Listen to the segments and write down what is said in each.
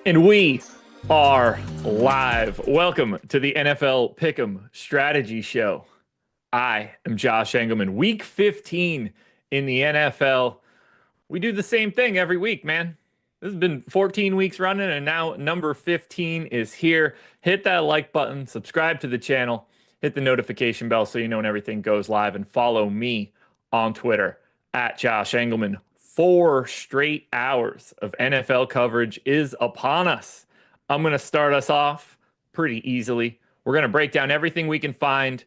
And we are live. Welcome to the NFL Pick'em Strategy Show. I am Josh Engelman. Week 15 in the NFL. We do the same thing every week, man. This has been 14 weeks running, and now number 15 is here. Hit that like button, subscribe to the channel, hit the notification bell so you know when everything goes live, and follow me on Twitter at Josh Engelman. 4 straight hours of NFL coverage is upon us. I'm going to start us off pretty easily. We're going to break down everything we can find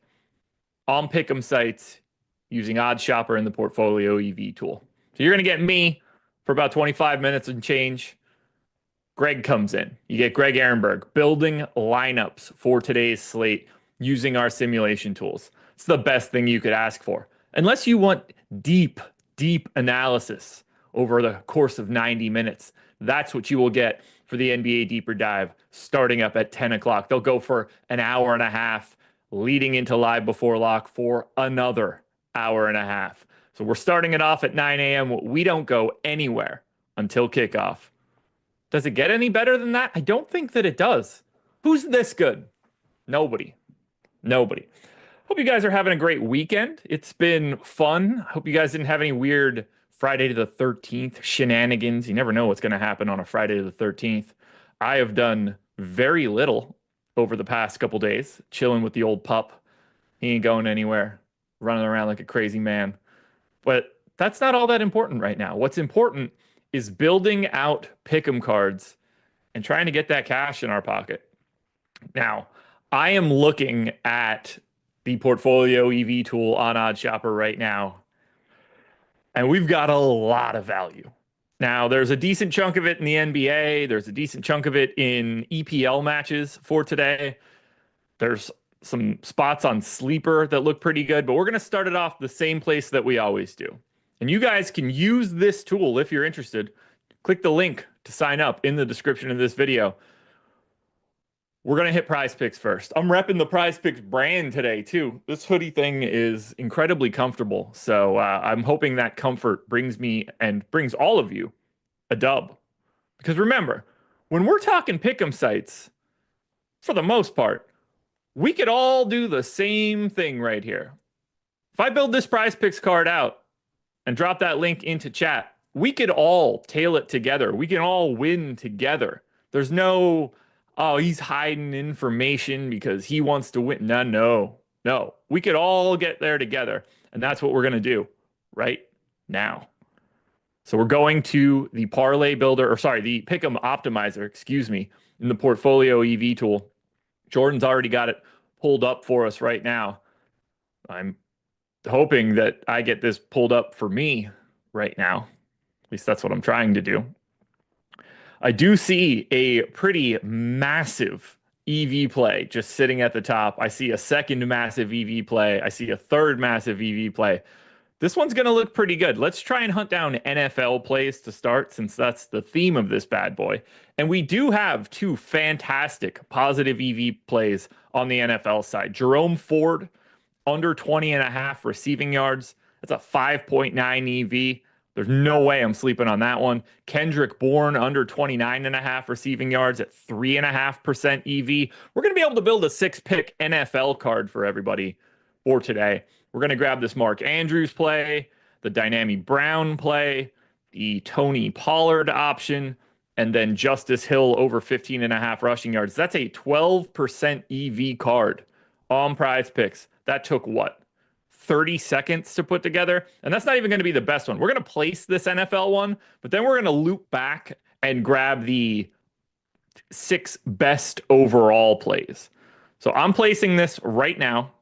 on Pick'em sites using OddsShopper and the Portfolio EV tool. So you're going to get me for about 25 minutes and change. Greg comes in. You get Greg Ehrenberg building lineups for today's slate using our simulation tools. It's the best thing you could ask for. Unless you want deep analysis over the course of 90 minutes. That's what you will get for the NBA Deeper Dive starting up at 10 o'clock. They'll go for an hour and a half leading into Live Before Lock for another hour and a half. So we're starting it off at 9 a.m. We don't go anywhere until kickoff. Does it get any better than that? I don't think that it does. Who's this good? Nobody. Hope you guys are having a great weekend. It's been fun. Hope you guys didn't have any weird Friday to the 13th shenanigans. You never know what's going to happen on a Friday to the 13th. I have done very little over the past couple days, chilling with the old pup. He ain't going anywhere, running around like a crazy man. But that's not all that important right now. What's important is building out pick'em cards and trying to get that cash in our pocket. Now, I am looking at the Portfolio EV tool on OddsShopper right now, and we've got a lot of value. Now, there's a decent chunk of it in the NBA. There's a decent chunk of it in EPL matches for today. There's some spots on Sleeper that look pretty good, but we're going to start it off the same place that we always do. And you guys can use this tool if you're interested. Click the link to sign up in the description of this video. We're going to hit PrizePicks first. I'm repping the PrizePicks brand today, too. This hoodie thing is incredibly comfortable. So I'm hoping that comfort brings me and brings all of you a dub. Because remember, when we're talking pick'em sites, for the most part, we could all do the same thing right here. If I build this PrizePicks card out and drop that link into chat, we could all tail it together. We can all win together. There's no, oh, he's hiding information because he wants to win. No. We could all get there together. And that's what we're going to do right now. So we're going to the parlay builder, the Pick'em optimizer, in the Portfolio EV tool. Jordan's already got it pulled up for us right now. I'm hoping that I get this pulled up for me right now. At least that's what I'm trying to do. I do see a pretty massive EV play just sitting at the top. I see a second massive EV play. I see a third massive EV play. This one's going to look pretty good. Let's try and hunt down NFL plays to start, since that's the theme of this bad boy. And we do have 2 fantastic positive EV plays on the NFL side. Jerome Ford, under 20.5 receiving yards. That's a 5.9 EV. There's no way I'm sleeping on that one. Kendrick Bourne, under 29.5 receiving yards at 3.5% EV. We're going to be able to build a 6-pick NFL card for everybody for today. We're going to grab this Mark Andrews play, the Dynamic Brown play, the Tony Pollard option, and then Justice Hill over 15.5 rushing yards. That's a 12% EV card on PrizePicks. That took what? 30 seconds to put together. And that's not even going to be the best one. We're going to place this NFL one, but then we're going to loop back and grab the 6 best overall plays. So I'm placing this right now.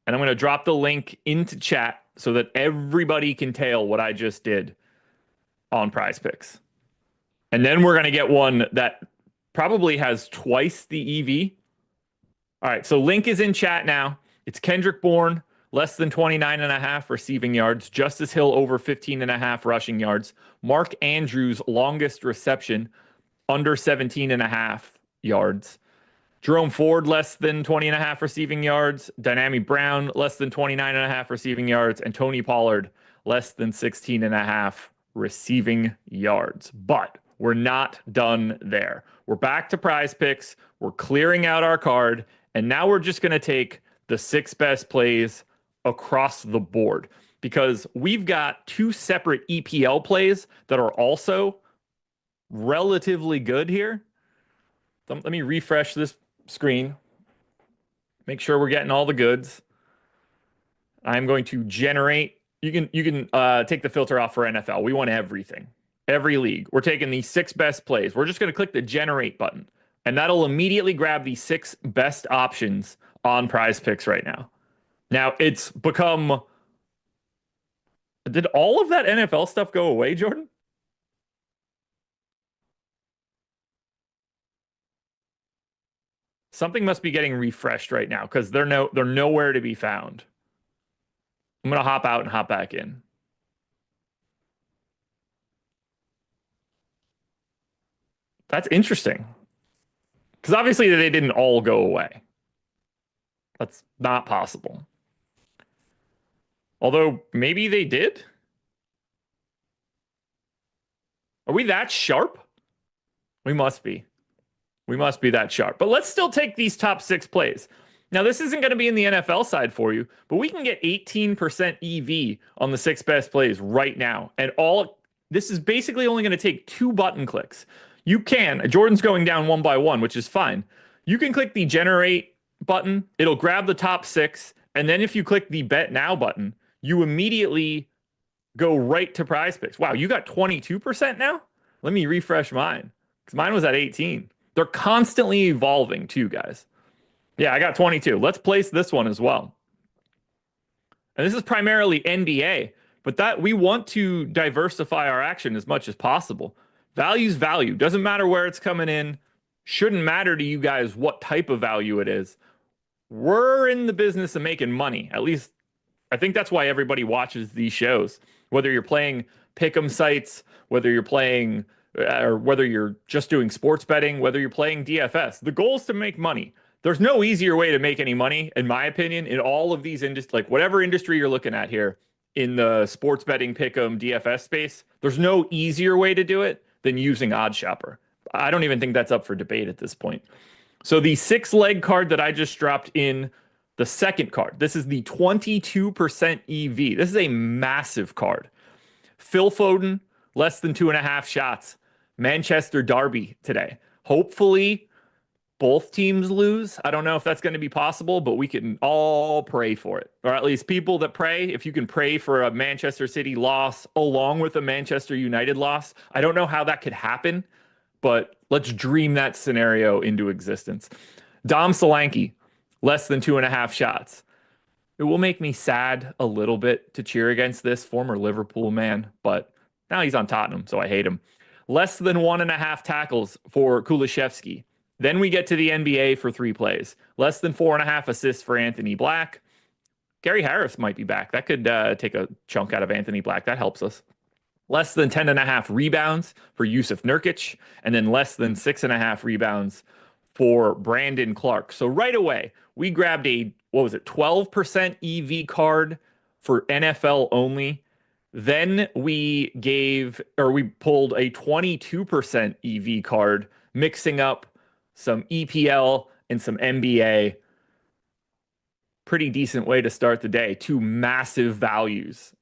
And I'm going to drop the link into chat so that everybody can tail what I just did on PrizePicks. And then we're going to get one that probably has twice the EV. All right, so link is in chat now. It's Kendrick Bourne, less than 29.5 receiving yards. Justice Hill over 15.5 rushing yards. Mark Andrews, longest reception, under 17.5 yards. Jerome Ford, less than 20.5 receiving yards. Dynamic Brown, less than 29.5 receiving yards. And Tony Pollard, less than 16.5 receiving yards. But We're not done there. We're back to PrizePicks. We're clearing out our card, and now we're just going to take the 6 best plays across the board because we've got 2 separate EPL plays that are also relatively good here. So let me refresh this screen. Make sure we're getting all the goods. I'm going to generate. You can take the filter off for NFL. We want everything, every league. We're taking the 6 best plays. We're just going to click the generate button, and that'll immediately grab the 6 best options on PrizePicks right now. Now it's become. Did all of that NFL stuff go away, Jordan? Something must be getting refreshed right now because they're nowhere to be found. I'm gonna hop out and hop back in. That's interesting. Because obviously they didn't all go away. That's not possible. Although maybe they did. Are we that sharp? We must be. We must be that sharp. But let's still take these top 6 plays. Now, this isn't going to be in the NFL side for you, but we can get 18% EV on the 6 best plays right now. And this is basically only going to take 2 button clicks. You can, Jordan's going down one by one, which is fine. You can click the generate button. It'll grab the top 6. And then if you click the bet now button, you immediately go right to PrizePicks. Wow, you got 22% now? Let me refresh mine because mine was at 18. They're constantly evolving too, guys. Yeah, I got 22. Let's place this one as well. And this is primarily NBA, but that we want to diversify our action as much as possible. Value's value. Doesn't matter where it's coming in. Shouldn't matter to you guys what type of value it is. We're in the business of making money. At least I think that's why everybody watches these shows. Whether you're playing pick'em sites, whether you're playing or whether you're just doing sports betting, whether you're playing DFS, the goal is to make money. There's no easier way to make any money, in my opinion, in all of these industries, like whatever industry you're looking at here in the sports betting, pick'em, DFS space. There's no easier way to do it than using OddsShopper. I don't even think that's up for debate at this point. So the 6-leg card that I just dropped in, the second card, this is the 22% EV. This is a massive card. Phil Foden, less than 2.5 shots. Manchester Derby today. Hopefully, both teams lose. I don't know if that's going to be possible, but we can all pray for it. Or at least people that pray, if you can pray for a Manchester City loss along with a Manchester United loss. I don't know how that could happen, but let's dream that scenario into existence. Dom Solanke, less than 2.5 shots. It will make me sad a little bit to cheer against this former Liverpool man, but now he's on Tottenham, so I hate him. Less than 1.5 tackles for Kulusevski. Then we get to the NBA for 3 plays. Less than 4.5 assists for Anthony Black. Gary Harris might be back. That could take a chunk out of Anthony Black. That helps us. Less than 10.5 rebounds for Yusuf Nurkic. And then less than 6.5 rebounds for Brandon Clark. So right away, we grabbed a, 12% EV card for NFL only. Then we pulled a 22% EV card, mixing up some EPL and some NBA. Pretty decent way to start the day. 2 massive values.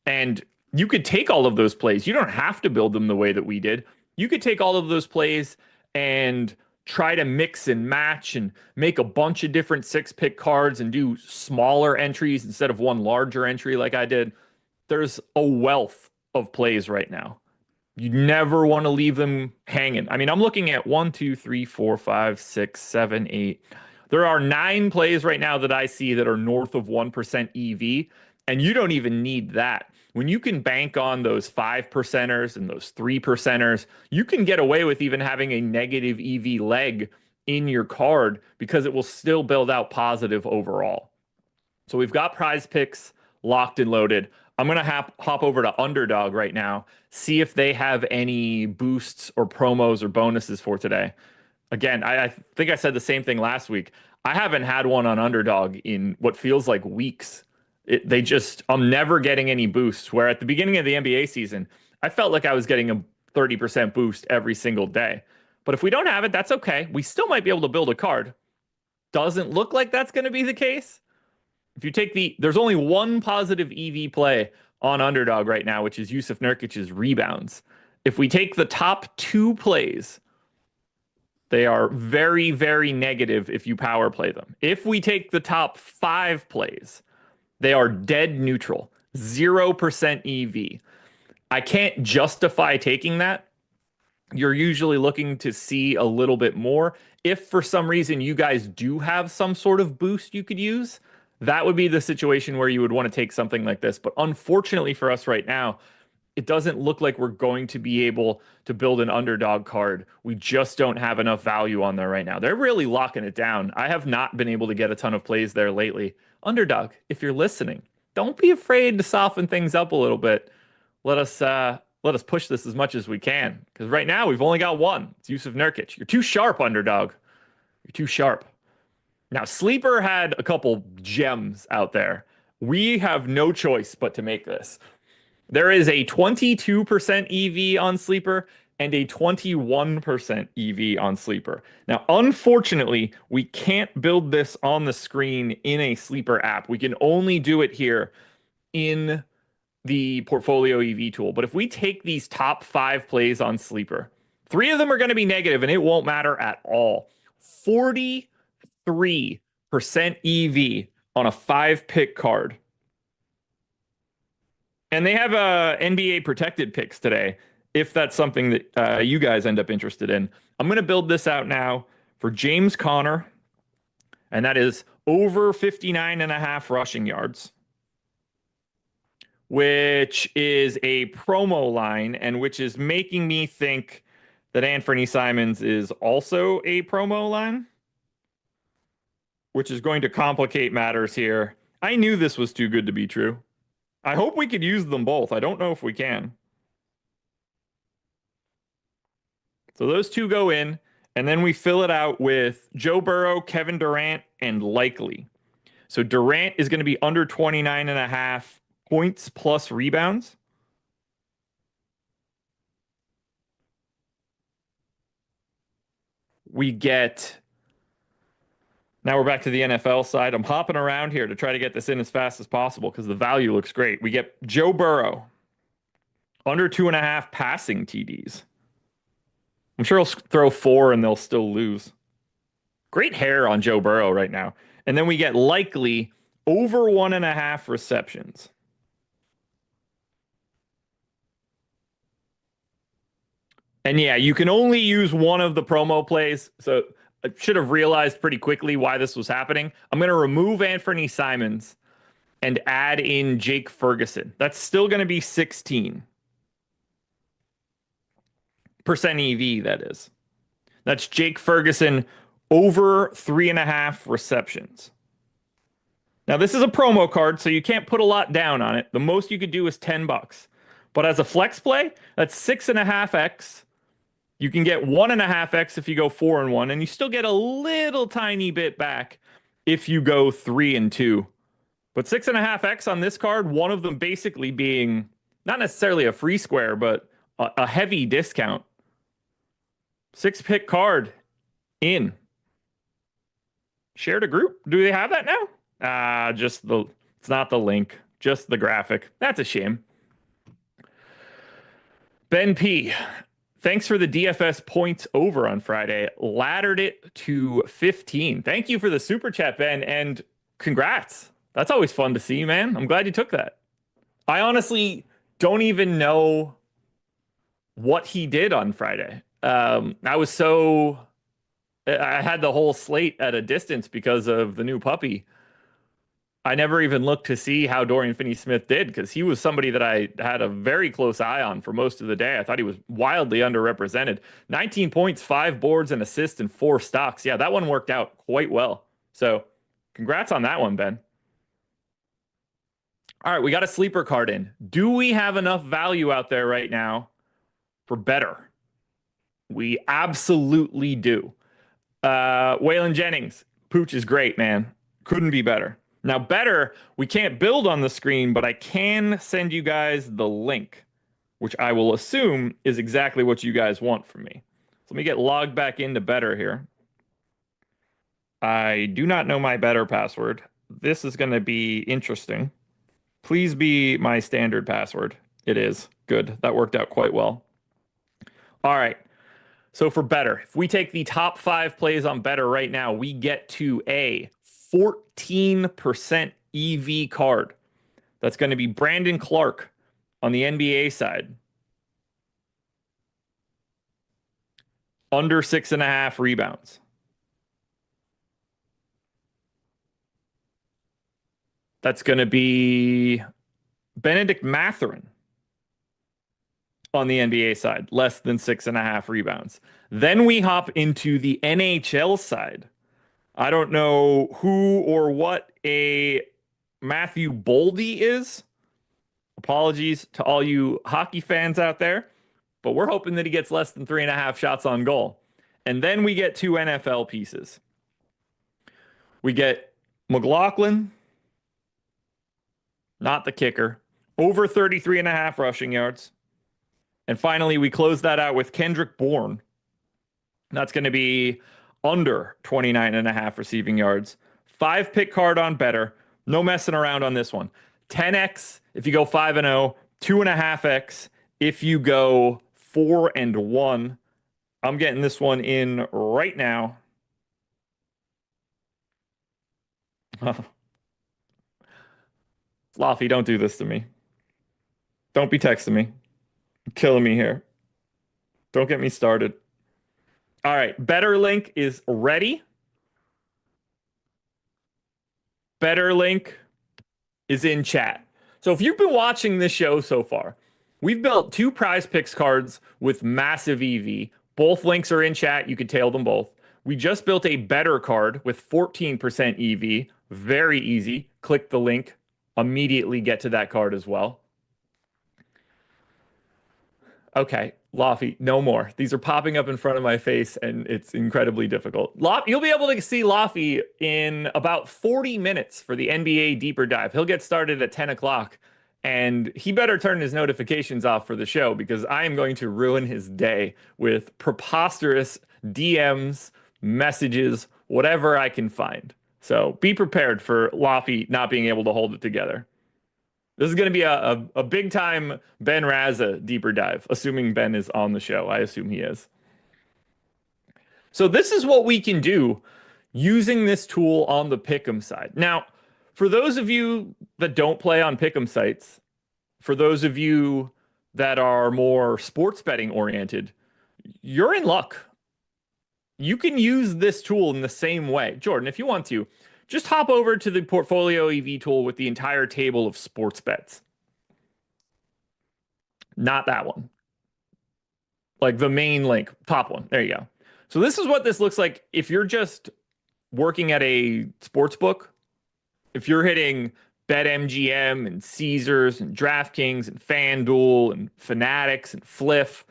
And you could take all of those plays. You don't have to build them the way that we did. You could take all of those plays and try to mix and match and make a bunch of different 6-pick cards and do smaller entries instead of one larger entry like I did. There's a wealth of plays right now. You never want to leave them hanging. I mean, I'm looking at 1, 2, 3, 4, 5, 6, 7, 8. There are 9 plays right now that I see that are north of 1% EV, and you don't even need that. When you can bank on those 5%ers and those 3%ers, you can get away with even having a negative EV leg in your card because it will still build out positive overall. So we've got PrizePicks locked and loaded. I'm going to hop over to Underdog right now, see if they have any boosts or promos or bonuses for today. Again, I think I said the same thing last week. I haven't had one on Underdog in what feels like weeks. I'm never getting any boosts, where at the beginning of the NBA season, I felt like I was getting 30% boost every single day. But if we don't have it, that's okay. We still might be able to build a card. Doesn't look like that's going to be the case. If you take there's only one positive EV play on Underdog right now, which is Yusuf Nurkic's rebounds. If we take the top 2 plays, they are very, very negative if you power play them. If we take the top 5 plays, they are dead neutral, 0% EV. I can't justify taking that. You're usually looking to see a little bit more. If for some reason you guys do have some sort of boost you could use, that would be the situation where you would want to take something like this. But unfortunately for us right now, it doesn't look like we're going to be able to build an Underdog card. We just don't have enough value on there right now. They're really locking it down. I have not been able to get a ton of plays there lately. Underdog, if you're listening, don't be afraid to soften things up a little bit. Let us push this as much as we can. Because right now we've only got one. It's Yusuf Nurkic. You're too sharp, Underdog. You're too sharp. Now, Sleeper had a couple gems out there. We have no choice but to make this. There is a 22% EV on Sleeper and a 21% EV on Sleeper. Now, unfortunately, we can't build this on the screen in a Sleeper app. We can only do it here in the portfolio EV tool. But if we take these top 5 plays on Sleeper, 3 of them are going to be negative and it won't matter at all. 43% EV on a 5-pick card. And they have NBA protected picks today, if that's something that you guys end up interested in. I'm going to build this out now for James Conner, and that is over 59.5 rushing yards, which is a promo line, and which is making me think that Anthony Simons is also a promo line, which is going to complicate matters here. I knew this was too good to be true. I hope we could use them both. I don't know if we can. So those 2 go in, and then we fill it out with Joe Burrow, Kevin Durant, and Likely. So Durant is going to be under 29.5 points plus rebounds. We get... Now we're back to the NFL side. I'm hopping around here to try to get this in as fast as possible because the value looks great. We get Joe Burrow, under 2.5 passing TDs. I'm sure he'll throw 4 and they'll still lose. Great hair on Joe Burrow right now. And then we get Likely over 1.5 receptions. And yeah, you can only use one of the promo plays. So I should have realized pretty quickly why this was happening. I'm going to remove Anthony Simons and add in Jake Ferguson. That's still going to be 16% EV, that is. That's Jake Ferguson over 3.5 receptions. Now, this is a promo card, so you can't put a lot down on it. The most you could do is $10. But as a flex play, that's 6.5x. You can get 1.5x if you go 4-1, and you still get a little tiny bit back if you go 3-2. But 6.5x on this card, one of them basically being not necessarily a free square, but a heavy discount. 6-pick card in. Share to group. Do they have that now? It's not the link, just the graphic. That's a shame. Ben P. Thanks for the DFS points over on Friday. Laddered it to 15. Thank you for the super chat, Ben, and congrats. That's always fun to see, man. I'm glad you took that. I honestly don't even know what he did on Friday. I had the whole slate at a distance because of the new puppy. I never even looked to see how Dorian Finney-Smith did because he was somebody that I had a very close eye on for most of the day. I thought he was wildly underrepresented. 19 points, 5 boards, and assists, and 4 stocks. Yeah, that one worked out quite well. So congrats on that one, Ben. All right, we got a sleeper card in. Do we have enough value out there right now for Betr? We absolutely do. Waylon Jennings, Pooch is great, man. Couldn't be better. Now, Betr, we can't build on the screen, but I can send you guys the link. which I will assume is exactly what you guys want from me. So let me get logged back into Betr here. I do not know my Betr password. This is going to be interesting. Please be my standard password. It is. Good. That worked out quite well. All right. So for Betr, if we take the top 5 plays on Betr right now, we get to a 14% EV card. That's going to be Brandon Clark on the NBA side. Under 6.5 rebounds. That's going to be Benedict Mathurin on the NBA side, less than 6.5 rebounds. Then we hop into the NHL side. I don't know who or what a Matthew Boldy is. Apologies to all you hockey fans out there, but we're hoping that he gets less than 3.5 shots on goal. And then we get 2 NFL pieces. We get McLaughlin, not the kicker, over 33.5 rushing yards. And finally, we close that out with Kendrick Bourne. That's going to be under 29.5 receiving yards. 5-pick card on Betr. No messing around on this one. 10x if you go 5-0, 2.5x if you go 4-1. I'm getting this one in right now. Laffy, don't do this to me. Don't be texting me. You're killing me here. Don't get me started. All right, Betr link is ready. Betr link is in chat. So if you've been watching this show so far, we've built 2 PrizePicks cards with massive EV. Both links are in chat. You could tail them both. We just built a Betr card with 14% EV. Very easy. Click the link. Immediately get to that card as well. Okay, Laffy, no more. These are popping up in front of my face, and it's incredibly difficult. You'll be able to see Laffy in about 40 minutes for the NBA Deeper Dive. He'll get started at 10 o'clock, and he better turn his notifications off for the show because I am going to ruin his day with preposterous DMs, messages, whatever I can find. So be prepared for Laffy not being able to hold it together. This is going to be a big-time Ben Raza deeper dive, assuming Ben is on the show. I assume he is. So this is what we can do using this tool on the Pick'em side. Now, for those of you that don't play on Pick'em sites, for those of you that are more sports betting oriented, you're in luck. You can use this tool in the same way. Jordan, if you want to, just hop over to the Portfolio EV tool with the entire table of sports bets. Not that one. Like the main link, top one. There you go. So this is what this looks like if you're just working at a sports book. If you're hitting BetMGM and Caesars and DraftKings and FanDuel and Fanatics and Fliff,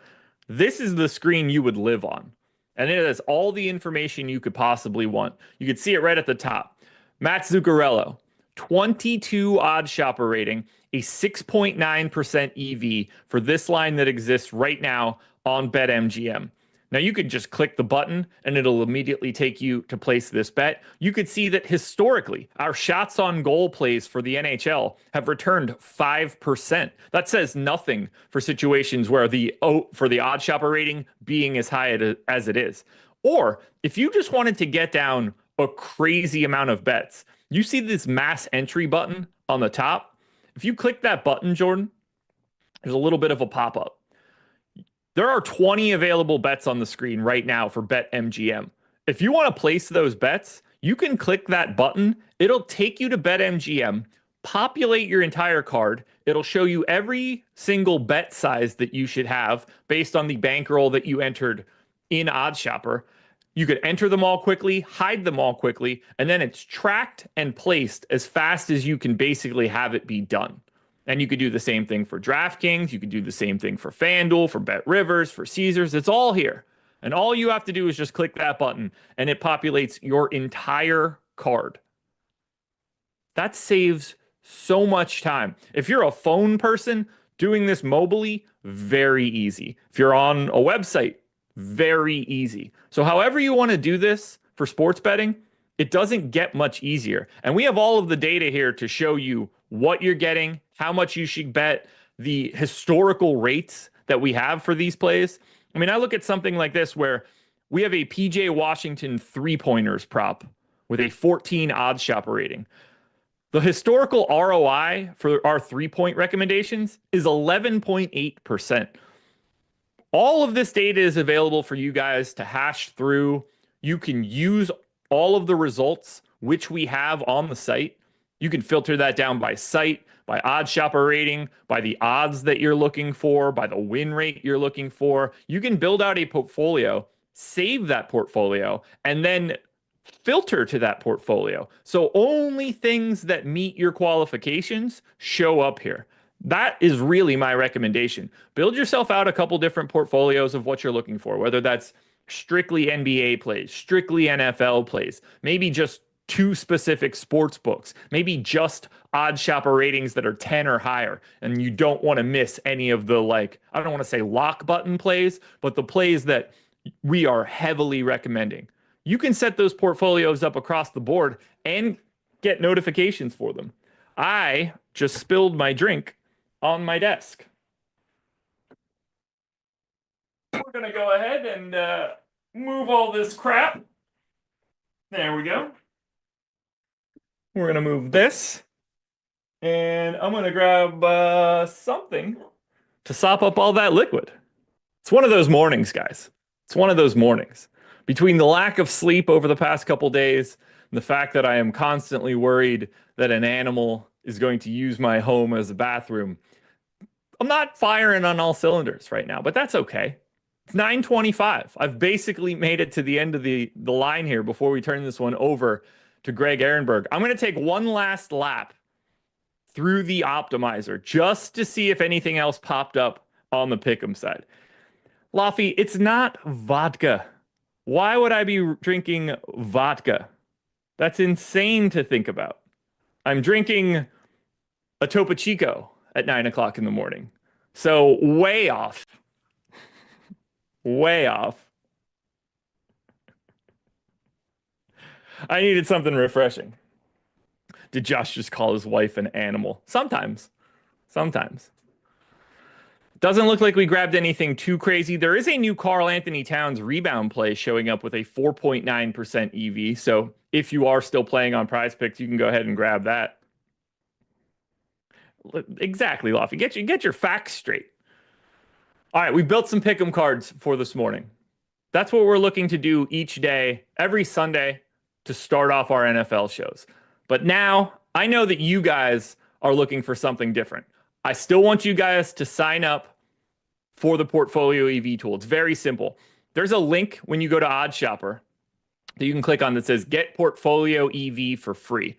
this is the screen you would live on. And it has all the information you could possibly want. You could see it right at the top. Matt Zuccarello, 22 odd shopper rating, a 6.9% EV for this line that exists right now on BetMGM. Now you could just click the button and it'll immediately take you to place this bet. You could see that historically, our shots on goal plays for the NHL have returned 5%. That says nothing for situations where for the odd shopper rating being as high as it is. Or if you just wanted to get down a crazy amount of bets, you see this mass entry button on the top. If you click that button, Jordan, there's a little bit of a pop-up. There are 20 available bets on the screen right now for BetMGM. If you want to place those bets, you can click that button. It'll take you to BetMGM, populate your entire card. It'll show you every single bet size that you should have based on the bankroll that you entered in OddsShopper. You could enter them all quickly, hide them all quickly, and then it's tracked and placed as fast as you can basically have it be done. And you could do the same thing for DraftKings. You could do the same thing for FanDuel, for BetRivers, for Caesars. It's all here. And all you have to do is just click that button and it populates your entire card. That saves so much time. If you're a phone person doing this mobily, very easy. If you're on a website, very easy. So however you want to do this for sports betting, it doesn't get much easier. And we have all of the data here to show you what you're getting, how much you should bet, the historical rates that we have for these plays. I mean, I look at something like this where we have a PJ Washington 3-pointers prop with a 14 odds shopper rating. The historical ROI for our 3-point recommendations is 11.8%. All of this data is available for you guys to hash through. You can use all of the results which we have on the site. You can filter that down by site, by odds shopper rating, by the odds that you're looking for, by the win rate you're looking for. You can build out a portfolio, save that portfolio, and then filter to that portfolio. So only things that meet your qualifications show up here. That is really my recommendation. Build yourself out a couple different portfolios of what you're looking for, whether that's strictly NBA plays, strictly NFL plays, maybe just 2 specific sports books, maybe just odd shopper ratings that are 10 or higher, and you don't want to miss any of the, like, I don't want to say lock button plays, but the plays that we are heavily recommending. You can set those portfolios up across the board and get notifications for them. I just spilled my drink on my desk. We're going to go ahead and move all this crap. There we go. We're going to move this. And I'm going to grab something to sop up all that liquid. It's one of those mornings, guys. It's one of those mornings. Between the lack of sleep over the past couple days and the fact that I am constantly worried that an animal is going to use my home as a bathroom, I'm not firing on all cylinders right now, but that's okay. It's 9:25. I've basically made it to the end of the line here before we turn this one over to Greg Ehrenberg. I'm going to take one last lap through the optimizer just to see if anything else popped up on the pick'em side. Laffy, it's not vodka. Why would I be drinking vodka? That's insane to think about. I'm drinking a Topo Chico at 9 o'clock in the morning. So way off. Way off. I needed something refreshing. Did Josh just call his wife an animal? Sometimes. Sometimes. Doesn't look like we grabbed anything too crazy. There is a new Karl Anthony Towns rebound play showing up with a 4.9% EV. So if you are still playing on PrizePicks, you can go ahead and grab that. Exactly, Lofty. Get your facts straight. All right, we built some pick'em cards for this morning. That's what we're looking to do each day, every Sunday, to start off our NFL shows. But now I know that you guys are looking for something different. I still want you guys to sign up for the Portfolio EV tool. It's very simple. There's a link when you go to OddsShopper that you can click on that says Get Portfolio EV for free.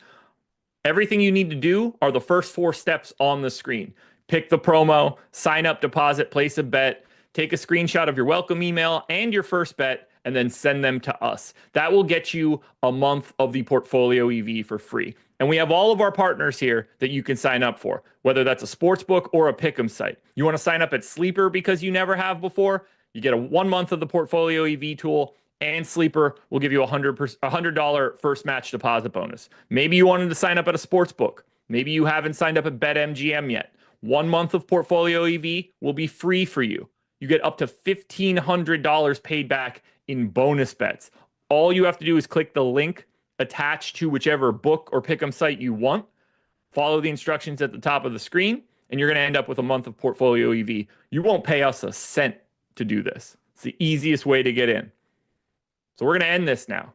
Everything you need to do are the first 4 steps on the screen. Pick the promo, sign up, deposit, place a bet, take a screenshot of your welcome email and your first bet, and then send them to us. That will get you a month of the Portfolio EV for free. And we have all of our partners here that you can sign up for, whether that's a sportsbook or a pick'em site. You want to sign up at Sleeper because you never have before? You get a 1 month of the Portfolio EV tool, and Sleeper will give you a $100 first match deposit bonus. Maybe you wanted to sign up at a sportsbook. Maybe you haven't signed up at BetMGM yet. 1 month of Portfolio EV will be free for you. You get up to $1,500 paid back in bonus bets. All you have to do is click the link attached to whichever book or pick'em site you want. Follow the instructions at the top of the screen, and you're going to end up with a month of Portfolio EV. You won't pay us a cent to do this. It's the easiest way to get in. So we're going to end this now.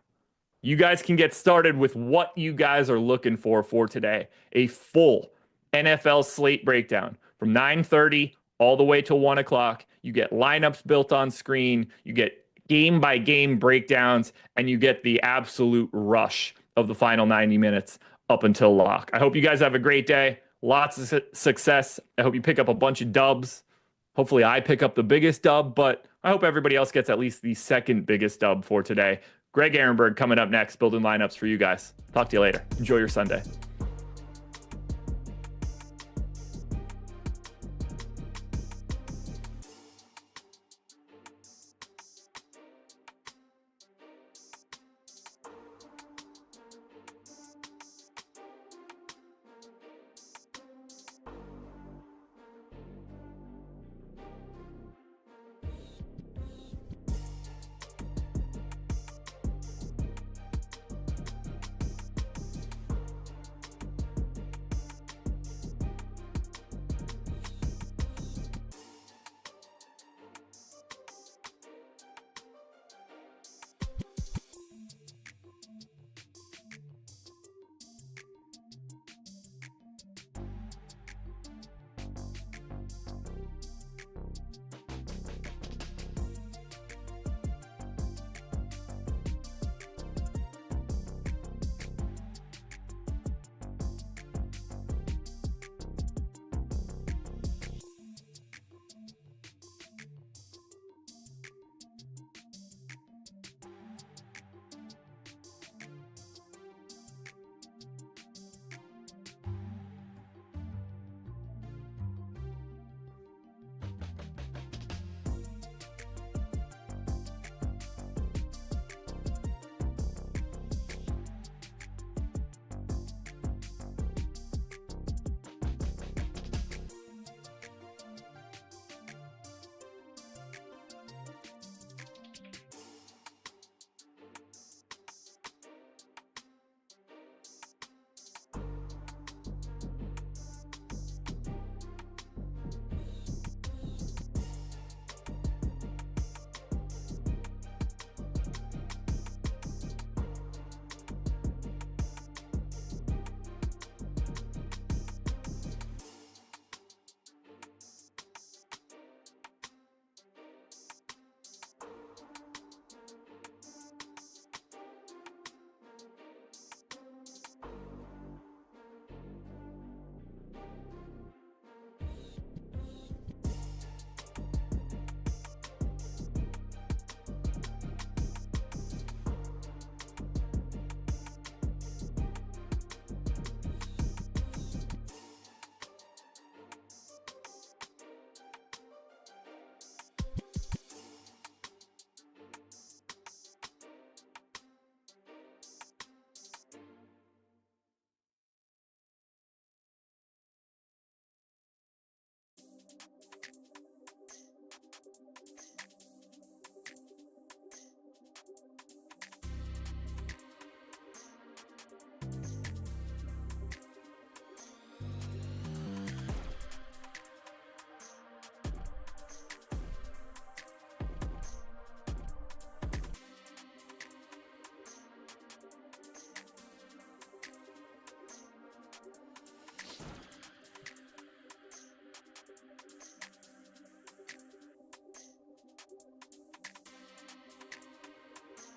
You guys can get started with what you guys are looking for today. A full NFL slate breakdown from 9:30 all the way till 1 o'clock. You get lineups built on screen. You get game by game breakdowns, and you get the absolute rush of the final 90 minutes up until lock. I hope you guys have a great day. Lots of success. I hope you pick up a bunch of dubs. Hopefully I pick up the biggest dub, but I hope everybody else gets at least the second biggest dub for today. Greg Ehrenberg coming up next, building lineups for you guys. Talk to you later. Enjoy your Sunday.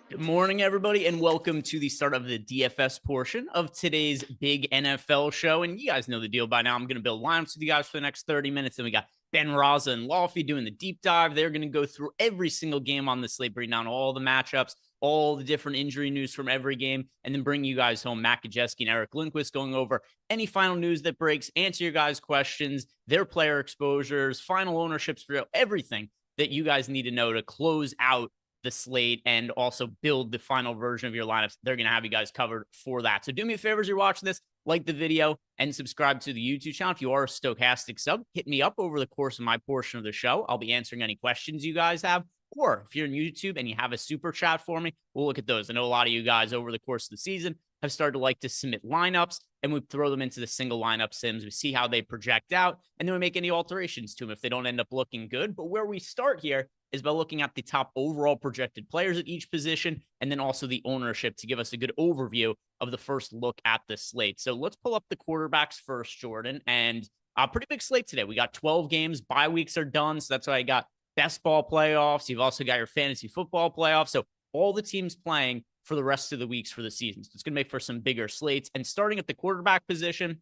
Good morning, everybody, and welcome to the start of the DFS portion of today's big NFL show. And you guys know the deal by now. I'm going to build lineups with you guys for the next 30 minutes. Then we got Ben Raza and Lofty doing the deep dive. They're going to go through every single game on the slate, bring down all the matchups, all the different injury news from every game, and then bring you guys home. Matt Kajeski and Eric Lindquist going over any final news that breaks, answer your guys' questions, their player exposures, final ownerships, for everything that you guys need to know to close out the slate and also build the final version of your lineups. They're going to have you guys covered for that. So do me a favor as you're watching this, like the video and subscribe to the YouTube channel. If you are a Stokastic sub, hit me up over the course of my portion of the show. I'll be answering any questions you guys have. Or if you're in YouTube and you have a super chat for me, we'll look at those. I know a lot of you guys over the course of the season have started to like to submit lineups, and we throw them into the single lineup sims. We see how they project out, and then we make any alterations to them if they don't end up looking good. But where we start here is by looking at the top overall projected players at each position, and then also the ownership to give us a good overview of the first look at the slate. So let's pull up the quarterbacks first, Jordan, and a pretty big slate today. We got 12 games. Bye weeks are done, so that's why I got best ball playoffs. You've also got your fantasy football playoffs. So all the teams playing for the rest of the weeks for the season. So it's going to make for some bigger slates. And starting at the quarterback position,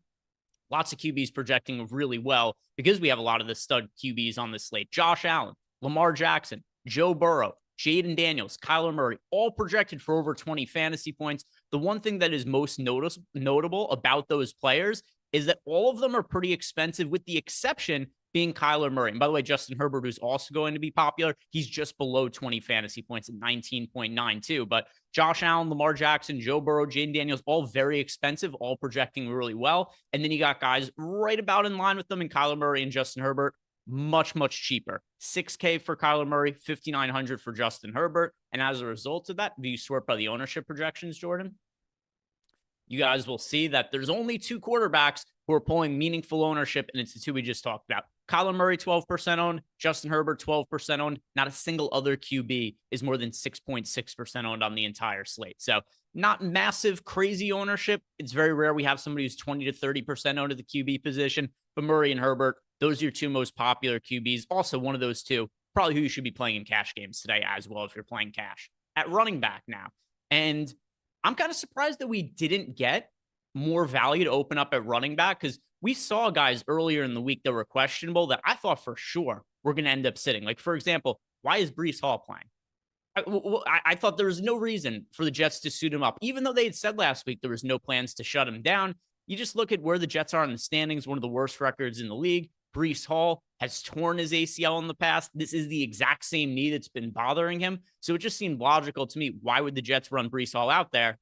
lots of QBs projecting really well because we have a lot of the stud QBs on the slate. Josh Allen, Lamar Jackson, Joe Burrow, Jaden Daniels, Kyler Murray, all projected for over 20 fantasy points. The one thing that is most notable about those players is that all of them are pretty expensive, with the exception being Kyler Murray. And by the way, Justin Herbert, who's also going to be popular, he's just below 20 fantasy points at 19.92. But Josh Allen, Lamar Jackson, Joe Burrow, Jaden Daniels, all very expensive, all projecting really well. And then you got guys right about in line with them in Kyler Murray and Justin Herbert, much, much cheaper. $6K for Kyler Murray, $5,900 for Justin Herbert. And as a result of that, do you sort by the ownership projections, Jordan? You guys will see that there's only two quarterbacks who are pulling meaningful ownership, and it's the two we just talked about. Kyler Murray, 12% owned. Justin Herbert, 12% owned. Not a single other QB is more than 6.6% owned on the entire slate. So not massive, crazy ownership. It's very rare we have somebody who's 20 to 30% owned at the QB position. But Murray and Herbert, those are your two most popular QBs. Also, one of those two, probably who you should be playing in cash games today as well if you're playing cash. At running back now. And I'm kind of surprised that we didn't get more value to open up at running back, because we saw guys earlier in the week that were questionable that I thought for sure were going to end up sitting. Like, for example, why is Breece Hall playing? I thought there was no reason for the Jets to suit him up, even though they had said last week there was no plans to shut him down. You just look at where the Jets are in the standings, one of the worst records in the league. Breece Hall has torn his ACL in the past. This is the exact same knee that's been bothering him. So it just seemed logical to me. Why would the Jets run Breece Hall out there?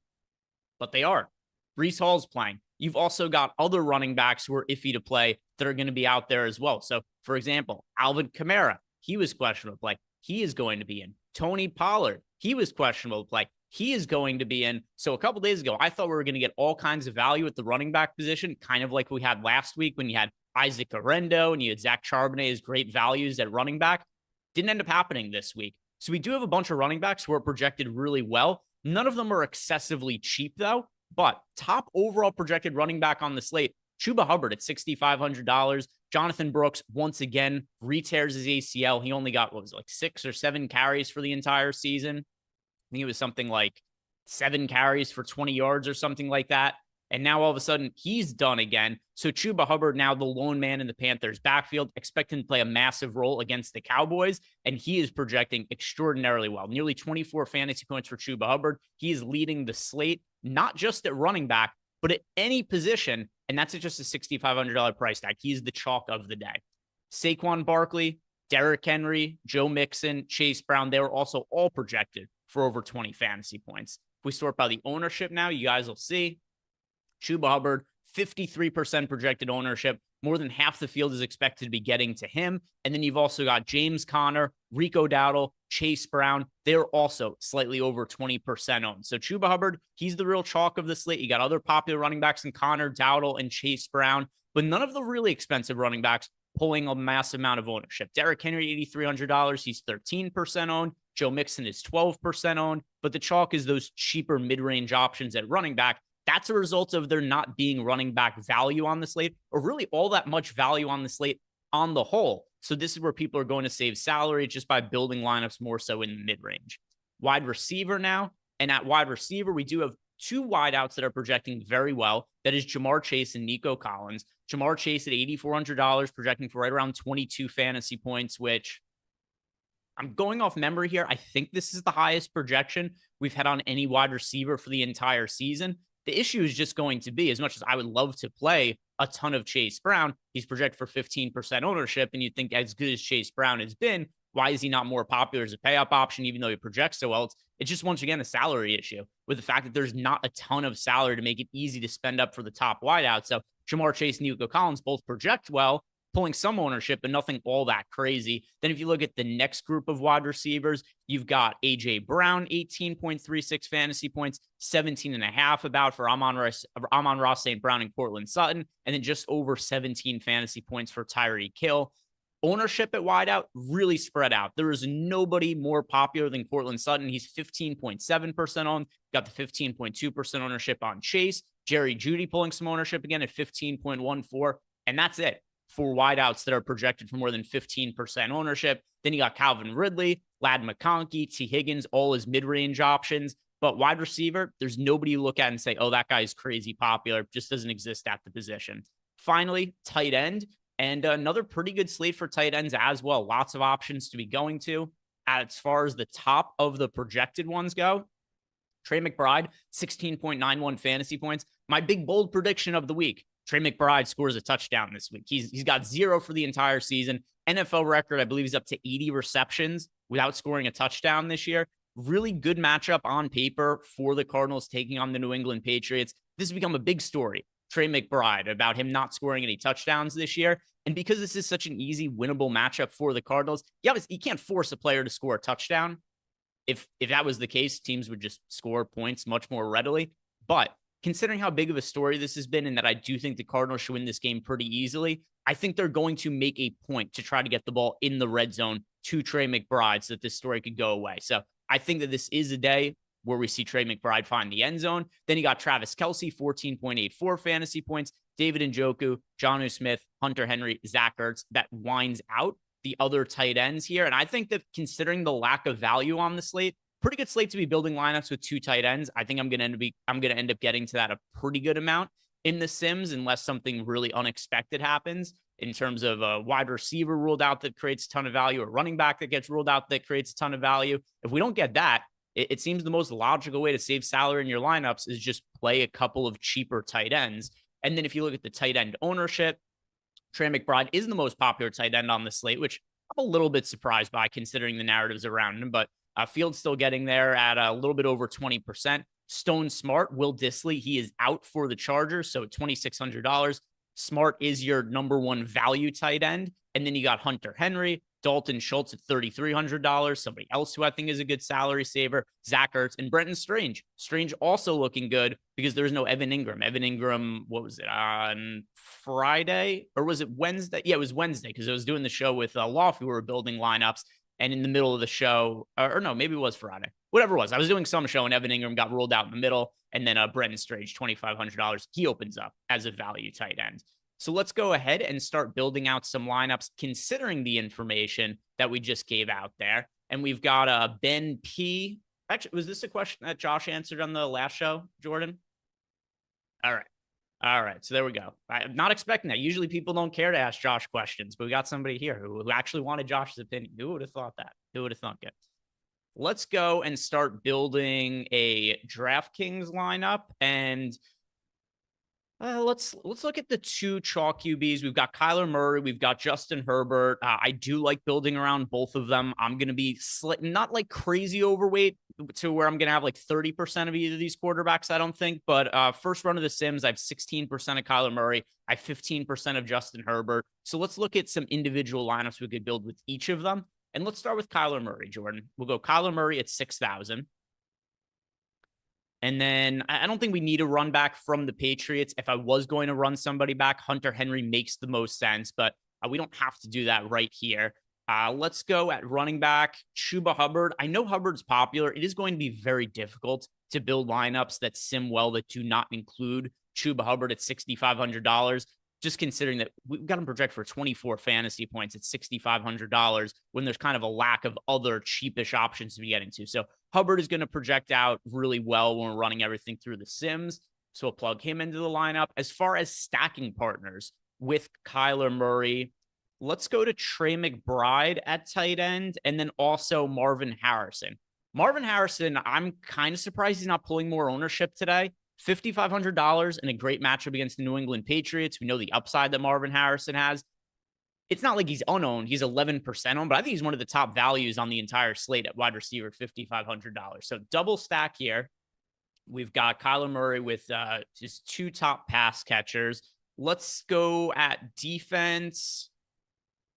But they are. Breece Hall's playing. You've also got other running backs who are iffy to play that are going to be out there as well. So, for example, Alvin Kamara, he was questionable to play. He is going to be in. Tony Pollard, he was questionable to play. He is going to be in. So a couple days ago, I thought we were going to get all kinds of value at the running back position, kind of like we had last week when you had Isaac Arendo and you had Zach Charbonnet as great values at running back. Didn't end up happening this week. So we do have a bunch of running backs who are projected really well. None of them are excessively cheap, though. But top overall projected running back on the slate, Chuba Hubbard at $6,500. Jonathan Brooks, once again, re-tears his ACL. He only got, 6 or 7 carries for the entire season. I think it was something like 7 carries for 20 yards or something like that. And now all of a sudden he's done again. So Chuba Hubbard, now the lone man in the Panthers backfield, expect him to play a massive role against the Cowboys. And he is projecting extraordinarily well. Nearly 24 fantasy points for Chuba Hubbard. He is leading the slate, not just at running back, but at any position. And that's at just a $6,500 price tag. He's the chalk of the day. Saquon Barkley, Derrick Henry, Joe Mixon, Chase Brown, they were also all projected for over 20 fantasy points. If we sort by the ownership now, you guys will see Chuba Hubbard, 53% projected ownership. More than half the field is expected to be getting to him. And then you've also got James Conner, Rico Dowdle, Chase Brown. They're also slightly over 20% owned. So Chuba Hubbard, he's the real chalk of the slate. You got other popular running backs in Conner, Dowdle, and Chase Brown, but none of the really expensive running backs pulling a massive amount of ownership. Derrick Henry, $8,300. He's 13% owned. Joe Mixon is 12% owned. But the chalk is those cheaper mid-range options at running back. That's a result of there not being running back value on the slate, or really all that much value on the slate on the whole. So this is where people are going to save salary just by building lineups more so in the mid-range. wide receiver now. And at wide receiver, we do have two wideouts that are projecting very well. That is Jamar Chase and Nico Collins. Jamar Chase at $8,400, projecting for right around 22 fantasy points, which I'm going off memory here. I think this is the highest projection we've had on any wide receiver for the entire season. The issue is just going to be, as much as I would love to play a ton of Chase Brown, he's projected for 15% ownership. And you'd think, as good as Chase Brown has been, why is he not more popular as a pay-up option, even though he projects so well? It's just, once again, a salary issue with the fact that there's not a ton of salary to make it easy to spend up for the top wideout. So Jamar Chase and Nico Collins both project well, pulling some ownership, but nothing all that crazy. Then if you look at the next group of wide receivers, you've got A.J. Brown, 18.36 fantasy points, 17.5 about for Amon-Ra St. Brown and Cortland Sutton, and then just over 17 fantasy points for Tyreek Hill. Ownership at wideout really spread out. There is nobody more popular than Cortland Sutton. He's 15.7% on. Got the 15.2% ownership on Chase. Jerry Jeudy pulling some ownership again at 15.14. And that's it for wideouts that are projected for more than 15% ownership. Then you got Calvin Ridley, Ladd McConkey, T. Higgins, all his mid-range options. But wide receiver, there's nobody you look at and say, oh, that guy's crazy popular. Just doesn't exist at the position. Finally, tight end. And another pretty good slate for tight ends as well. Lots of options to be going to. As far as the top of the projected ones go, Trey McBride, 16.91 fantasy points. My big bold prediction of the week, Trey McBride scores a touchdown this week. He's got 0 for the entire season. NFL record, I believe he's up to 80 receptions without scoring a touchdown this year. Really good matchup on paper for the Cardinals taking on the New England Patriots. This has become a big story. Trey McBride, about him not scoring any touchdowns this year. And because this is such an easy, winnable matchup for the Cardinals, you can't force a player to score a touchdown. If that was the case, teams would just score points much more readily. But considering how big of a story this has been, and that I do think the Cardinals should win this game pretty easily, I think they're going to make a point to try to get the ball in the red zone to Trey McBride so that this story could go away. So I think that this is a day where we see Trey McBride find the end zone. Then you got Travis Kelce, 14.84 fantasy points, David Njoku, Jonnu Smith, Hunter Henry, Zach Ertz. That winds out the other tight ends here. And I think that considering the lack of value on the slate, pretty good slate to be building lineups with two tight ends. I think I'm going to end up getting to that a pretty good amount in the Sims, unless something really unexpected happens in terms of a wide receiver ruled out that creates a ton of value, or running back that gets ruled out that creates a ton of value. If we don't get that, it seems the most logical way to save salary in your lineups is just play a couple of cheaper tight ends. And then if you look at the tight end ownership, Trey McBride is the most popular tight end on the slate, which I'm a little bit surprised by considering the narratives around him. But Field's still getting there at a little bit over 20%. Stone Smart, Will Dissly, he is out for the Chargers, so at $2,600. Smart is your number one value tight end. And then you got Hunter Henry, Dalton Schultz at $3,300. Somebody else who I think is a good salary saver, Zach Ertz, and Brenton Strange. Strange also looking good because there's no Evan Ingram. Evan Ingram, what was it, on Friday? Or was it Wednesday? Yeah, it was Wednesday because I was doing the show with Lofty. We were building lineups. And in the middle of the show, or no, maybe it was Friday. Whatever it was, I was doing some show and Evan Ingram got ruled out in the middle. And then Brenton Strange, $2,500. He opens up as a value tight end. So let's go ahead and start building out some lineups considering the information that we just gave out there. And we've got Ben P. Actually, was this a question that Josh answered on the last show, Jordan? All right. So there we go. I'm not expecting that. Usually people don't care to ask Josh questions, but we got somebody here who actually wanted Josh's opinion. Who would have thought that? Who would have thunk it? Let's go and start building a DraftKings lineup. And let's look at the two chalk QBs. We've got Kyler Murray. We've got Justin Herbert. I do like building around both of them. I'm going to be not like crazy overweight to where I'm going to have like 30% of either of these quarterbacks, I don't think. But first run of the Sims, I have 16% of Kyler Murray. I have 15% of Justin Herbert. So let's look at some individual lineups we could build with each of them. And let's start with Kyler Murray, Jordan. We'll go Kyler Murray at 6,000. And then I don't think we need a run back from the Patriots. If I was going to run somebody back, Hunter Henry makes the most sense, but we don't have to do that right here. Let's go at running back, Chuba Hubbard. I know Hubbard's popular. It is going to be very difficult to build lineups that sim well that do not include Chuba Hubbard at $6,500. Just considering that we've got him projected for 24 fantasy points at $6,500 when there's kind of a lack of other cheapish options to be getting to. So Hubbard is going to project out really well when we're running everything through the sims. So we'll plug him into the lineup. As far as stacking partners with Kyler Murray, let's go to Trey McBride at tight end and then also Marvin Harrison. Marvin Harrison, I'm kind of surprised he's not pulling more ownership today. $5,500 and a great matchup against the New England Patriots. We know the upside that Marvin Harrison has. It's not like he's unowned. He's 11% owned, but I think he's one of the top values on the entire slate at wide receiver, $5,500. So double stack here. We've got Kyler Murray with his 2 top pass catchers. Let's go at defense.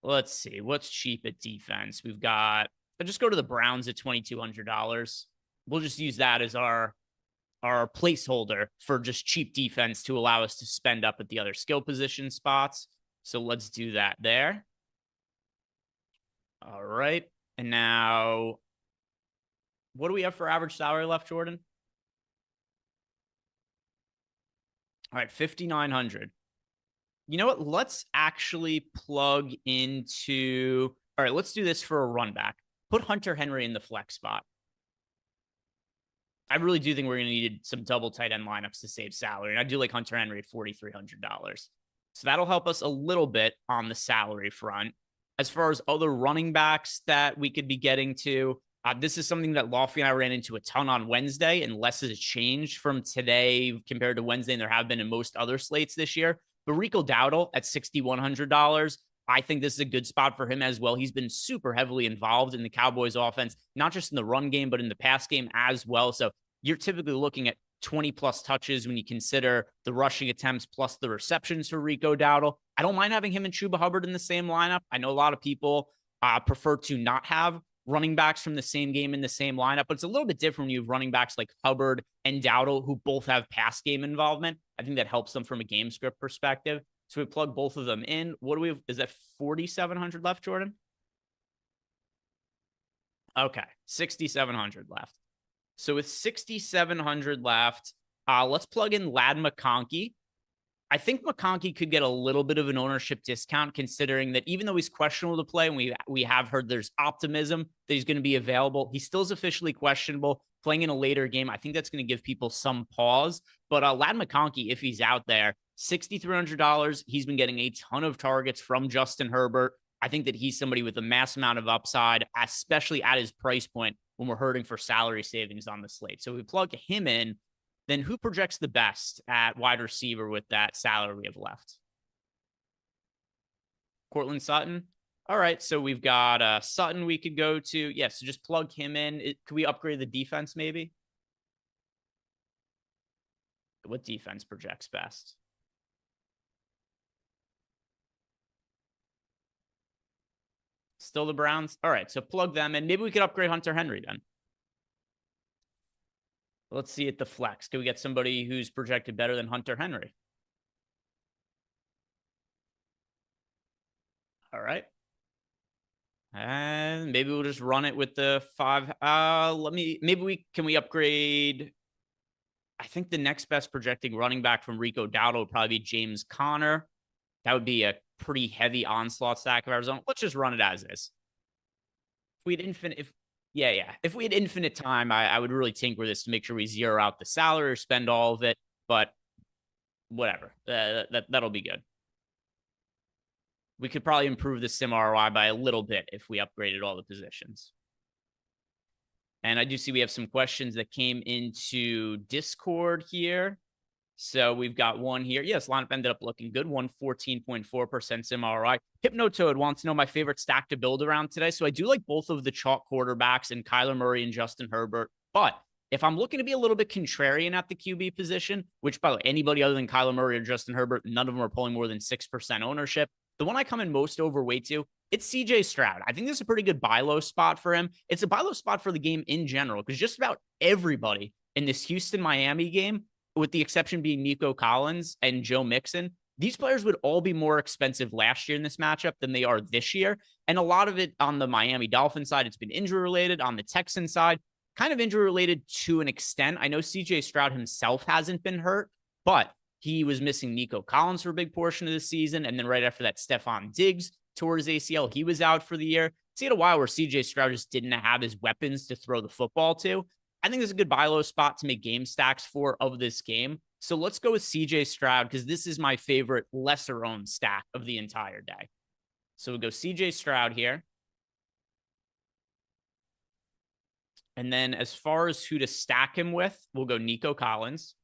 Let's see. What's cheap at defense? We've got, I'll just go to the Browns at $2,200. We'll just use that as our placeholder for just cheap defense to allow us to spend up at the other skill position spots. So let's do that there. All right. And now, what do we have for average salary left, Jordan? All right, $5,900. You know what? Let's actually plug into, all right, let's do this for a run back. Put Hunter Henry in the flex spot. I really do think we're going to need some double tight end lineups to save salary. And I do like Hunter Henry at $4,300. So that'll help us a little bit on the salary front. As far as other running backs that we could be getting to, this is something that Lofty and I ran into a ton on Wednesday, and less has changed from today compared to Wednesday than there have been in most other slates this year. But Rico Dowdle at $6,100. I think this is a good spot for him as well. He's been super heavily involved in the Cowboys offense, not just in the run game, but in the pass game as well. So you're typically looking at 20 plus touches when you consider the rushing attempts plus the receptions for Rico Dowdle. I don't mind having him and Chuba Hubbard in the same lineup. I know a lot of people prefer to not have running backs from the same game in the same lineup, but it's a little bit different when you have running backs like Hubbard and Dowdle who both have pass game involvement. I think that helps them from a game script perspective. So we plug both of them in. What do we have? Is that 4,700 left, Jordan? Okay, 6,700 left. So with 6,700 left, let's plug in Ladd McConkey. I think McConkey could get a little bit of an ownership discount, considering that even though he's questionable to play, and we have heard there's optimism that he's going to be available, he still is officially questionable. Playing in a later game, I think that's going to give people some pause. But Ladd McConkey, if he's out there, $6,300. He's been getting a ton of targets from Justin Herbert. I think that he's somebody with a mass amount of upside, especially at his price point when we're hurting for salary savings on the slate. So we plug him in. Then who projects the best at wide receiver with that salary we have left? Courtland Sutton. All right, so we've got Sutton we could go to. Yeah, so just plug him in. Could we upgrade the defense maybe? What defense projects best? Still the Browns? All right, so plug them in. Maybe we could upgrade Hunter Henry then. Let's see at the flex. Can we get somebody who's projected better than Hunter Henry? All right. And maybe we'll just run it with the 5. Can we upgrade? I think the next best projecting running back from Rico Dowdle would probably be James Conner. That would be a pretty heavy onslaught stack of Arizona. Let's just run it as is. If we had infinite time, I would really tinker this to make sure we zero out the salary or spend all of it. But whatever, that'll be good. We could probably improve the sim ROI by a little bit if we upgraded all the positions. And I do see we have some questions that came into Discord here. So we've got one here. Yes, lineup ended up looking good. 114.4% sim ROI. Hypnotoad wants to know my favorite stack to build around today. So I do like both of the chalk quarterbacks and Kyler Murray and Justin Herbert. But if I'm looking to be a little bit contrarian at the QB position, which by the way, anybody other than Kyler Murray or Justin Herbert, none of them are pulling more than 6% ownership. The one I come in most overweight to, it's CJ Stroud. I think this is a pretty good buy low spot for him. It's a buy low spot for the game in general, because just about everybody in this Houston-Miami game, with the exception being Nico Collins and Joe Mixon, these players would all be more expensive last year in this matchup than they are this year. And a lot of it on the Miami Dolphins side, it's been injury related. On the Texans side, kind of injury related to an extent. I know CJ Stroud himself hasn't been hurt, but he was missing Nico Collins for a big portion of the season. And then right after that, Stephon Diggs tore his ACL. He was out for the year. See, it a while where CJ Stroud just didn't have his weapons to throw the football to. I think this is a good buy low spot to make game stacks for of this game. So let's go with CJ Stroud because this is my favorite lesser owned stack of the entire day. So we'll go CJ Stroud here. And then as far as who to stack him with, we'll go Nico Collins.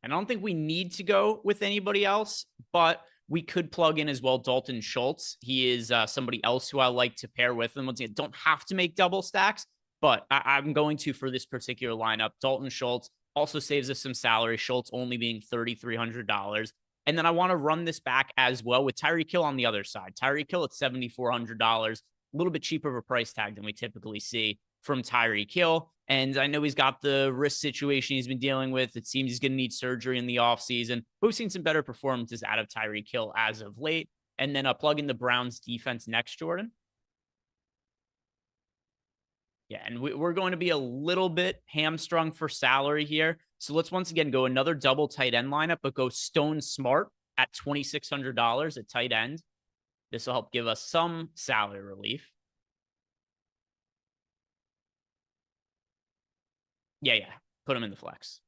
And I don't think we need to go with anybody else, but we could plug in as well Dalton Schultz. He is somebody else who I like to pair with. And once again, don't have to make double stacks, but I'm going to for this particular lineup. Dalton Schultz also saves us some salary. Schultz only being $3,300. And then I want to run this back as well with Tyreek Hill on the other side. Tyreek Hill at $7,400, a little bit cheaper of a price tag than we typically see from Tyreek Hill. And I know he's got the wrist situation he's been dealing with. It seems he's going to need surgery in the offseason. We've seen some better performances out of Tyreek Hill as of late. And then plug in the Browns defense next, Jordan. Yeah, and we're going to be a little bit hamstrung for salary here. So let's once again go another double tight end lineup, but go Stone Smart at $2,600 at tight end. This will help give us some salary relief. Yeah. Put him in the flex.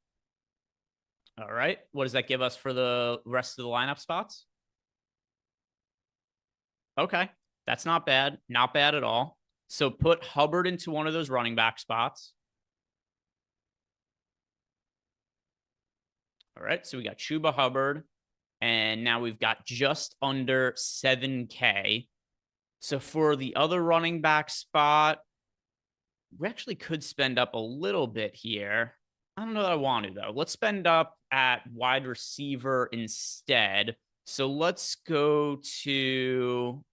All right. What does that give us for the rest of the lineup spots? Okay. That's not bad. Not bad at all. So put Hubbard into one of those running back spots. All right. So we got Chuba Hubbard. And now we've got just under 7K. So for the other running back spot, we actually could spend up a little bit here. I don't know that I want to, though. Let's spend up at wide receiver instead. So let's go James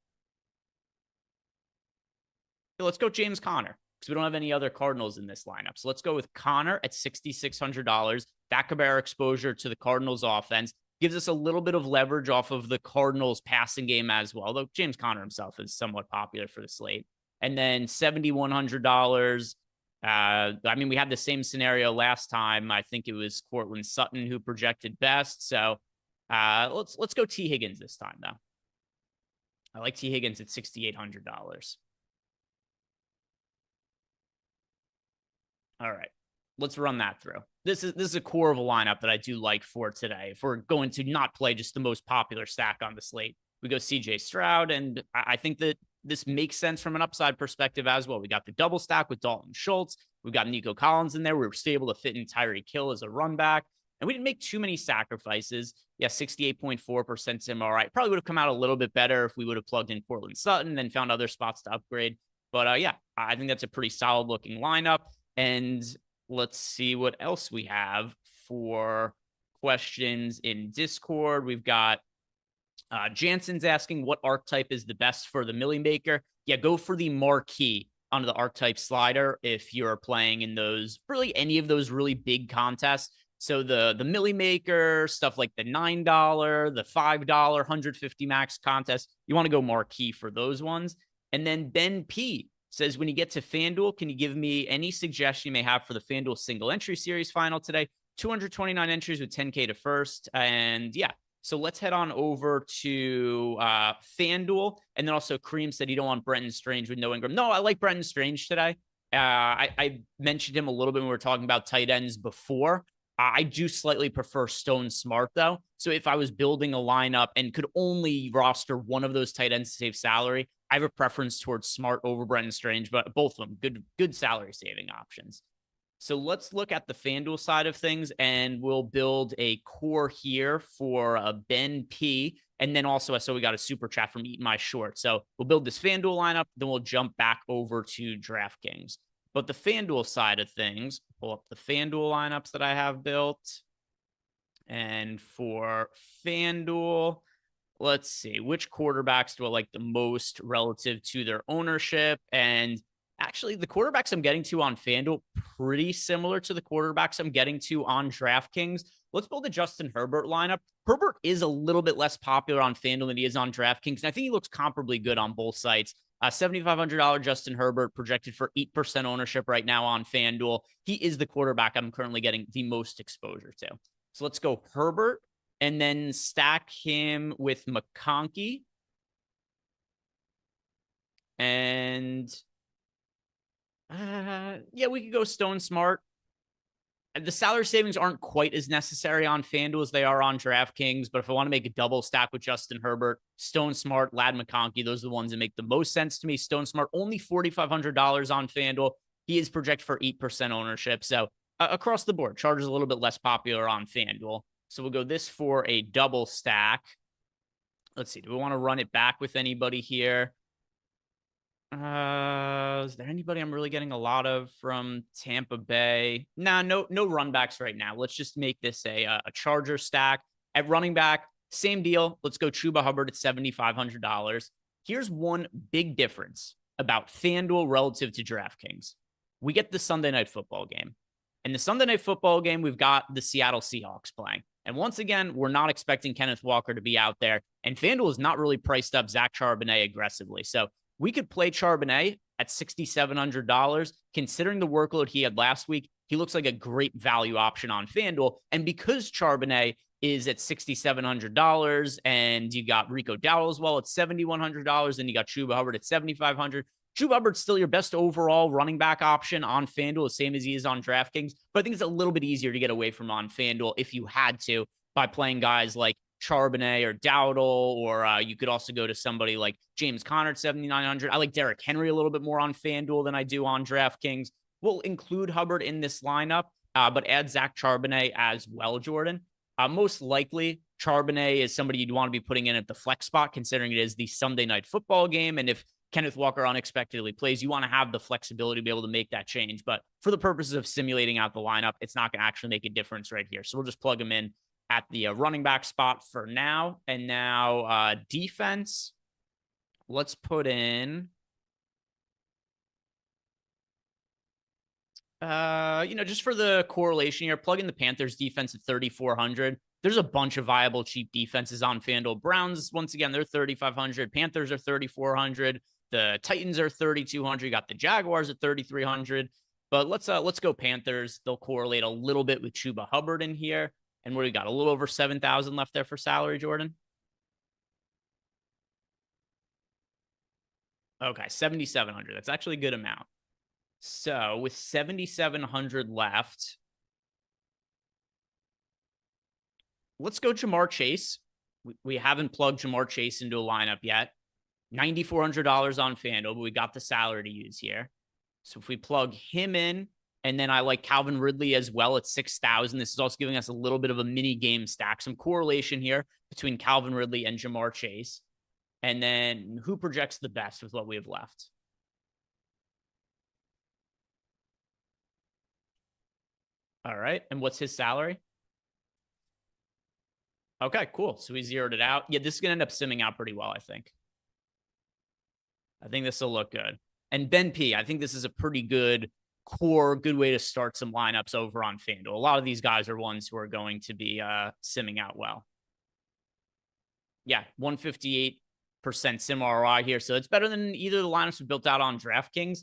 Conner because we don't have any other Cardinals in this lineup. So let's go with Conner at $6,600. That could be our exposure to the Cardinals offense. Gives us a little bit of leverage off of the Cardinals passing game as well, though James Conner himself is somewhat popular for the slate. And then $7,100. I mean, we had the same scenario last time. I think it was Courtland Sutton who projected best. So let's go T. Higgins this time, though. I like T. Higgins at $6,800. All right, let's run that through. This is a core of a lineup that I do like for today. If we're going to not play just the most popular stack on the slate, we go CJ Stroud, and I think that this makes sense from an upside perspective as well. We got the double stack with Dalton Schultz. We've got Nico Collins in there. We were still able to fit in Tyreek Hill as a run back, and we didn't make too many sacrifices. Yeah, 68.4% seemed all right. Probably would have come out a little bit better if we would have plugged in Courtland Sutton and found other spots to upgrade. But yeah, I think that's a pretty solid looking lineup. And let's see what else we have for questions in Discord. We've got Jansen's asking what archetype is the best for the Millie Maker. Yeah, go for the marquee on the archetype slider if you're playing in those, really any of those really big contests. So the Millie Maker, stuff like the $9, the $5, 150 max contest, you want to go marquee for those ones. And then Ben P says, when you get to FanDuel, can you give me any suggestion you may have for the FanDuel single entry series final today? 229 entries with 10K to first. And yeah, so let's head on over to FanDuel. And then also Kareem said you don't want Brenton Strange with no Ingram. No, I like Brenton Strange today. I mentioned him a little bit when we were talking about tight ends before. I do slightly prefer Stone Smart, though. So if I was building a lineup and could only roster one of those tight ends to save salary, I have a preference towards Smart over Brenton Strange, but both of them good salary saving options. So let's look at the FanDuel side of things, and we'll build a core here for Ben P. And then also, so we got a super chat from Eating My Short. So we'll build this FanDuel lineup, then we'll jump back over to DraftKings. But the FanDuel side of things, pull up the FanDuel lineups that I have built. And for FanDuel, let's see, which quarterbacks do I like the most relative to their ownership? And actually, the quarterbacks I'm getting to on FanDuel, pretty similar to the quarterbacks I'm getting to on DraftKings. Let's build a Justin Herbert lineup. Herbert is a little bit less popular on FanDuel than he is on DraftKings, and I think he looks comparably good on both sites. $7,500 Justin Herbert projected for 8% ownership right now on FanDuel. He is the quarterback I'm currently getting the most exposure to. So let's go Herbert and then stack him with McConkey. And yeah, we could go Stone Smart. The salary savings aren't quite as necessary on FanDuel as they are on DraftKings, but if I want to make a double stack with Justin Herbert, Stone Smart, Lad McConkey, those are the ones that make the most sense to me. Stone Smart, only $4,500 on FanDuel. He is projected for 8% ownership. So across the board, Chargers a little bit less popular on FanDuel. So we'll go this for a double stack. Let's see. Do we want to run it back with anybody here? Is there anybody I'm really getting a lot of from Tampa Bay? Nah, no run backs right now. Let's just make this a Charger stack. At running back, same deal. Let's go Chuba Hubbard at $7,500. Here's one big difference about FanDuel relative to DraftKings. We get the Sunday night football game. In the Sunday night football game, we've got the Seattle Seahawks playing. And once again, we're not expecting Kenneth Walker to be out there. And FanDuel has not really priced up Zach Charbonnet aggressively. So we could play Charbonnet at $6,700. Considering the workload he had last week, he looks like a great value option on FanDuel. And because Charbonnet is at $6,700 and you got Rico Dowdle as well at $7,100 and you got Chuba Hubbard at $7,500, Chuba Hubbard's still your best overall running back option on FanDuel, the same as he is on DraftKings. But I think it's a little bit easier to get away from on FanDuel if you had to by playing guys like Charbonnet or Dowdle, or you could also go to somebody like James Conner at 7,900. I like Derrick Henry a little bit more on FanDuel than I do on DraftKings. We'll include Hubbard in this lineup, but add Zach Charbonnet as well, Jordan. Most likely, Charbonnet is somebody you'd want to be putting in at the flex spot, considering it is the Sunday night football game. And if Kenneth Walker unexpectedly plays, you want to have the flexibility to be able to make that change. But for the purposes of simulating out the lineup, it's not going to actually make a difference right here. So we'll just plug him in at the running back spot for now. And now defense, let's put in, just for the correlation here, plug in the Panthers defense at 3,400. There's a bunch of viable cheap defenses on FanDuel. Browns, once again, they're 3,500. Panthers are 3,400. The Titans are 3,200. You got the Jaguars at 3,300. But let's go Panthers. They'll correlate a little bit with Chuba Hubbard in here. And what do we got? A little over 7,000 left there for salary, Jordan. Okay, 7,700. That's actually a good amount. So with 7,700 left, let's go Jamar Chase. We haven't plugged Jamar Chase into a lineup yet. $9,400 on FanDuel, but we got the salary to use here. So if we plug him in, and then I like Calvin Ridley as well at 6,000. This is also giving us a little bit of a mini game stack, some correlation here between Calvin Ridley and Jamar Chase. And then who projects the best with what we have left? All right. And what's his salary? Okay, cool. So we zeroed it out. Yeah, this is going to end up simming out pretty well, I think. I think this will look good. And Ben P, I think this is a pretty good core, good way to start some lineups over on FanDuel. A lot of these guys are ones who are going to be simming out well. Yeah, 158% sim ROI here. So it's better than either of the lineups we built out on DraftKings.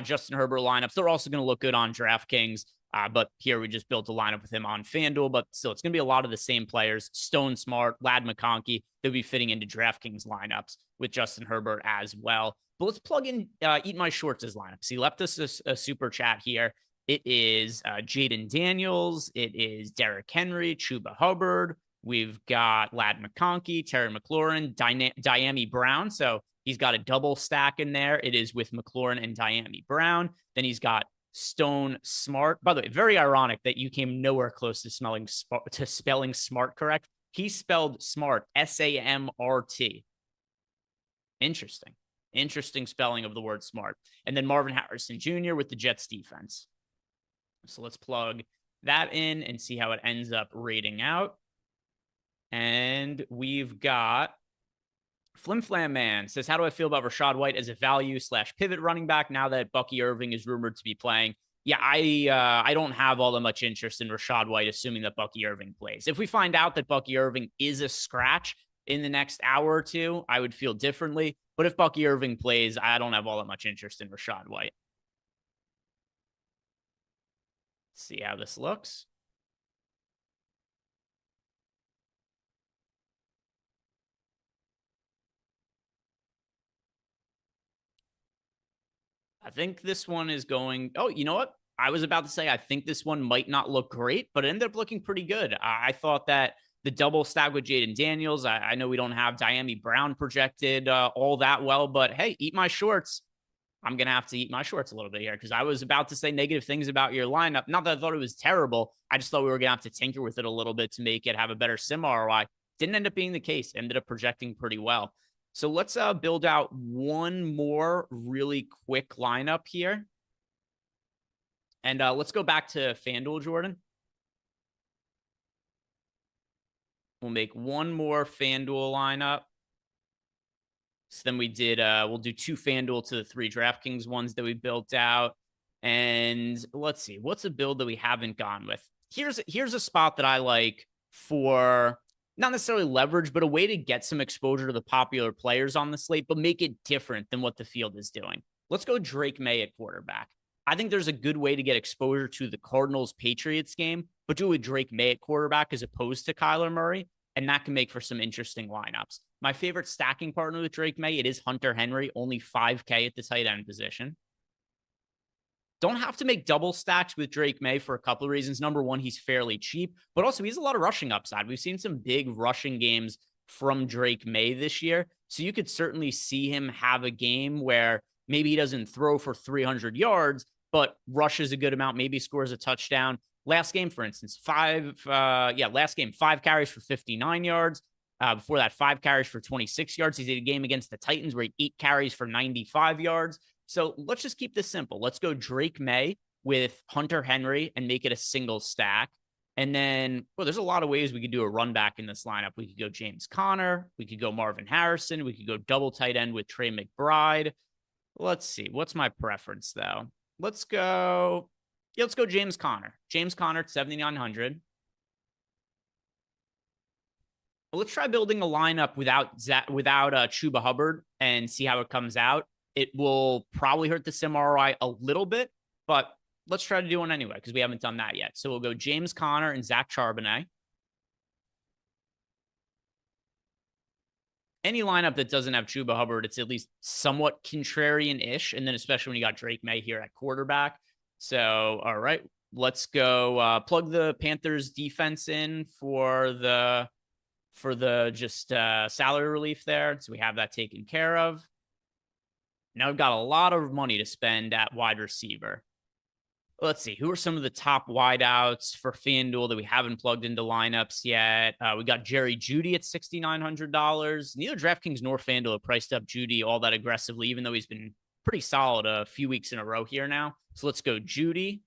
Justin Herbert lineups, they're also going to look good on DraftKings. But here we just built a lineup with him on FanDuel. But still, it's going to be a lot of the same players. Stone Smart, Lad McConkey. They'll be fitting into DraftKings lineups with Justin Herbert as well. But let's plug in Eat My Shorts' lineups. He left us a super chat here. It is Jaden Daniels. It is Derrick Henry, Chuba Hubbard. We've got Lad McConkey, Terry McLaurin, Diami Brown. So he's got a double stack in there. It is with McLaurin and Diami Brown. Then he's got Stone Smart. By the way, very ironic that you came nowhere close to spelling smart correct. He spelled smart, S-A-M-R-T. Interesting spelling of the word smart. And then Marvin Harrison Jr. with the Jets defense. So let's plug that in and see how it ends up rating out. And we've got Flim Flam Man says, how do I feel about Rachaad White as a value / pivot running back now that Bucky Irving is rumored to be playing? Yeah, I don't have all that much interest in Rachaad White, assuming that Bucky Irving plays. If we find out that Bucky Irving is a scratch in the next hour or two, I would feel differently. But if Bucky Irving plays, I don't have all that much interest in Rachaad White. Let's see how this looks. I think this one is going. Oh, you know what? I was about to say, I think this one might not look great, but it ended up looking pretty good. I thought that the double stack with Jaden Daniels, I know we don't have Diami Brown projected all that well, but hey, eat my shorts. I'm going to have to eat my shorts a little bit here because I was about to say negative things about your lineup. Not that I thought it was terrible. I just thought we were going to have to tinker with it a little bit to make it have a better sim ROI. Didn't end up being the case. Ended up projecting pretty well. So let's build out one more really quick lineup here. And let's go back to FanDuel, Jordan. We'll make one more FanDuel lineup. So then we did, we'll do 2 FanDuel to the 3 DraftKings ones that we built out. And let's see, what's a build that we haven't gone with? Here's a spot that I like for not necessarily leverage, but a way to get some exposure to the popular players on the slate, but make it different than what the field is doing. Let's go Drake May at quarterback. I think there's a good way to get exposure to the Cardinals-Patriots game, but do it with Drake May at quarterback as opposed to Kyler Murray, and that can make for some interesting lineups. My favorite stacking partner with Drake May, it is Hunter Henry, only 5K at the tight end position. Don't have to make double stacks with Drake May for a couple of reasons. Number one, he's fairly cheap, but also he has a lot of rushing upside. We've seen some big rushing games from Drake May this year, so you could certainly see him have a game where maybe he doesn't throw for 300 yards, but rushes a good amount, maybe scores a touchdown. Last game, for instance, 5 carries for 59 yards. Before that, 5 carries for 26 yards. He did a game against the Titans where he 8 carries for 95 yards. So let's just keep this simple. Let's go Drake May with Hunter Henry and make it a single stack. And then, well, there's a lot of ways we could do a run back in this lineup. We could go James Conner. We could go Marvin Harrison. We could go double tight end with Trey McBride. Let's see. What's my preference, though? Let's go James Conner. James Conner at 7,900. Let's try building a lineup without Chuba Hubbard and see how it comes out. It will probably hurt the sim ROI a little bit, but let's try to do one anyway because we haven't done that yet. So we'll go James Conner and Zach Charbonnet. Any lineup that doesn't have Chuba Hubbard, it's at least somewhat contrarian-ish, and then especially when you got Drake May here at quarterback. So, all right, let's go plug the Panthers defense in for the just salary relief there. So we have that taken care of. Now we've got a lot of money to spend at wide receiver. Let's see. Who are some of the top wideouts for FanDuel that we haven't plugged into lineups yet? We got Jerry Jeudy at $6,900. Neither DraftKings nor FanDuel have priced up Jeudy all that aggressively, even though he's been pretty solid a few weeks in a row here now. So let's go Jeudy.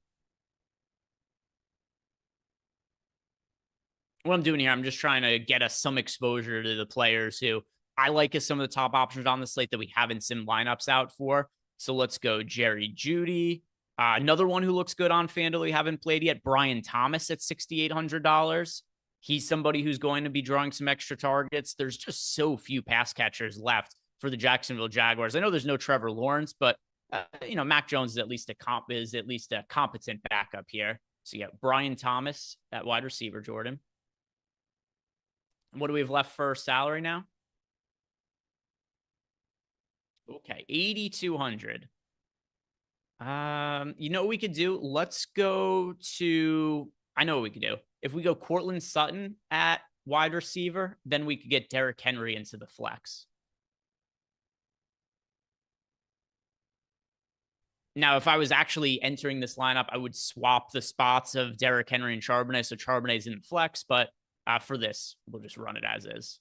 What I'm doing here, I'm just trying to get us some exposure to the players who I like as some of the top options on the slate that we haven't sim lineups out for. So let's go Jerry Jeudy. Another one who looks good on FanDuel we haven't played yet, Brian Thomas at $6,800. He's somebody who's going to be drawing some extra targets. There's just so few pass catchers left for the Jacksonville Jaguars. I know there's no Trevor Lawrence, but Mac Jones is at least a competent backup here. So yeah, Brian Thomas at wide receiver, Jordan. What do we have left for salary now? Okay, 8,200. You know what we could do? Let's go to, I know what we could do. If we go Cortland Sutton at wide receiver, then we could get Derrick Henry into the flex. Now, if I was actually entering this lineup, I would swap the spots of Derrick Henry and Charbonnet, so Charbonnet's in the flex, but for this, we'll just run it as is.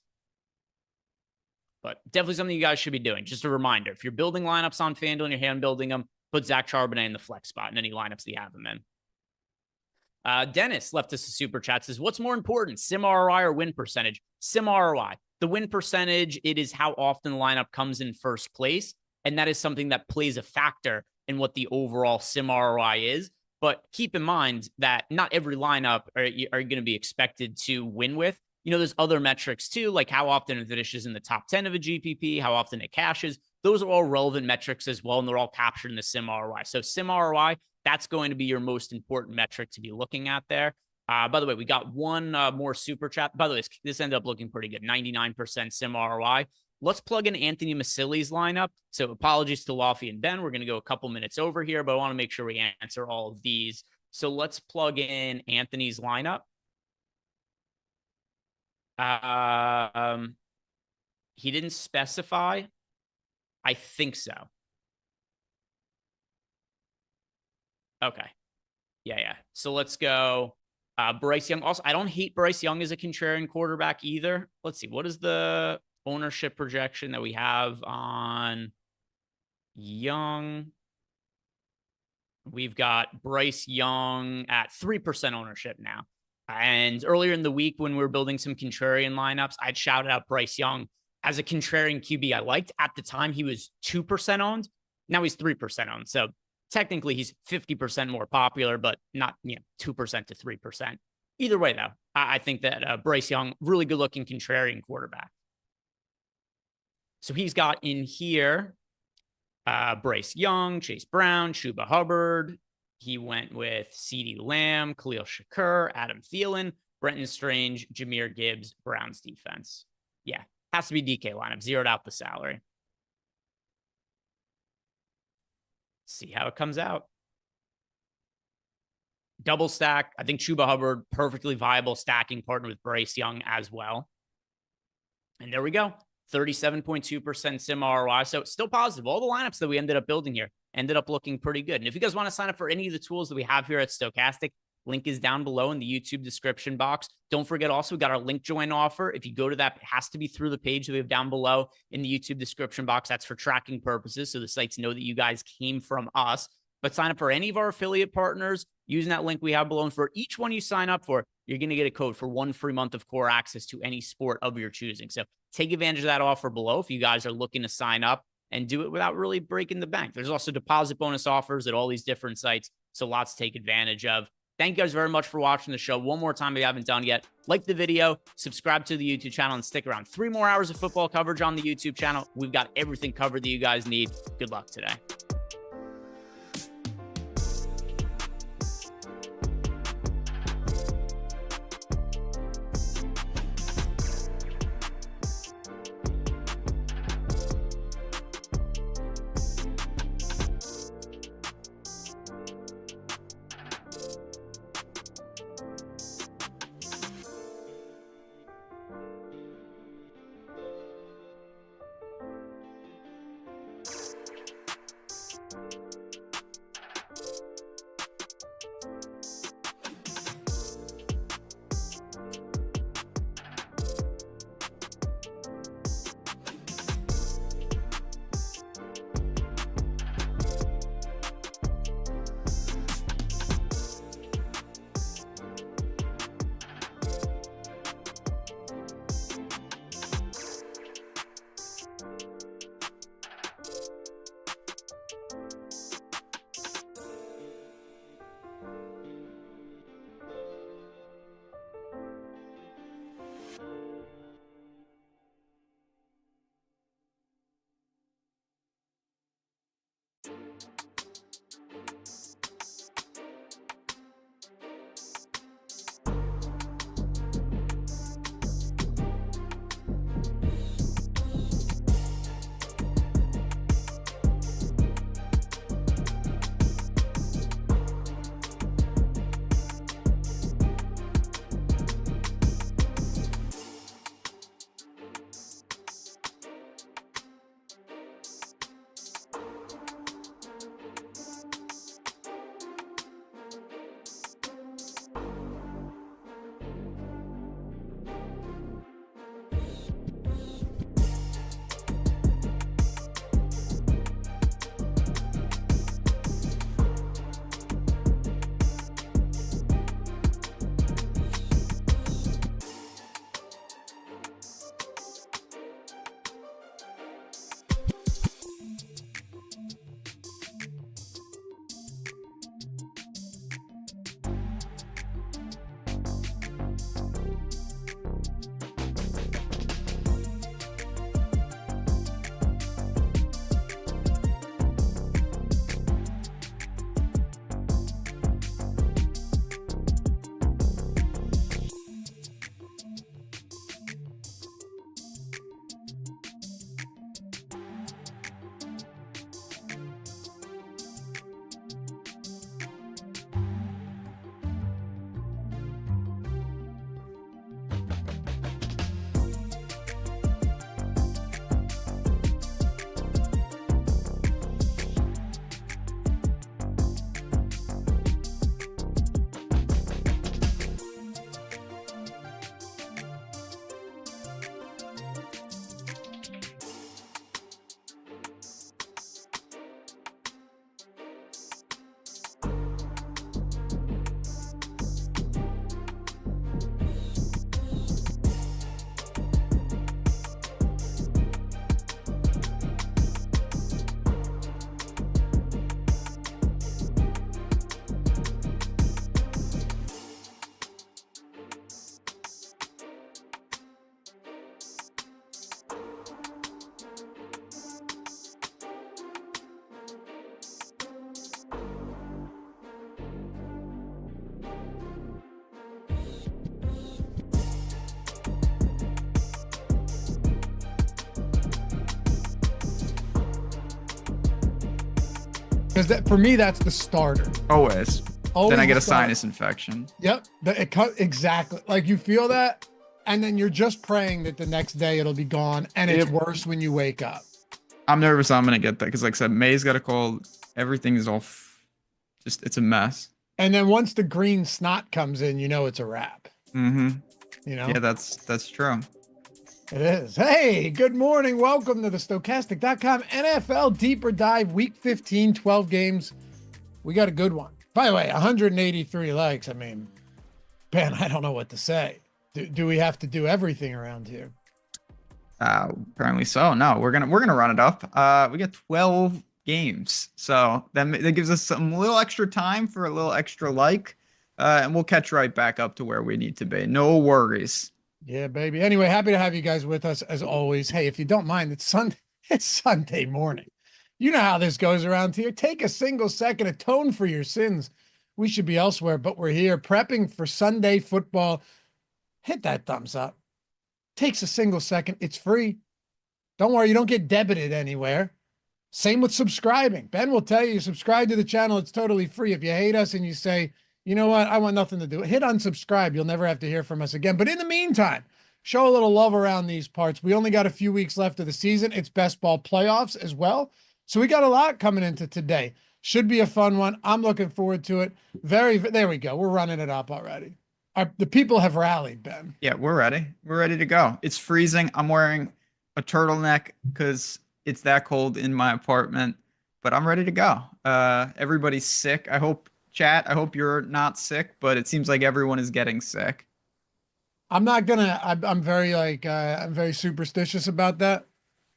But definitely something you guys should be doing. Just a reminder, if you're building lineups on FanDuel and you're hand building them, put Zach Charbonnet in the flex spot in any lineups that you have him in. Dennis left us a super chat, says, what's more important, sim ROI or win percentage? Sim ROI. The win percentage, it is how often the lineup comes in first place, and that is something that plays a factor in what the overall sim ROI is. But keep in mind that not every lineup are going to be expected to win with. There's other metrics too, like how often it finishes in the top 10 of a GPP, how often it cashes. Those are all relevant metrics as well, and they're all captured in the sim ROI. So sim ROI, that's going to be your most important metric to be looking at there. By the way, we got one more super chat. By the way, this ended up looking pretty good, 99% sim ROI. let's plug in Anthony Masili's lineup. So apologies to Lofty and Ben. We're going to go a couple minutes over here, but I want to make sure we answer all of these. So let's plug in Anthony's lineup. He didn't specify. I think so. Okay. Yeah. So let's go. Bryce Young. Also, I don't hate Bryce Young as a contrarian quarterback either. Let's see. What is the ownership projection that we have on Young? We've got Bryce Young at 3% ownership now. And earlier in the week, when we were building some contrarian lineups, I'd shouted out Bryce Young as a contrarian QB I liked. At the time, he was 2% owned. Now he's 3% owned. So technically, he's 50% more popular, but not 2% to 3%. Either way, though, I think that Bryce Young, really good-looking contrarian quarterback. So he's got in here Bryce Young, Chase Brown, Chuba Hubbard. He went with CeeDee Lamb, Khalil Shakur, Adam Thielen, Brenton Strange, Jahmyr Gibbs, Browns defense. Yeah, has to be DK lineup. Zeroed out the salary. See how it comes out. Double stack. I think Chuba Hubbard, perfectly viable stacking partner with Bryce Young as well. And there we go. 37.2% sim ROI. So still positive. All the lineups that we ended up building here ended up looking pretty good. And if you guys want to sign up for any of the tools that we have here at Stokastic, link is down below in the YouTube description box. Don't forget also, we got our link join offer. If you go to that, it has to be through the page that we have down below in the YouTube description box. That's for tracking purposes, so the sites know that you guys came from us. But sign up for any of our affiliate partners using that link we have below. And for each one you sign up for, you're going to get a code for 1 free month of core access to any sport of your choosing. So take advantage of that offer below if you guys are looking to sign up and do it without really breaking the bank. There's also deposit bonus offers at all these different sites, so lots to take advantage of. Thank you guys very much for watching the show. One more time if you haven't done yet, like the video, subscribe to the YouTube channel, and stick around. 3 more hours of football coverage on the YouTube channel. We've got everything covered that you guys need. Good luck today. Because that, for me, that's the starter. Always. Then I get a starter. sinus infection. Yep. Exactly. Like you feel that, and then you're just praying that the next day it'll be gone, and it's worse when you wake up. I'm nervous I'm going to get that because, like I said, May's got a cold. Everything is all it's a mess. And then once the green snot comes in, you know it's a wrap. Mm-hmm. You know? Yeah, that's true. It is. Hey, good morning. Welcome to the Stokastic.com NFL Deeper Dive Week 15, 12 games. We got a good one. By the way, 183 likes. I mean, Ben, I don't know what to say. Do we have to do everything around here? Apparently so. No, we're gonna run it up. We got 12 games, so that gives us some little extra time for a little extra and we'll catch right back up to where we need to be. No worries. Yeah, baby. Anyway, happy to have you guys with us as always. Hey, if you don't mind, it's Sunday morning. You know how this goes around here. Take a single second, atone for your sins. We should be elsewhere, but we're here prepping for Sunday football. Hit that thumbs up. Takes a single second. It's free. Don't worry, you don't get debited anywhere. Same with subscribing. Ben will tell you, subscribe to the channel. It's totally free. If you hate us and you say, you know what, I want nothing to do, hit unsubscribe. You'll never have to hear from us again. But in the meantime, show a little love around these parts. We only got a few weeks left of the season. It's best ball playoffs as well. So we got a lot coming into today. Should be a fun one. I'm looking forward to it. There we go. We're running it up already. The people have rallied, Ben. Yeah, we're ready. We're ready to go. It's freezing. I'm wearing a turtleneck because it's that cold in my apartment, but I'm ready to go. Everybody's sick. I hope you're not sick, but it seems like everyone is getting sick. I'm very superstitious about that.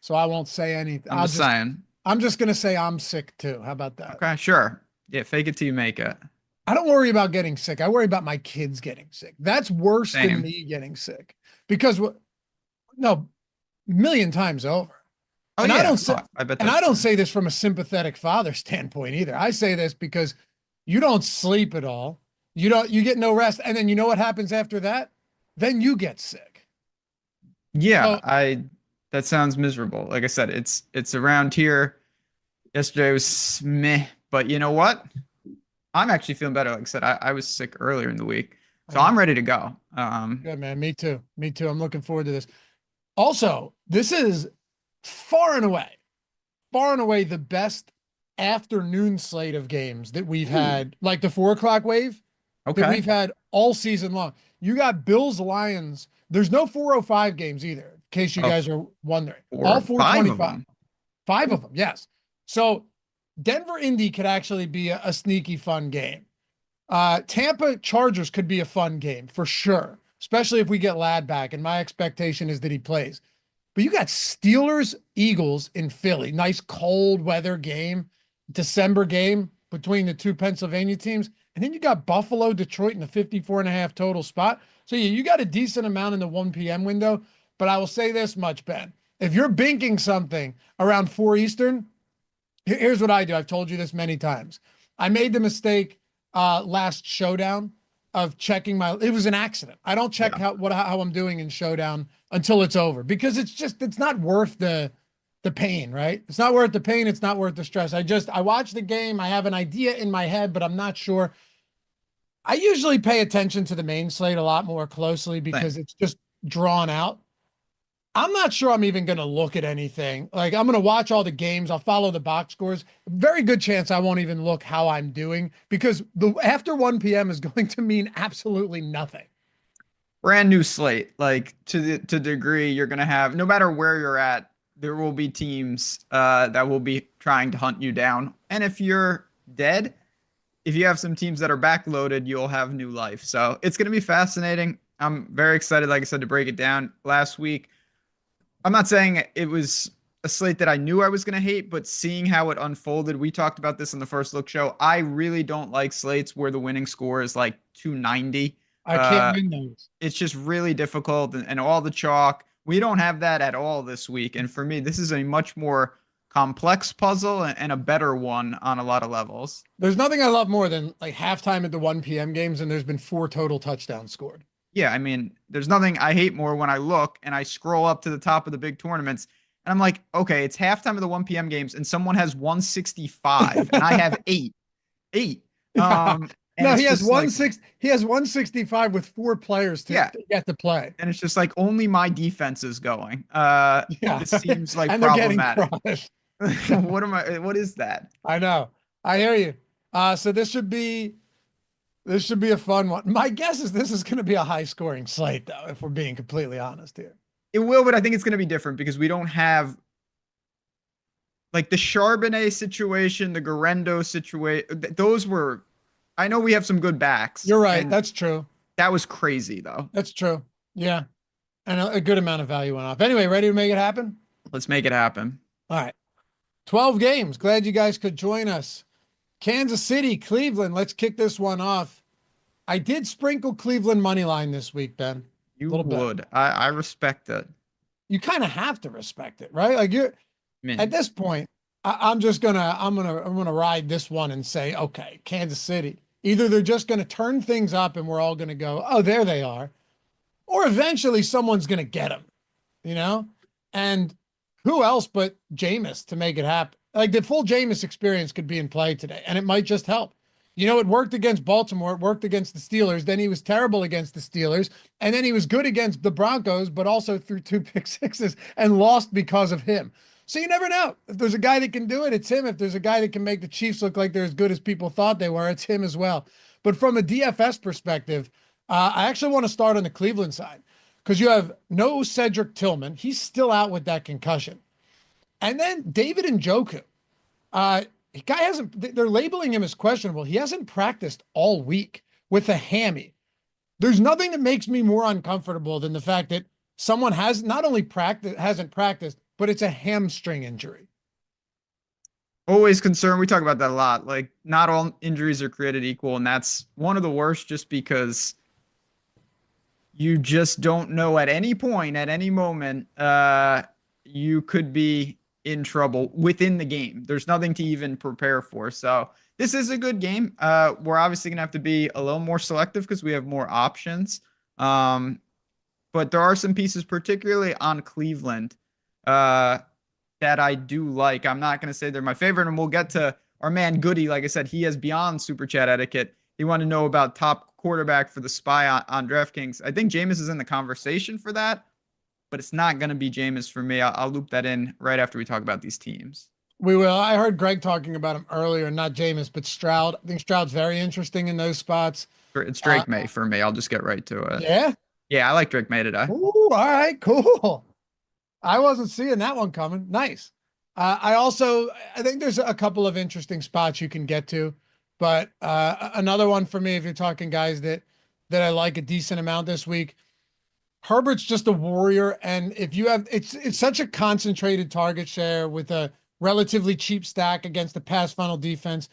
So I won't say anything. I'm just going to say I'm sick too. How about that? Okay, sure. Yeah, fake it till you make it. I don't worry about getting sick. I worry about my kids getting sick. That's worse Same. than me getting sick because million times over. Oh, and yeah. I don't say this from a sympathetic father standpoint either. I say this because you don't sleep at all. You get no rest. And then you know what happens after that? Then you get sick. Yeah, that sounds miserable. Like I said, it's around here. Yesterday was meh, but you know what? I'm actually feeling better. Like I said, I was sick earlier in the week, so I'm ready to go. Good, man. Me too. I'm looking forward to this. Also, this is far and away the best afternoon slate of games that we've had, like the 4 o'clock wave that we've had all season long. You got Bills, Lions. There's no 4:05 games either, in case you guys are wondering. All 4:25. 5 of them, yes. So Denver Indy could actually be a sneaky fun game. Tampa Chargers could be a fun game for sure, especially if we get Ladd back. And my expectation is that he plays. But you got Steelers, Eagles in Philly. Nice cold weather game, December game between the two Pennsylvania teams. And then you got Buffalo, Detroit in the 54.5 total spot. So you got a decent amount in the 1 p.m. window. But I will say this much, Ben. If you're binking something around 4 Eastern, here's what I do. I've told you this many times. I made the mistake last showdown of checking it was an accident. I don't check how I'm doing in showdown until it's over because it's not worth the pain, right? It's not worth the pain. It's not worth the stress. I watch the game. I have an idea in my head, but I'm not sure. I usually pay attention to the main slate a lot more closely because it's just drawn out. I'm not sure I'm even going to look at anything. Like I'm going to watch all the games. I'll follow the box scores. Very good chance I won't even look how I'm doing because after 1 p.m. is going to mean absolutely nothing. Brand new slate. Like to the degree you're going to have, no matter where you're at, there will be teams that will be trying to hunt you down. And if you're dead, if you have some teams that are backloaded, you'll have new life. So it's going to be fascinating. I'm very excited, like I said, to break it down. Last week, I'm not saying it was a slate that I knew I was going to hate, but seeing how it unfolded, we talked about this in the first look show. I really don't like slates where the winning score is like 290. I can't win those. It's just really difficult and all the chalk. We don't have that at all this week. And for me, this is a much more complex puzzle and a better one on a lot of levels. There's nothing I love more than like halftime at the 1 p.m. games, and there's been 4 total touchdowns scored. Yeah, I mean, there's nothing I hate more when I look and I scroll up to the top of the big tournaments And I'm like, okay, it's halftime of the 1 p.m. games, and someone has 165, and I have eight. And no, it's he has just like, he has 165 with 4 players to get to play. And it's just like only my defense is going. This seems like and problematic. What is that? I know. I hear you. So this should be a fun one. My guess is this is going to be a high scoring slate, though, if we're being completely honest here. It will, but I think it's going to be different because we don't have like the Charbonnet situation, the Garendo situation. Those were, I know we have some good backs. You're right. That's true. That was crazy, though. That's true. Yeah. And a good amount of value went off. Anyway, ready to make it happen? Let's make it happen. All right. 12 games. Glad you guys could join us. Kansas City, Cleveland. Let's kick this one off. I did sprinkle Cleveland money line this week, Ben. You would. I respect it. You kind of have to respect it, right? Like at this point, I'm gonna ride this one and say, okay, Kansas City. Either they're just gonna turn things up and we're all gonna go, oh, there they are, or eventually someone's gonna get them, you know? And who else but Jameis to make it happen? Like the full Jameis experience could be in play today, and it might just help. You know, it worked against Baltimore. It worked against the Steelers. Then he was terrible against the Steelers. And then he was good against the Broncos, but also threw 2 pick sixes and lost because of him. So you never know. If there's a guy that can do it, it's him. If there's a guy that can make the Chiefs look like they're as good as people thought they were, it's him as well. But from a DFS perspective, I actually want to start on the Cleveland side because you have no Cedric Tillman. He's still out with that concussion. And then David Njoku. Guy hasn't, they're labeling him as questionable. He hasn't practiced all week with a hammy. There's nothing that makes me more uncomfortable than the fact that someone has not only hasn't practiced, but it's a hamstring injury. Always concerned. We talk about that a lot. Like, not all injuries are created equal, and that's one of the worst just because you just don't know at any point, at any moment, you could be in trouble within the game. There's nothing to even prepare for. So this is a good game. We're obviously going to have to be a little more selective because we have more options. But there are some pieces, particularly on Cleveland, that I do like. I'm not going to say they're my favorite, and we'll get to our man Goody. Like I said, he has beyond Super Chat etiquette. He wanted to know about top quarterback for the spy on DraftKings. I think Jameis is in the conversation for that, but it's not going to be Jameis for me. I'll loop that in right after we talk about these teams. We will. I heard Greg talking about him earlier, not Jameis, but Stroud. I think Stroud's very interesting in those spots. It's Drake May for me. I'll just get right to it. Yeah? Yeah, I like Drake May today. Ooh, all right, cool. I wasn't seeing that one coming. Nice. I think there's a couple of interesting spots you can get to, but another one for me, if you're talking guys that I like a decent amount this week, Herbert's just a warrior, and if you have, it's such a concentrated target share with a relatively cheap stack against the pass funnel defense,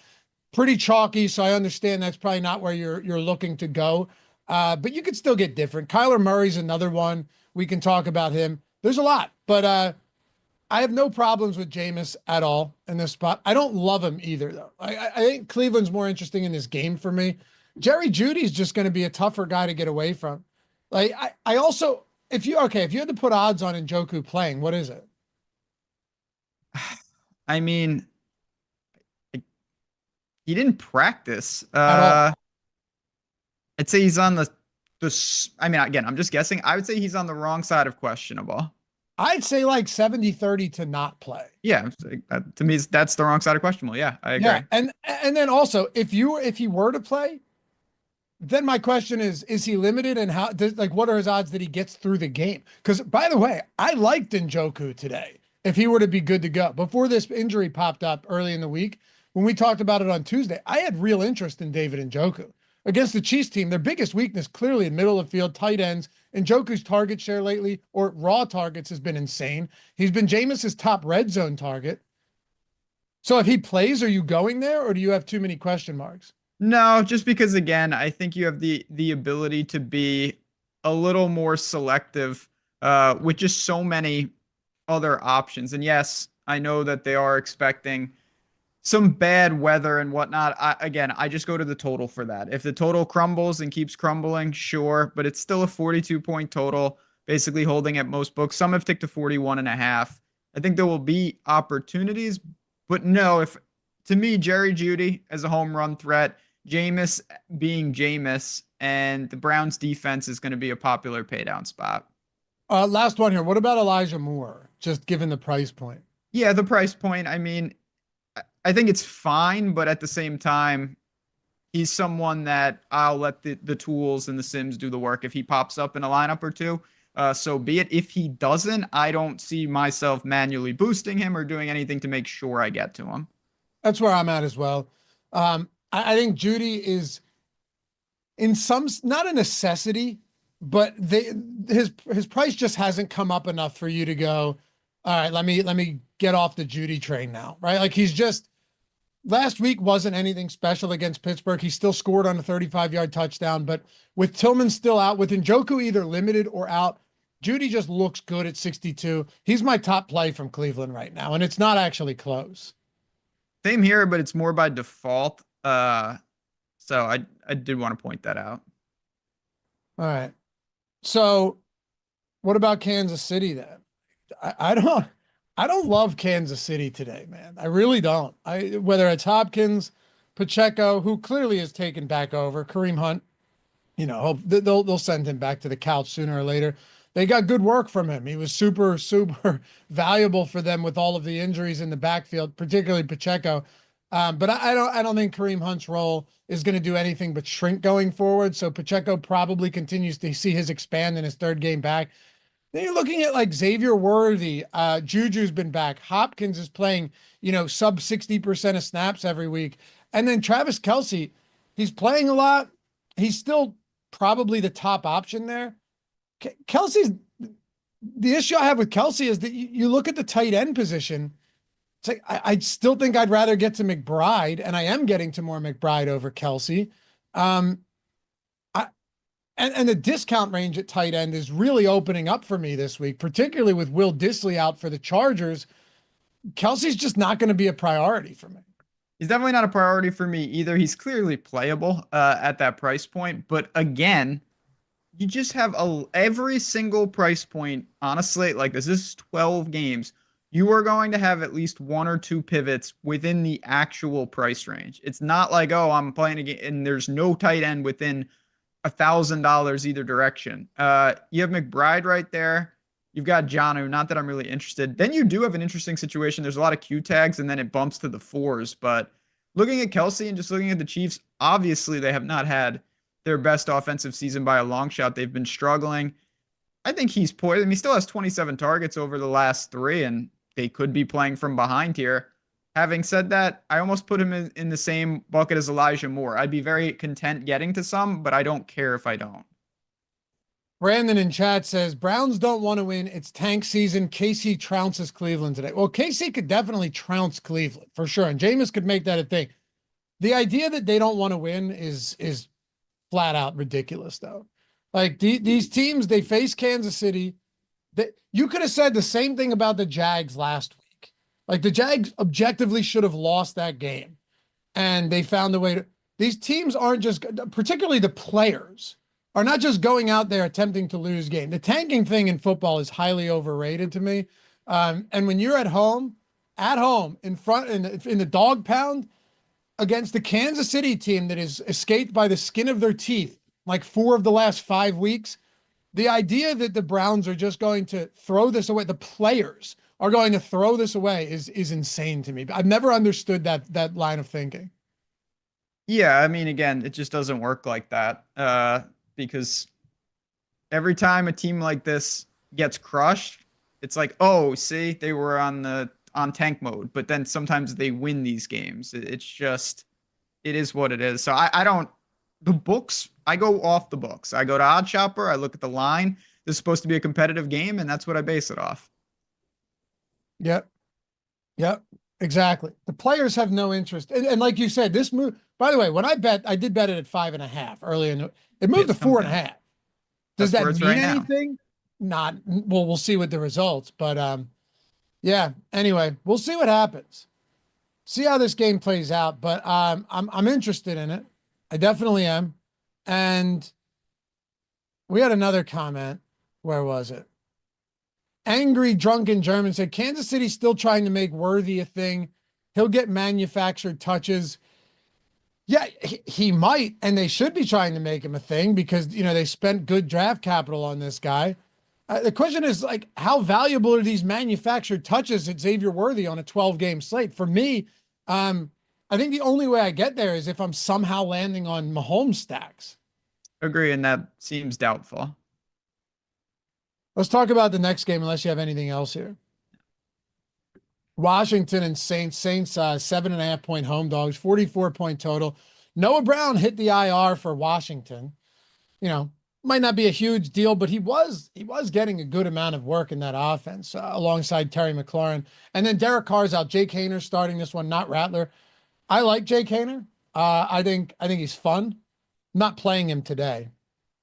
pretty chalky. So I understand that's probably not where you're looking to go, but you could still get different. Kyler Murray's another one. We can talk about him. There's a lot, but I have no problems with Jameis at all in this spot. I don't love him either, though. I think Cleveland's more interesting in this game for me. Jerry Jeudy's just going to be a tougher guy to get away from. Like I also, if you had to put odds on Njoku playing, what is it? I mean, he didn't practice. At all. I'd say he's on the. I mean, again, I'm just guessing. I would say he's on the wrong side of questionable. I'd say like 70-30 to not play. Yeah, to me, that's the wrong side of questionable. Yeah, I agree. Yeah, and then also, if he were to play, then my question is he limited, and what are his odds that he gets through the game? Because, by the way, I liked Njoku today if he were to be good to go. Before this injury popped up early in the week, when we talked about it on Tuesday, I had real interest in David Njoku. Against the Chiefs team, their biggest weakness clearly in middle of field, tight ends. Njoku's target share lately, or raw targets, has been insane. He's been Jameis's top red zone target. So if he plays, are you going there, or do you have too many question marks? No, just because, again, I think you have the ability to be a little more selective with just so many other options. And yes, I know that they are expecting some bad weather and whatnot. I just go to the total for that. If the total crumbles and keeps crumbling, sure, but it's still a 42-point total, basically holding at most books. Some have ticked to 41.5. I think there will be opportunities, but no, if to me, Jerry Jeudy as a home run threat, Jameis being Jameis, and the Browns defense is going to be a popular pay down spot. Last one here. What about Elijah Moore? Just given the price point. Yeah, the price point. I mean, I think it's fine, but at the same time, he's someone that I'll let the tools and the Sims do the work. If he pops up in a lineup or two, so be it. If he doesn't, I don't see myself manually boosting him or doing anything to make sure I get to him. That's where I'm at as well. I think Jeudy is in some, not a necessity, but his price just hasn't come up enough for you to go, all right, let me get off the Jeudy train now, right? Like he's just, last week wasn't anything special against Pittsburgh. He still scored on a 35-yard touchdown, but with Tillman still out, with Njoku either limited or out, Jeudy just looks good at 62. He's my top play from Cleveland right now, and it's not actually close. Same here, but it's more by default. So I did want to point that out. All right. So what about Kansas City then? I don't love Kansas City today, man. I really don't. Whether it's Hopkins, Pacheco, who clearly is taken back over, Kareem Hunt, hope they'll send him back to the couch sooner or later. They got good work from him. He was super, super valuable for them with all of the injuries in the backfield, particularly Pacheco. But I don't think Kareem Hunt's role is going to do anything but shrink going forward. So Pacheco probably continues to see his expand in his third game back. Then you're looking at like Xavier Worthy. Juju's been back. Hopkins is playing, sub 60% of snaps every week. And then Travis Kelce, he's playing a lot. He's still probably the top option there. Kelsey's, the issue I have with Kelce is that you look at the tight end position. It's like, I still think I'd rather get to McBride, and I am getting to more McBride over Kelce. And the discount range at tight end is really opening up for me this week, particularly with Will Dissly out for the Chargers. Kelsey's just not going to be a priority for me. He's definitely not a priority for me either. He's clearly playable at that price point. But again, you just have every single price point on a slate like this. This is 12 games. You are going to have at least one or two pivots within the actual price range. It's not like, oh, I'm playing a game and there's no tight end within $1,000 either direction. You have McBride right there. You've got Jonnu. Not that I'm really interested. Then you do have an interesting situation. There's a lot of Q tags, and then it bumps to the 4s. But looking at Kelce and just looking at the Chiefs, obviously they have not had their best offensive season by a long shot. They've been struggling. I think he's poised. I mean, he still has 27 targets over the last 3, and they could be playing from behind here. Having said that, I almost put him in the same bucket as Elijah Moore. I'd be very content getting to some, but I don't care if I don't. Brandon in chat says, Browns don't want to win. It's tank season. KC trounces Cleveland today. Well, KC could definitely trounce Cleveland for sure. And Jameis could make that a thing. The idea that they don't want to win is flat out ridiculous though. Like these teams, they face Kansas City. You could have said the same thing about the Jags last week. Like the Jags objectively should have lost that game. And they found a way to, these teams aren't just, particularly the players, are not just going out there attempting to lose game. The tanking thing in football is highly overrated to me. And when you're at home in front in the dog pound against the Kansas City team that is escaped by the skin of their teeth, like 4 of the last 5 weeks, the idea that the Browns are just going to throw this away, the players are going to throw this away is insane to me. I've never understood that line of thinking. Yeah, I mean, again, it just doesn't work like that. Because every time a team like this gets crushed, it's like, oh, see, they were on tank mode, but then sometimes they win these games. It's just, it is what it is. So I don't, the books, I go off the books. I go to Odd Shopper, I look at the line. This is supposed to be a competitive game, and that's what I base it off. Yep, exactly. The players have no interest. And like you said, this move, by the way, when I did bet it at 5.5 early in it moved to 4.5. Does that mean right anything? Not, well, we'll see with the results, but yeah, anyway, we'll see what happens. See how this game plays out, but I'm interested in it. I definitely am. And we had another comment. Where was it? Angry Drunken German said Kansas City's still trying to make Worthy a thing. He'll get manufactured touches. Yeah, he might, and they should be trying to make him a thing because, they spent good draft capital on this guy. The question is, like, how valuable are these manufactured touches at Xavier Worthy on a 12-game slate? For me, I think the only way I get there is if I'm somehow landing on Mahomes stacks. Agree, and that seems doubtful. Let's talk about the next game, unless you have anything else here. Washington and Saints. Saints 7.5-point home dogs, 44-point total. Noah Brown hit the IR for Washington. Might not be a huge deal, but he was getting a good amount of work in that offense alongside Terry McLaurin. And then Derek Carr's out. Jake Haener starting this one, not Rattler. I like Jake Haener. I think he's fun. I'm not playing him today.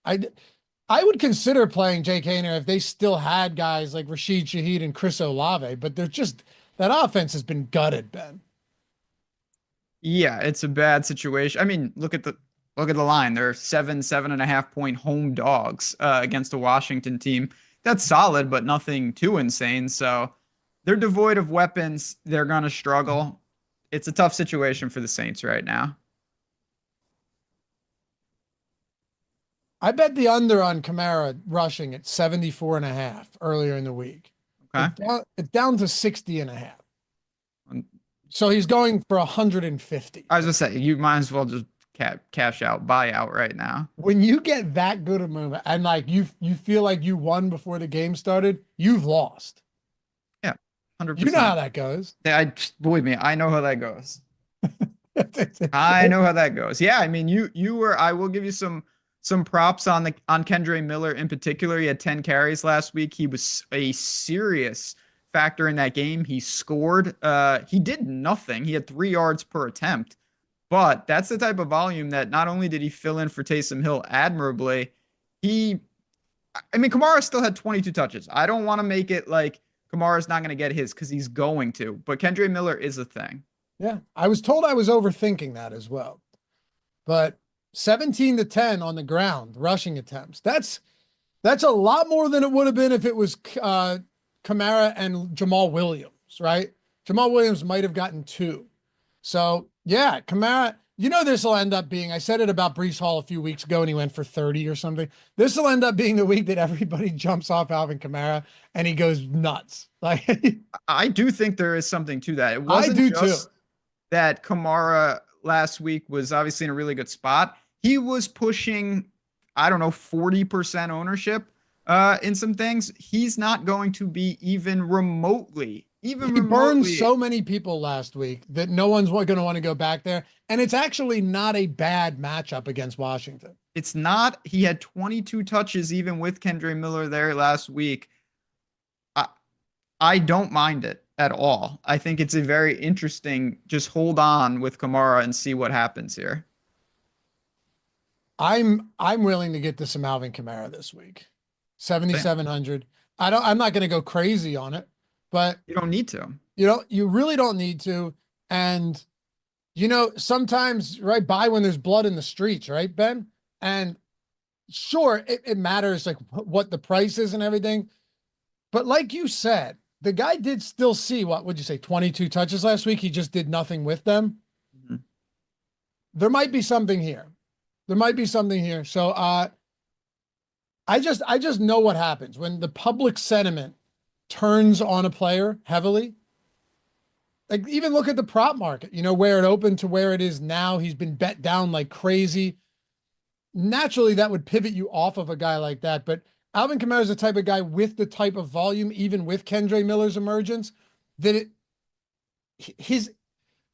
I would consider playing Jake Haener if they still had guys like Rashid Shaheed and Chris Olave, but they're just, that offense has been gutted, Ben. Yeah, it's a bad situation. I mean, look at the line. They're 7.5-point home dogs against a Washington team. That's solid, but nothing too insane. So they're devoid of weapons. They're going to struggle. It's a tough situation for the Saints right now. I bet the under on Kamara rushing at 74.5 earlier in the week. Okay. It's down to 60.5. So he's going for 150. I was going to say, you might as well just cash out, buy out right now. When you get that good a move and like you feel like you won before the game started, you've lost. Yeah, 100%. You know how that goes. Believe me, I know how that goes. I know how that goes. Yeah, I mean, you were. I will give you some props on Kendre Miller in particular. He had 10 carries last week. He was a serious factor in that game. He scored. He did nothing. He had 3 yards per attempt. But that's the type of volume that not only did he fill in for Taysom Hill admirably, Kamara still had 22 touches. I don't want to make it like Kamara's not going to get his because he's going to. But Kendre Miller is a thing. Yeah, I was told I was overthinking that as well. But 17-10 on the ground, rushing attempts. That's a lot more than it would have been if it was Kamara and Jamal Williams, right? Jamal Williams might have gotten 2. So, yeah, Kamara, this will end up being, I said it about Breece Hall a few weeks ago and he went for 30 or something. This will end up being the week that everybody jumps off Alvin Kamara and he goes nuts. Like, I do think there is something to that. It wasn't just that Kamara last week was obviously in a really good spot. He was pushing, 40% ownership in some things. He's not going to be even remotely. He burned so many people last week that no one's going to want to go back there. And it's actually not a bad matchup against Washington. It's not. He had 22 touches even with Kendre Miller there last week. I don't mind it at all. I think it's a very interesting, just hold on with Kamara and see what happens here. I'm willing to get to some Alvin Kamara this week. 7,700. I'm not going to go crazy on it, but you don't need to. You really don't need to. And sometimes, right, buy when there's blood in the streets, right, Ben? And sure, it matters like what the price is and everything. But like you said, the guy did still see, what would you say, 22 touches last week? He just did nothing with them. Mm-hmm. There might be something here. So I just know what happens when the public sentiment turns on a player heavily. Like, even look at the prop market, where it opened to where it is now. He's been bet down like crazy. Naturally, that would pivot you off of a guy like that. But Alvin Kamara is the type of guy with the type of volume, even with Kendre Miller's emergence, that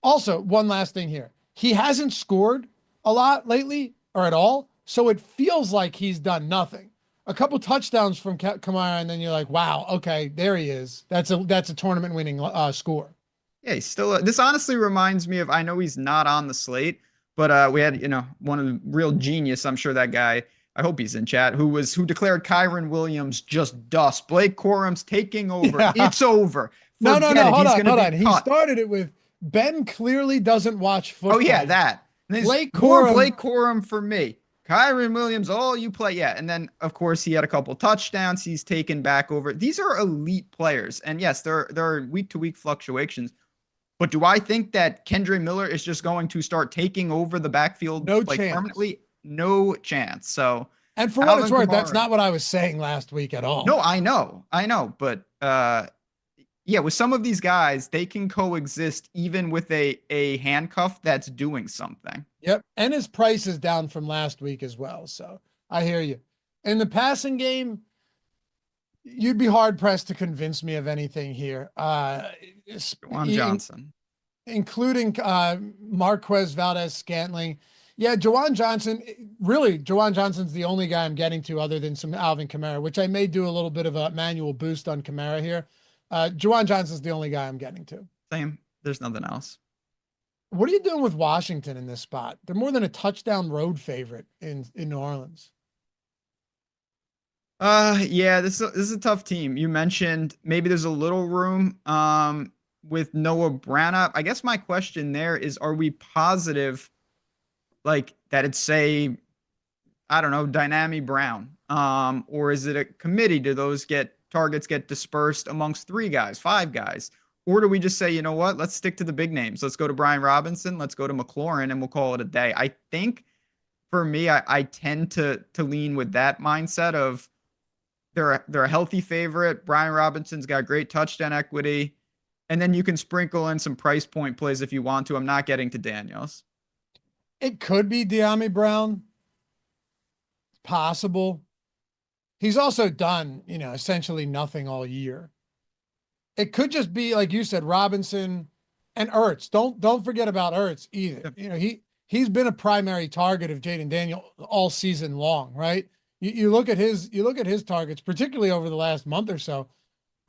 also, one last thing here. He hasn't scored a lot lately or at all. So it feels like he's done nothing. A couple touchdowns from Kamara, and then you're like, wow, okay, there he is. That's a tournament winning score. Yeah, he's still, this honestly reminds me of, I know he's not on the slate, but we had, one of the real genius, I'm sure that guy, I hope he's in chat, who declared Kyron Williams just dust. Blake Corum's taking over. Yeah. It's over. No, hold on. He started it with, Ben clearly doesn't watch football. Oh yeah, that. Blake Corum for me. Kyron Williams, oh, you play. Yeah. And then, of course, he had a couple touchdowns. He's taken back over. These are elite players. And yes, there are week-to-week fluctuations. But do I think that Kendre Miller is just going to start taking over the backfield permanently? No chance. So, and for what it's worth, that's not what I was saying last week at all. No, I know. But yeah, with some of these guys, they can coexist even with a handcuff that's doing something. Yep. And his price is down from last week as well. So I hear you. In the passing game, you'd be hard pressed to convince me of anything here. Juwan Johnson, including Marquez Valdez-Scantling. Yeah, Juwan Johnson. Really, Juwan Johnson's the only guy I'm getting to, other than some Alvin Kamara, which I may do a little bit of a manual boost on Kamara here. Juwan Johnson's the only guy I'm getting to. Same. There's nothing else. What are you doing with Washington in this spot? They're more than a touchdown road favorite in New Orleans. Yeah, this is a tough team. You mentioned maybe there's a little room with Noah Brown up. I guess my question there is, are we positive like that it's, say, I don't know, Dynami Brown? Or is it a committee? Do those targets get dispersed amongst 3 guys, 5 guys? Or do we just say, you know what, let's stick to the big names. Let's go to Brian Robinson. Let's go to McLaurin, and we'll call it a day. I think for me, I tend to lean with that mindset of they're a healthy favorite. Brian Robinson's got great touchdown equity. And then you can sprinkle in some price point plays if you want to. I'm not getting to Daniels. It could be De'Ami Brown. It's possible. He's also done, essentially nothing all year. It could just be, like you said, Robinson and Ertz. Don't forget about Ertz either. He's been a primary target of Jaden Daniels all season long, right? You look at his targets, particularly over the last month or so.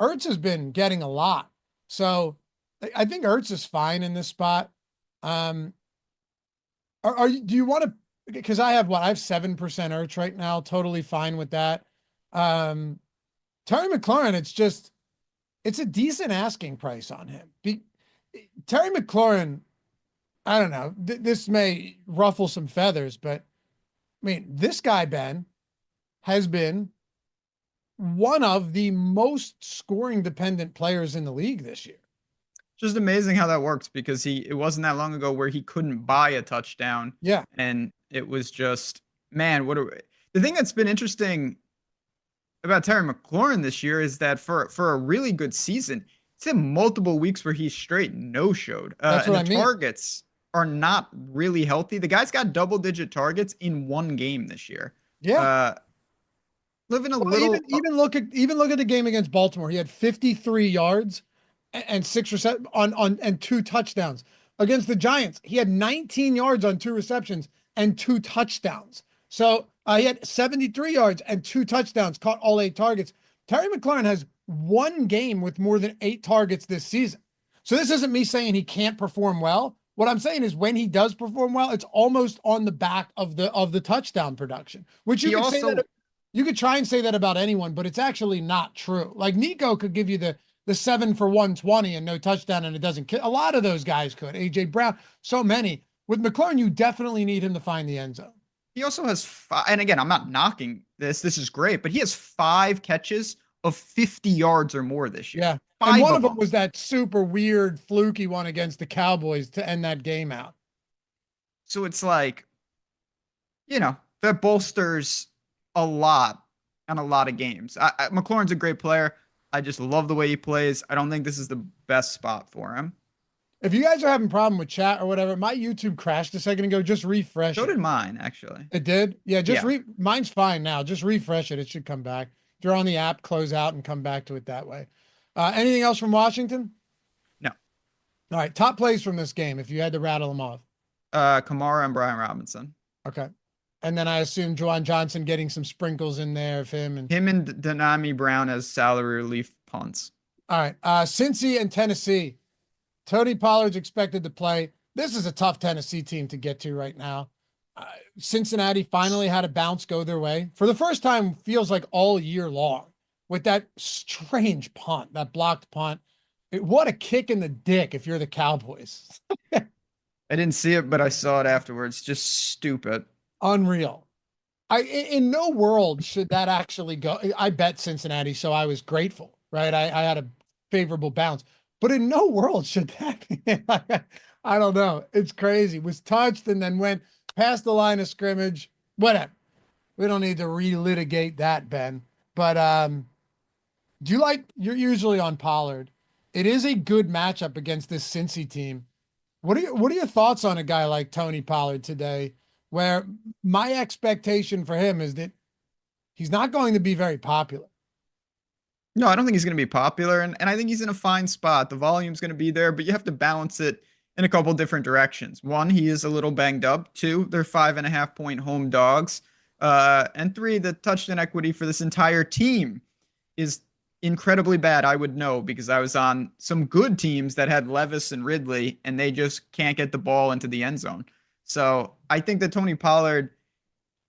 Ertz has been getting a lot. So I think Ertz is fine in this spot. Do you want to, because I have 7% Ertz right now, totally fine with that. Terry McLaurin, it's a decent asking price on him. Terry McLaurin, I don't know, this may ruffle some feathers, but I mean, this guy, Ben, has been one of the most scoring dependent players in the league this year. Just amazing how that works, because it wasn't that long ago where he couldn't buy a touchdown. Yeah. And it was just, man, the thing that's been interesting about Terry McLaurin this year is that for a really good season, it's in multiple weeks where he's straight no-showed. That's what I mean. Targets are not really healthy. The guy's got double-digit targets in one game this year. Yeah. Living a little. Even look at the game against Baltimore. He had 53 yards and 6 and 2 touchdowns. Against the Giants, he had 19 yards on 2 receptions and 2 touchdowns. So he had 73 yards and 2 touchdowns, caught all 8 targets. Terry McLaurin has 1 game with more than 8 targets this season. So this isn't me saying he can't perform well. What I'm saying is when he does perform well, it's almost on the back of the touchdown production, which you could say that. You could try and say that about anyone, but it's actually not true. Like Nico could give you the 7 for 120 and no touchdown, and it doesn't kill. A lot of those guys could. AJ Brown, so many. With McLaurin, you definitely need him to find the end zone. He also has 5, and again, I'm not knocking this. This is great, but he has 5 catches of 50 yards or more this year. Yeah. And one of them was that super weird, fluky one against the Cowboys to end that game out. So it's like, that bolsters a lot on a lot of games. McLaurin's a great player. I just love the way he plays. I don't think this is the best spot for him. If you guys are having a problem with chat or whatever, my YouTube crashed a second ago. Just refresh it. So did mine, actually. It did? Yeah, mine's fine now. Just refresh it. It should come back. If you're on the app, close out and come back to it that way. Anything else from Washington? No. All right, top plays from this game, if you had to rattle them off. Kamara and Brian Robinson. Okay. And then I assume Juwan Johnson getting some sprinkles in there of him. And De'Ami Brown as salary relief punts. All right. Cincy and Tennessee. Tony Pollard's expected to play. This is a tough Tennessee team to get to right now. Cincinnati finally had a bounce go their way. For the first time, feels like all year long, with that strange punt, that blocked punt. What a kick in the dick if you're the Cowboys. I didn't see it, but I saw it afterwards. Just stupid. Unreal. In no world should that actually go. I bet Cincinnati, so I was grateful, right? I had a favorable bounce, but in no world should that. I don't know. It's crazy. Was touched and then went past the line of scrimmage. Whatever. We don't need to relitigate that, Ben. But do you like? You're usually on Pollard. It is a good matchup against this Cincy team. What are your thoughts on a guy like Tony Pollard today? Where my expectation for him is that he's not going to be very popular. No, I don't think he's going to be popular, and I think he's in a fine spot. The volume's going to be there, but you have to balance it in a couple different directions. One, he is a little banged up. Two, they're 5.5-point home dogs. And three, the touchdown equity for this entire team is incredibly bad. I would know because I was on some good teams that had Levis and Ridley, and they just can't get the ball into the end zone. So I think that Tony Pollard,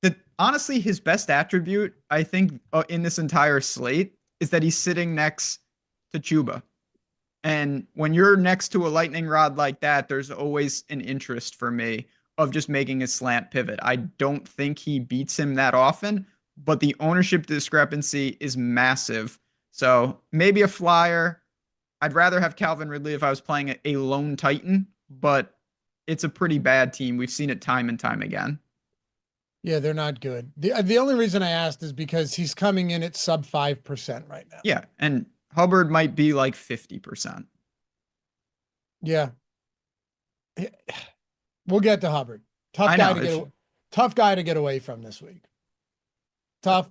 that honestly his best attribute, I think in this entire slate is that he's sitting next to Chuba. And when you're next to a lightning rod like that, there's always an interest for me of just making a slant pivot. I don't think he beats him that often, but the ownership discrepancy is massive. So maybe a flyer. I'd rather have Calvin Ridley if I was playing a lone Titan, but it's a pretty bad team. We've seen it time and time again. Yeah, they're not good. The only reason I asked is because he's coming in at sub 5% right now. Yeah, and Hubbard might be like 50%. Yeah. We'll get to Hubbard. Tough guy to get away from this week. Tough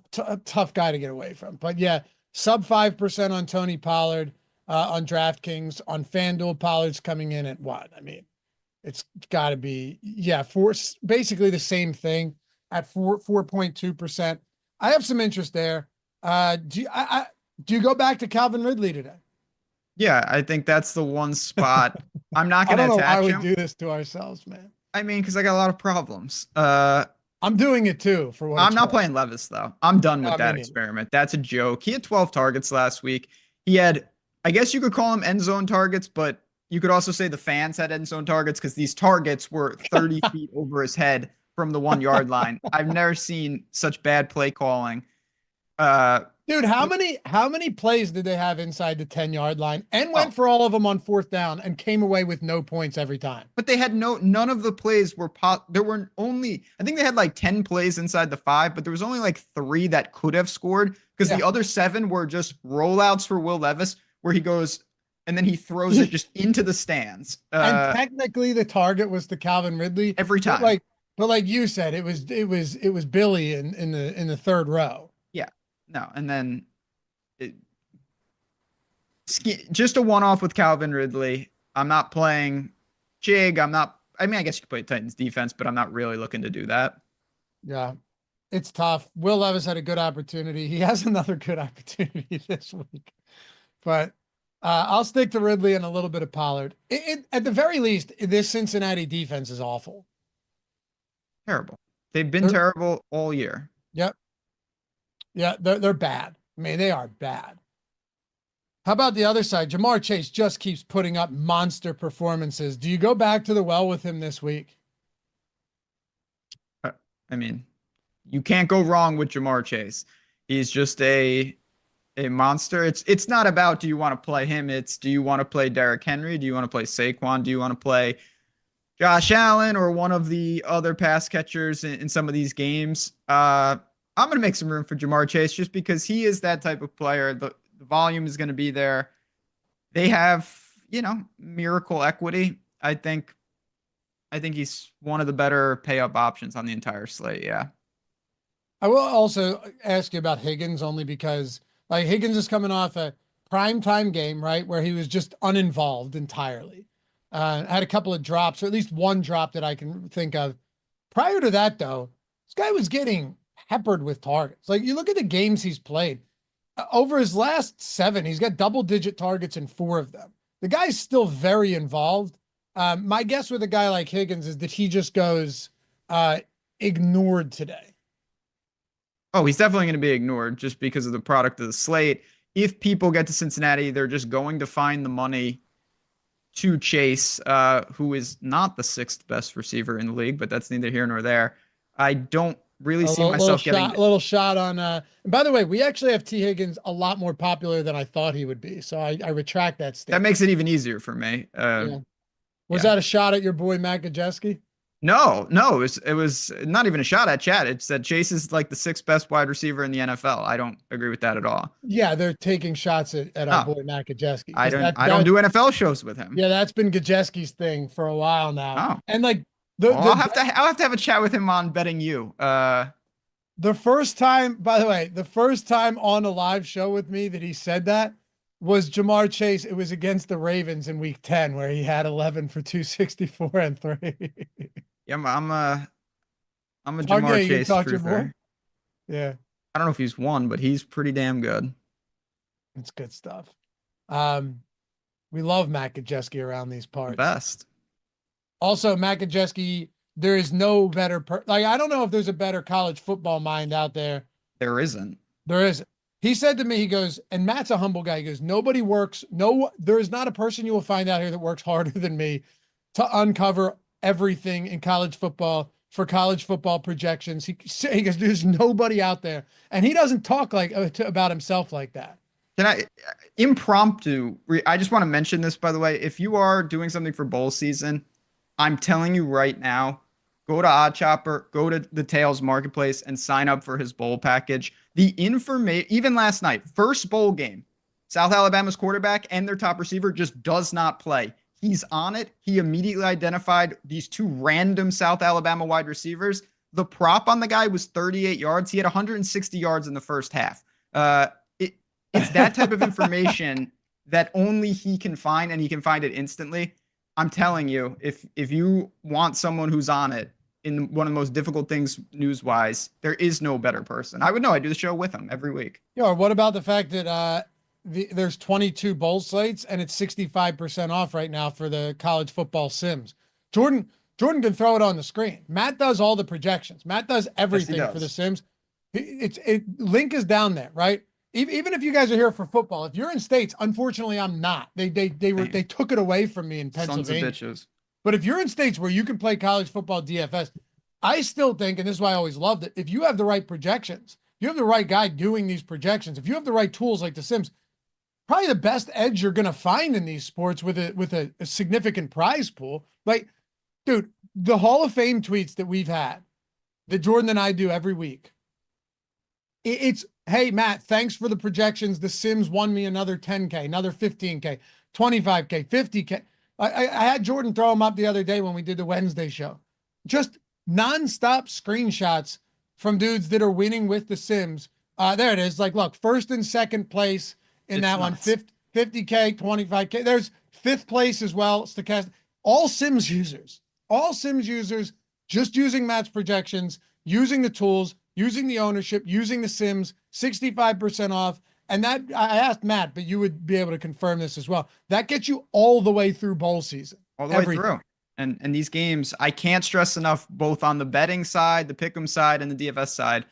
guy to get away from. But yeah, sub 5% on Tony Pollard on DraftKings. On FanDuel, Pollard's coming in at what? I mean, it's got to be, basically the same thing at 4.2%. I have some interest there. Do you go back to Calvin Ridley today? Yeah, I think that's the one spot. I'm not going to attach him. I don't know why we do this to ourselves, man. I mean, because I got a lot of problems. I'm doing it too. I'm not playing Levis, though. I'm done with that experiment. That's a joke. He had 12 targets last week. He had, I guess you could call them end zone targets, but you could also say the fans had end zone targets because these targets were 30 feet over his head from the 1 yard line. I've never seen such bad play calling. Dude, how many plays did they have inside the 10-yard line and went for all of them on 4th down and came away with no points every time? But they had none of the plays were there were only, I think they had like 10 plays inside the 5, but there was only like 3 that could have scored because the other 7 were just rollouts for Will Levis where he goes and then he throws it just into the stands. And technically the target was to Calvin Ridley every time. But like you said, it was Billy in the 3rd row. Yeah. No, and then just a one-off with Calvin Ridley. I'm not playing Jig. I guess you could play Titans defense, but I'm not really looking to do that. Yeah, it's tough. Will Levis had a good opportunity. He has another good opportunity this week. But I'll stick to Ridley and a little bit of Pollard. At the very least, this Cincinnati defense is awful. Terrible. They've been terrible all year. Yep. Yeah, they're bad. I mean, they are bad. How about the other side? Jamar Chase just keeps putting up monster performances. Do you go back to the well with him this week? I mean, you can't go wrong with Jamar Chase. He's just a monster. It's not about do you want to play him? It's do you want to play Derrick Henry? Do you want to play Saquon? Do you want to play Josh Allen or one of the other pass catchers in some of these games? I'm going to make some room for Jamar Chase just because he is that type of player. The volume is going to be there. They have, miracle equity. I think he's one of the better pay-up options on the entire slate. Yeah. I will also ask you about Higgins only because Higgins is coming off a primetime game, right? Where he was just uninvolved entirely. Had a couple of drops, or at least one drop that I can think of. Prior to that, though, this guy was getting peppered with targets. Like, you look at the games he's played. Over his last 7, he's got double-digit targets in 4 of them. The guy's still very involved. My guess with a guy like Higgins is that he just goes ignored today. Oh, he's definitely going to be ignored just because of the product of the slate. If people get to Cincinnati, they're just going to find the money to Chase, who is not the 6th best receiver in the league, but that's neither here nor there. I don't really A see little myself shot, getting. little shot on. And by the way, we actually have T. Higgins a lot more popular than I thought he would be. So I retract that That statement. makes it even easier for me. Yeah. Was Yeah. that a shot at your boy Matt Gajewski? No, it was not even a shot at Chad. It said Chase is like the sixth best wide receiver in the NFL. I don't agree with that at all. Yeah, they're taking shots at our No, boy Matt Gajewski. I 'Cause don't. I don't do NFL shows with him. Yeah, that's been Gajewski's thing for a while now. Oh, And like well, I'll have to have a chat with him on betting you. the first time, by the way, the first time on a live show with me that he said that was Jamar Chase. It was against the Ravens in week 10 where he had 11 for 264 and 3. Yeah, I'm a Okay, Jamar you Chase talk to your boy? truther. Yeah, I don't know if he's won, but he's pretty damn good. it's good stuff. We love Matt Gajewski around these The parts. best. Also, Matt Gajewski, there is no better like I don't know if there's a better college football mind out there. There isn't. There isn't. He said to me, he goes, and Matt's a humble guy. He goes, nobody works. There is not a person you will find out here that works harder than me to uncover everything in college football for college football projections. He goes, there's nobody out there. And he doesn't talk like about himself like that. Can I impromptu? I just want to mention this, by the way. If you are doing something for bowl season, I'm telling you right now, go to OddsShopper, go to the Tails Marketplace, and sign up for his bowl package. The information, even last night, first bowl game, South Alabama's quarterback and their top receiver just does not play. He's on it. He immediately identified these two random South Alabama wide receivers. The prop on the guy was 38 yards. He had 160 yards in the first half. It's that type of information that only he can find, and he can find it instantly. I'm telling you, if you want someone who's on it in one of the most difficult things news-wise, there is no better person. I would know. I do the show with him every week. Yeah. What about the fact that there's 22 bowl slates and it's 65% off right now for the college football sims? Jordan can throw it on the screen. Matt does all the projections. Matt does everything for the sims. Link is down there, right? Even if you guys are here for football, if you're in states, unfortunately, I'm not. They took it away from me in Pennsylvania. Sons of bitches. But if you're in states where you can play college football DFS, I still think, and this is why I always loved it, if you have the right projections, you have the right guy doing these projections, if you have the right tools like the Sims, probably the best edge you're going to find in these sports with a significant prize pool. Like, dude, the Hall of Fame tweets that we've had, that Jordan and I do every week, it's, hey, Matt, thanks for the projections. The Sims won me another 10K, another 15K, 25K, 50K. I had Jordan throw them up the other day when we did the Wednesday show. Just nonstop screenshots from dudes that are winning with the Sims. There it is. Like, look, first and second place in that one, 50K, 25K. There's fifth place as well. Stokastic. All Sims users just using Matt's projections, using the tools, using the ownership, using the Sims, 65% off. And that, I asked Matt, but you would be able to confirm this as well. That gets you all the way through bowl season. All the way through. And these games, I can't stress enough, both on the betting side, the pick'em side, and the DFS side,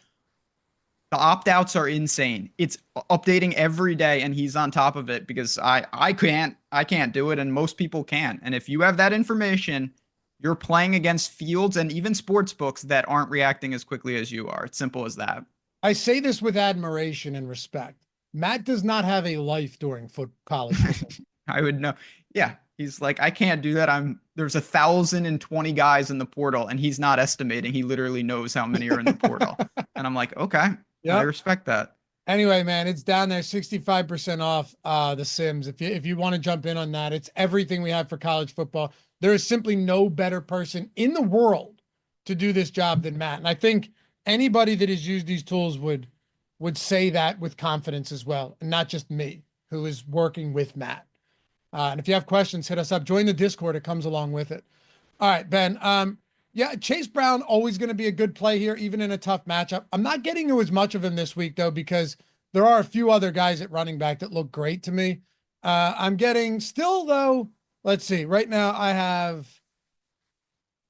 the opt-outs are insane. It's updating every day, and he's on top of it because I can't do it, and most people can't. And if you have that information, you're playing against fields and even sports books that aren't reacting as quickly as you are. It's simple as that. I say this with admiration and respect. Matt does not have a life during college football. I would know. Yeah. He's like, I can't do that. There's 1,020 guys in the portal, and he's not estimating. He literally knows how many are in the portal. And I'm like, okay, I respect that. Anyway, man, it's down there, 65% off the Sims. If you want to jump in on that, it's everything we have for college football. There is simply no better person in the world to do this job than Matt. And I think anybody that has used these tools would say that with confidence as well, and not just me, who is working with Matt. And if you have questions, hit us up. Join the Discord. It comes along with it. All right, Ben. Yeah, Chase Brown, always going to be a good play here, even in a tough matchup. I'm not getting to as much of him this week, though, because there are a few other guys at running back that look great to me. I'm getting still, though, let's see. Right now, I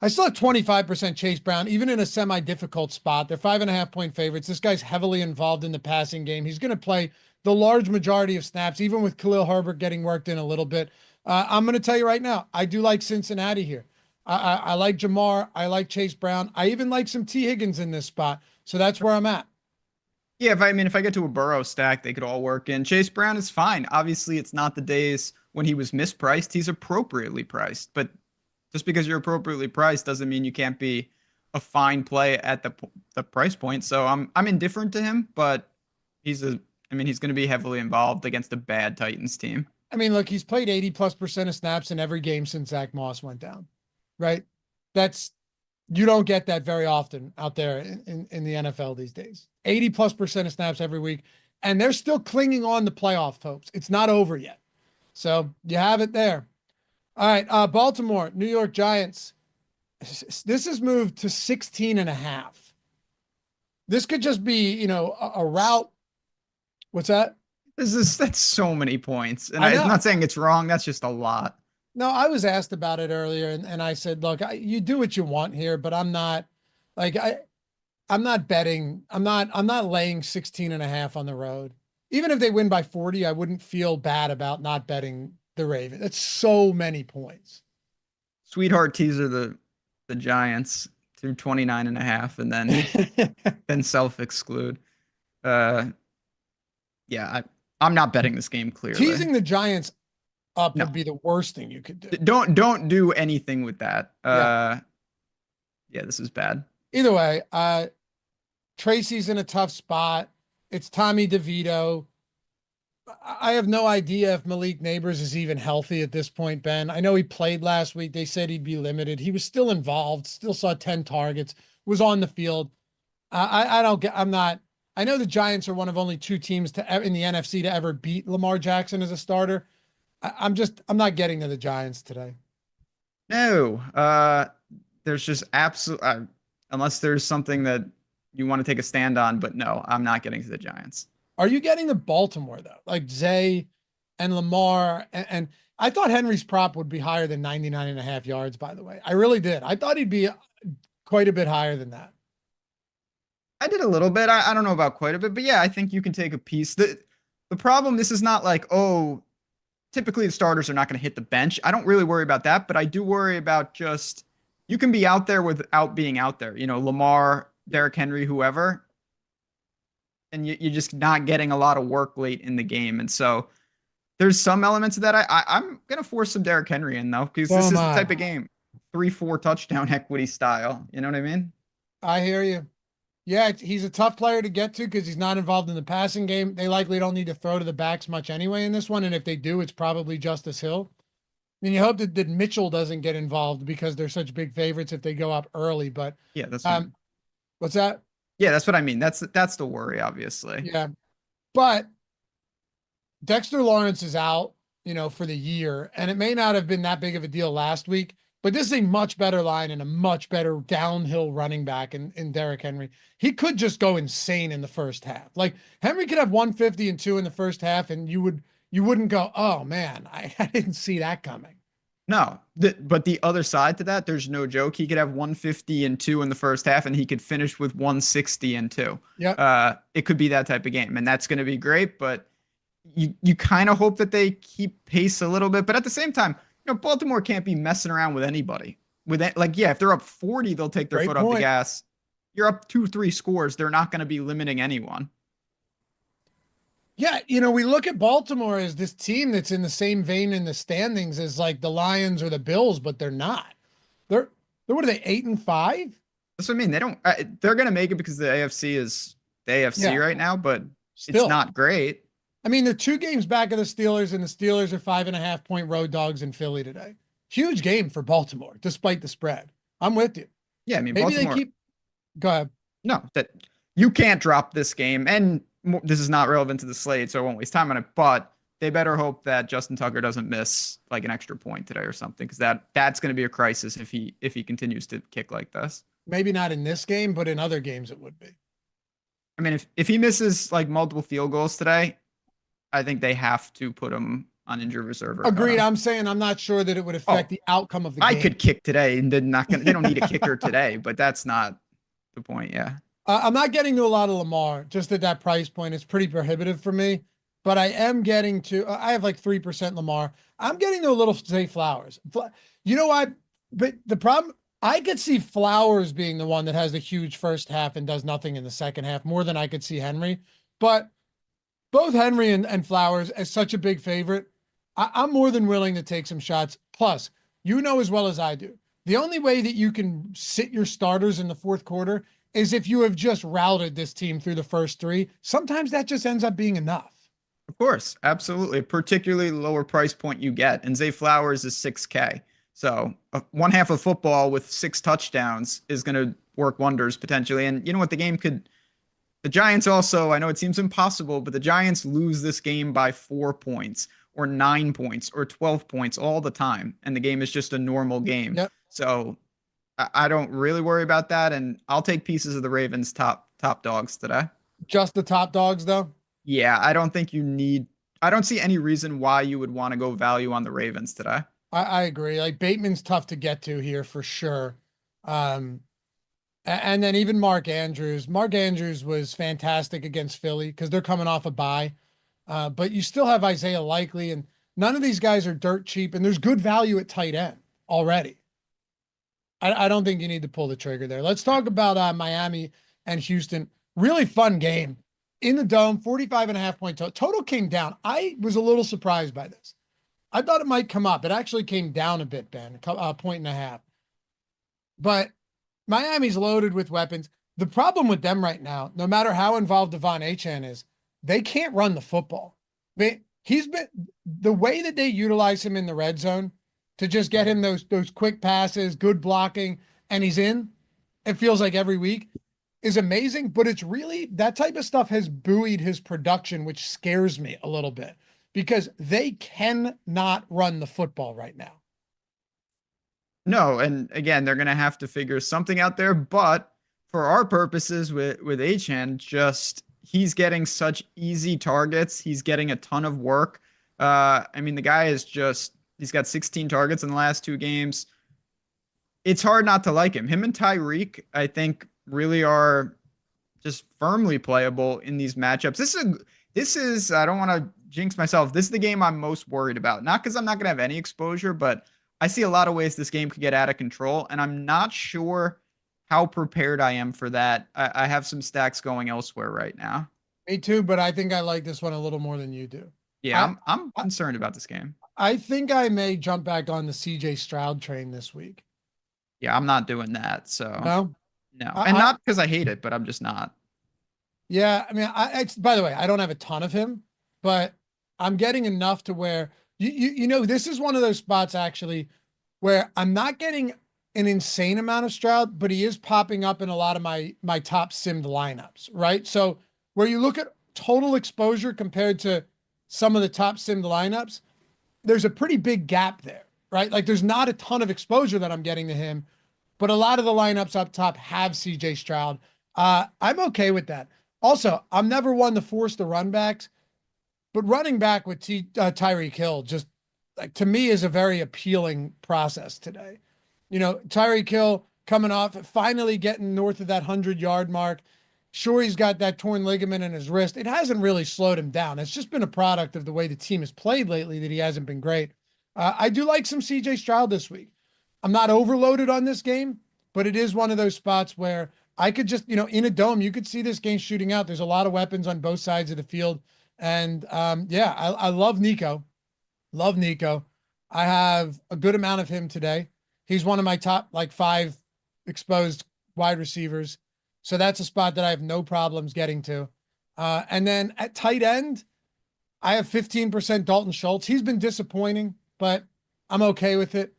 still have 25% Chase Brown, even in a semi-difficult spot. They're 5.5-point favorites. This guy's heavily involved in the passing game. He's going to play the large majority of snaps, even with Khalil Herbert getting worked in a little bit. I'm going to tell you right now, I do like Cincinnati here. I like Jamar. I like Chase Brown. I even like some T. Higgins in this spot. So that's where I'm at. Yeah, if I get to a Burrow stack, they could all work in. Chase Brown is fine. Obviously, it's not the days when he was mispriced. He's appropriately priced, but just because you're appropriately priced doesn't mean you can't be a fine play at the price point. So I'm indifferent to him, but he's going to be heavily involved against a bad Titans team. I mean, look, he's played 80+% of snaps in every game since Zach Moss went down, right? You don't get that very often out there in the NFL these days. 80+% of snaps every week, and they're still clinging on to playoff hopes. It's not over yet. So you have it there. All right, Baltimore, New York Giants. This has moved to 16.5. This could just be, a route. What's that? That's so many points. And I'm not saying it's wrong. That's just a lot. No, I was asked about it earlier, and I said, look, you do what you want here, but I'm not I'm not betting. I'm not laying 16.5 on the road. Even if they win by 40, I wouldn't feel bad about not betting the Ravens. That's so many points. Sweetheart teaser the Giants to 29.5 and then self-exclude. I'm not betting this game clearly. Teasing the Giants up would be the worst thing you could do. Don't do anything with that. This is bad. Either way, Tracy's in a tough spot. It's Tommy DeVito. I have no idea if Malik Neighbors is even healthy at this point, Ben. I know he played last week. They said he'd be limited. He was still involved, still saw 10 targets, was on the field. I know the Giants are one of only 2 teams in the NFC to ever beat Lamar Jackson as a starter. I'm not getting to the Giants today. No, there's just unless there's something that you want to take a stand on, but no, I'm not getting to the Giants. Are you getting to Baltimore though? Like Zay and Lamar, and I thought Henry's prop would be higher than 99.5 yards, by the way. I really did. I thought he'd be quite a bit higher than that. I did a little bit. I don't know about quite a bit, but yeah, I think you can take a piece. The problem, this is not like, typically the starters are not going to hit the bench. I don't really worry about that, but I do worry about just, you can be out there without being out there. Lamar, Derrick Henry, whoever, and you're just not getting a lot of work late in the game. And so there's some elements of that. I'm going to force some Derrick Henry in, though, because this is the type of game, 3-4 touchdown equity style. You know what I mean? I hear you. Yeah, he's a tough player to get to because he's not involved in the passing game. They likely don't need to throw to the backs much anyway in this one. And if they do, it's probably Justice Hill. I mean, you hope that Mitchell doesn't get involved because they're such big favorites if they go up early. But yeah, that's what's that? Yeah, that's what I mean. That's the worry, obviously. Yeah, but Dexter Lawrence is out, for the year, and it may not have been that big of a deal last week. But this is a much better line and a much better downhill running back in Derrick Henry. He could just go insane in the first half. Like Henry could have 150 and 2 in the first half, and you wouldn't go, oh man, I didn't see that coming. No, but the other side to that, there's no joke. He could have 150 and 2 in the first half, and he could finish with 160 and 2. Yeah, it could be that type of game, and that's going to be great. But you kind of hope that they keep pace a little bit. But at the same time, Baltimore can't be messing around with anybody. If they're up 40, they'll take their foot off the gas. You're up 2-3 scores. They're not going to be limiting anyone. Yeah, we look at Baltimore as this team that's in the same vein in the standings as like the Lions or the Bills, but they're not. They're what are they, 8-5? That's what I mean. They don't. They're going to make it because the AFC is the AFC right now, but still, it's not great. I mean, they're 2 games back of the Steelers, and the Steelers are 5.5-point road dogs in Philly today. Huge game for Baltimore, despite the spread. I'm with you. Yeah, I mean, maybe Baltimore, they keep. Go ahead. No, that you can't drop this game, and this is not relevant to the slate, so I won't waste time on it. But they better hope that Justin Tucker doesn't miss like an extra point today or something, because that's going to be a crisis if he continues to kick like this. Maybe not in this game, but in other games it would be. I mean, if he misses like multiple field goals today, I think they have to put him on injured reserve. Agreed. I'm saying I'm not sure that it would affect the outcome of the game. I could kick today, and they don't need a kicker today, but that's not the point. Yeah. I'm not getting to a lot of Lamar just at that price point. It's pretty prohibitive for me, but I am getting to, I have like 3% Lamar. I'm getting to a little Zay Flowers. You know what? But the problem, I could see Flowers being the one that has the huge first half and does nothing in the second half more than I could see Henry. But both Henry and Flowers as such a big favorite, I'm more than willing to take some shots. Plus, you know as well as I do, the only way that you can sit your starters in the fourth quarter is if you have just routed this team through the first three. Sometimes that just ends up being enough. Of course, absolutely. Particularly lower price point you get. And Zay Flowers is 6K. So one half of football with 6 touchdowns is going to work wonders potentially. And you know what? The Giants also, I know it seems impossible, but the Giants lose this game by 4 points or 9 points or 12 points all the time. And the game is just a normal game. Yep. So I don't really worry about that. And I'll take pieces of the Ravens top dogs today. Just the top dogs though? Yeah, I don't see any reason why you would want to go value on the Ravens today. I agree. Like Bateman's tough to get to here for sure. And then even Mark Andrews. Mark Andrews was fantastic against Philly because they're coming off a bye. But you still have Isaiah Likely, and none of these guys are dirt cheap, and there's good value at tight end already. I don't think you need to pull the trigger there. Let's talk about Miami and Houston. Really fun game. In the Dome, 45.5 point total. Total came down. I was a little surprised by this. I thought it might come up. It actually came down a bit, Ben, a 1.5. But Miami's loaded with weapons. The problem with them right now, no matter how involved Devon Achane is, they can't run the football. He's been the way that they utilize him in the red zone to just get him those quick passes, good blocking, and he's in. It feels like every week is amazing, but it's really that type of stuff has buoyed his production, which scares me a little bit because they cannot run the football right now. No, and again, they're going to have to figure something out there, but for our purposes with Achane, just he's getting such easy targets. He's getting a ton of work. I mean, the guy is he's got 16 targets in the last 2 games. It's hard not to like him. Him and Tyreek, I think, really are just firmly playable in these matchups. This is I don't want to jinx myself. This is the game I'm most worried about. Not because I'm not going to have any exposure, but I see a lot of ways this game could get out of control, and I'm not sure how prepared I am for that. I have some stacks going elsewhere right now. Me too, but I think I like this one a little more than you do. Yeah, I'm concerned about this game. I think I may jump back on the CJ Stroud train this week. Yeah, I'm not doing that. So no, and not because I hate it, but I'm just not. Yeah, I mean, by the way, I don't have a ton of him, but I'm getting enough to where you know this is one of those spots actually where I'm not getting an insane amount of Stroud, but he is popping up in a lot of my top simmed lineups, right? So where you look at total exposure compared to some of the top simmed lineups, there's a pretty big gap there, right? Like there's not a ton of exposure that I'm getting to him, but a lot of the lineups up top have CJ Stroud. I'm okay with that. Also, I'm never one to force the run backs, but running back with Tyreek Hill just like to me is a very appealing process today. You know, Tyreek Hill coming off, finally getting north of that 100-yard mark. Sure, he's got that torn ligament in his wrist. It hasn't really slowed him down. It's just been a product of the way the team has played lately that he hasn't been great. I do like some CJ Stroud this week. I'm not overloaded on this game, but it is one of those spots where I could just, you know, in a dome, you could see this game shooting out. There's a lot of weapons on both sides of the field. And yeah, I love Nico. Love Nico. I have a good amount of him today. He's one of my top 5 exposed wide receivers. So that's a spot that I have no problems getting to. And then at tight end, I have 15% Dalton Schultz. He's been disappointing, but I'm okay with it.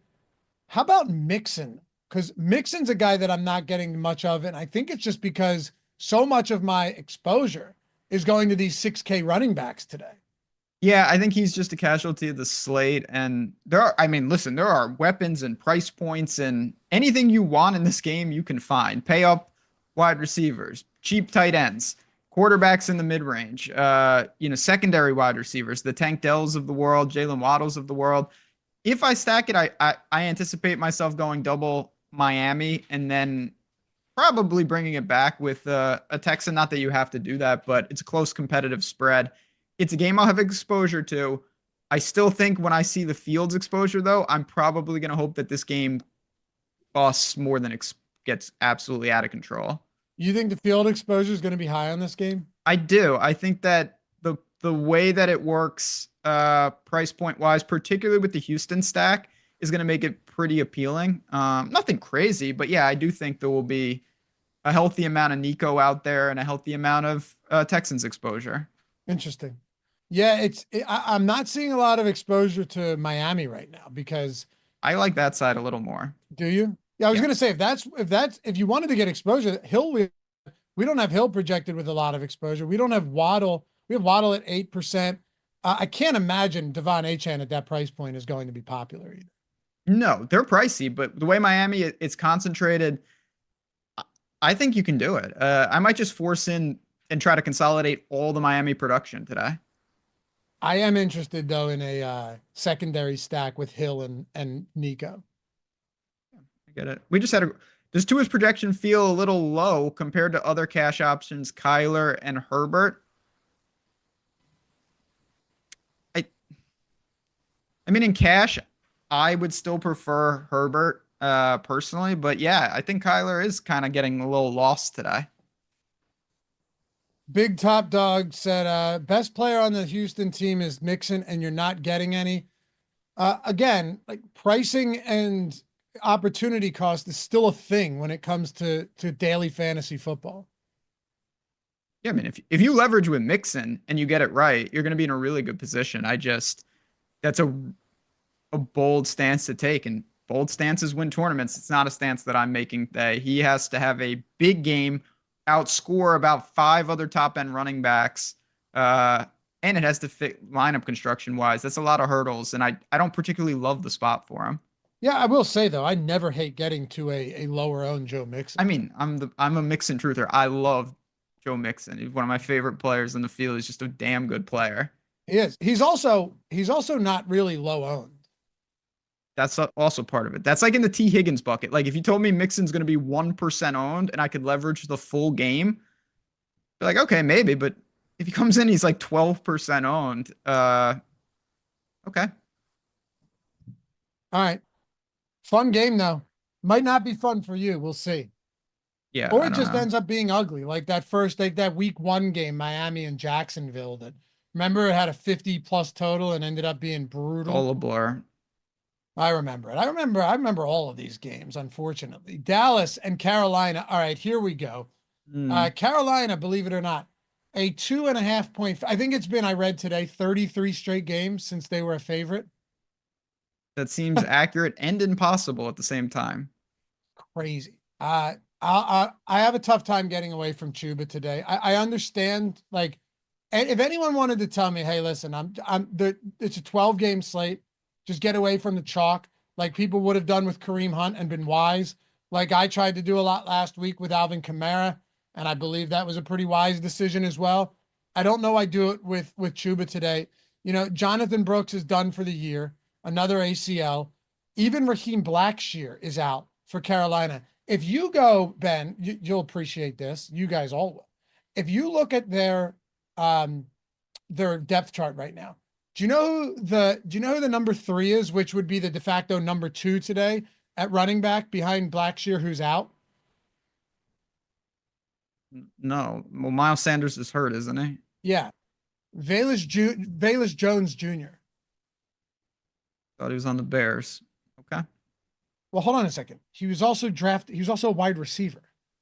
How about Mixon? Because Mixon's a guy that I'm not getting much of. And I think it's just because so much of my exposure is going to these 6K running backs today. Yeah, I think he's just a casualty of the slate. And there are weapons and price points and anything you want in this game you can find. Pay up wide receivers, cheap tight ends, quarterbacks in the mid-range, secondary wide receivers, the Tank Dells of the world, Jalen Waddles of the world. If I stack it, I anticipate myself going double Miami and then probably bringing it back with a Texan. Not that you have to do that, but it's a close competitive spread. It's a game I'll have exposure to. I still think when I see the Fields exposure, though, I'm probably going to hope that this game busts more than gets absolutely out of control. You think the field exposure is going to be high on this game? I do. I think that the way that it works, price point wise, particularly with the Houston stack, is going to make it pretty appealing. Nothing crazy, but yeah, I do think there will be a healthy amount of Nico out there and a healthy amount of Texans exposure. Interesting. Yeah, I'm not seeing a lot of exposure to Miami right now because I like that side a little more. do you? Yeah, I was Yeah. going to say if you wanted to get exposure, Hill we don't have Hill projected with a lot of exposure. We don't have Waddle. We have Waddle at 8%. I can't imagine Devon Achane at that price point is going to be popular either. No, they're pricey, but the way Miami it's concentrated, I think you can do it. I might just force in and try to consolidate all the Miami production today. I am interested though in a secondary stack with Hill and Nico. I get it. We just had does Tua's projection feel a little low compared to other cash options, Kyler and Herbert? I mean, in cash, I would still prefer Herbert personally, but yeah, I think Kyler is kind of getting a little lost today. Big Top Dog said, best player on the Houston team is Mixon, and you're not getting any. Again, like pricing and opportunity cost is still a thing when it comes to daily fantasy football. Yeah, I mean, if you leverage with Mixon and you get it right, you're going to be in a really good position. That's a bold stance to take, and bold stances win tournaments. It's not a stance that I'm making today. He has to have a big game, outscore about 5 other top-end running backs, and it has to fit lineup construction-wise. That's a lot of hurdles, and I don't particularly love the spot for him. Yeah, I will say though, I never hate getting to a lower owned Joe Mixon. I mean, I'm a Mixon truther. I love Joe Mixon. He's one of my favorite players in the field. He's just a damn good player. He is. He's also not really low owned. That's also part of it. That's like in the T. Higgins bucket. Like if you told me Mixon's going to be 1% owned and I could leverage the full game, be like, okay, maybe. But if he comes in, he's like 12% owned. Okay. All right. Fun game though. Might not be fun for you. We'll see. Yeah. Or it just ends up being ugly. Like that week 1 game, Miami and Jacksonville, that remember it had a 50+ total and ended up being brutal. All a blur. I remember it. I remember all of these games, unfortunately. Dallas and Carolina. All right, here we go. Carolina, believe it or not, a 2.5 point. I think it's been, I read today, 33 straight games since they were a favorite. That seems accurate and impossible at the same time. Crazy. I have a tough time getting away from Chuba today. I understand, like, if anyone wanted to tell me, hey, listen, it's a 12-game slate. Just get away from the chalk, like people would have done with Kareem Hunt and been wise. Like I tried to do a lot last week with Alvin Kamara, and I believe that was a pretty wise decision as well. I don't know I do it with Chuba today. You know, Jonathan Brooks is done for the year, another ACL. Even Raheem Blackshear is out for Carolina. If you go, Ben, you'll appreciate this. You guys all will. If you look at their depth chart right now, do you know who the number 3 is, which would be the de facto number 2 today at running back behind Blackshear, who's out? No. Well, Miles Sanders is hurt, isn't he? Yeah. Velus Jones Jr. Thought he was on the Bears. Okay. Well, hold on a second. He was also drafted. He was also a wide receiver.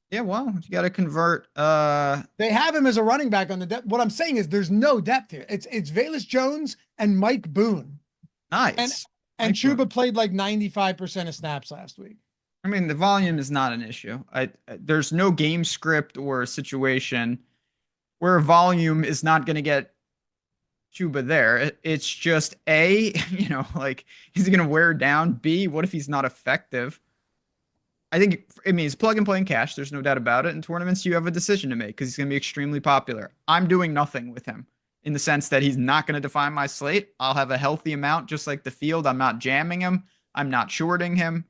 Yeah, well, you got to convert. They have him as a running back on the depth. What I'm saying is there's no depth here. It's Velus Jones and Mike Boone. Nice. And Chuba played like 95% of snaps last week. I mean, the volume is not an issue. There's no game script or a situation where volume is not going to get Chuba there. It's just A, like, is he going to wear down? B, what if he's not effective? I mean, it's plug and play in cash. There's no doubt about it. In tournaments, you have a decision to make because he's going to be extremely popular. I'm doing nothing with him in the sense that he's not going to define my slate. I'll have a healthy amount, just like the field. I'm not jamming him. I'm not shorting him.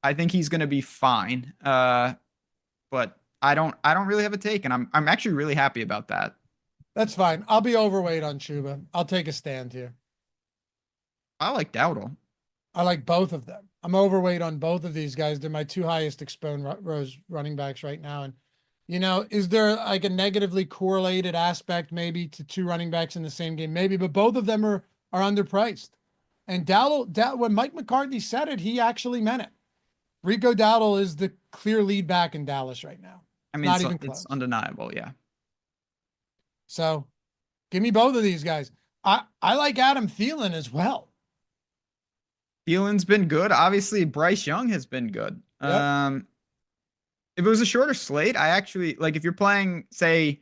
I think he's going to be fine. But I don't really have a take, and I'm actually really happy about that. That's fine. I'll be overweight on Chuba. I'll take a stand here. I like Dowdle. I like both of them. I'm overweight on both of these guys. They're my two highest exposed running backs right now. And, is there like a negatively correlated aspect maybe to two running backs in the same game? Maybe, but both of them are underpriced. And Dowdle, when Mike McCarthy said it, he actually meant it. Rico Dowdle is the clear lead back in Dallas right now. I mean, not even close. It's undeniable. Yeah. So give me both of these guys. I like Adam Thielen as well. Thielen's been good. Obviously, Bryce Young has been good. Yep. If it was a shorter slate, I actually like if you're playing, say,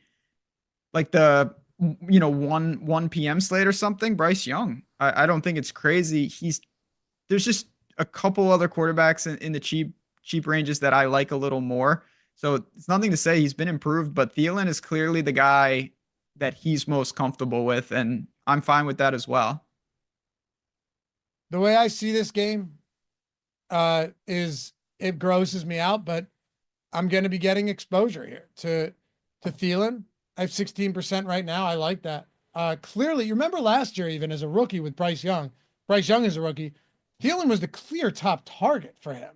like the 1 p.m. slate or something, Bryce Young. I don't think it's crazy. There's just a couple other quarterbacks in the cheap ranges that I like a little more. So it's nothing to say he's been improved, but Thielen is clearly the guy that he's most comfortable with, and I'm fine with that as well. The way I see this game is it grosses me out, but I'm going to be getting exposure here to Thielen. I have 16% right now. I like that. Clearly, you remember last year, even as a rookie with Bryce Young is a rookie. Thielen was the clear top target for him,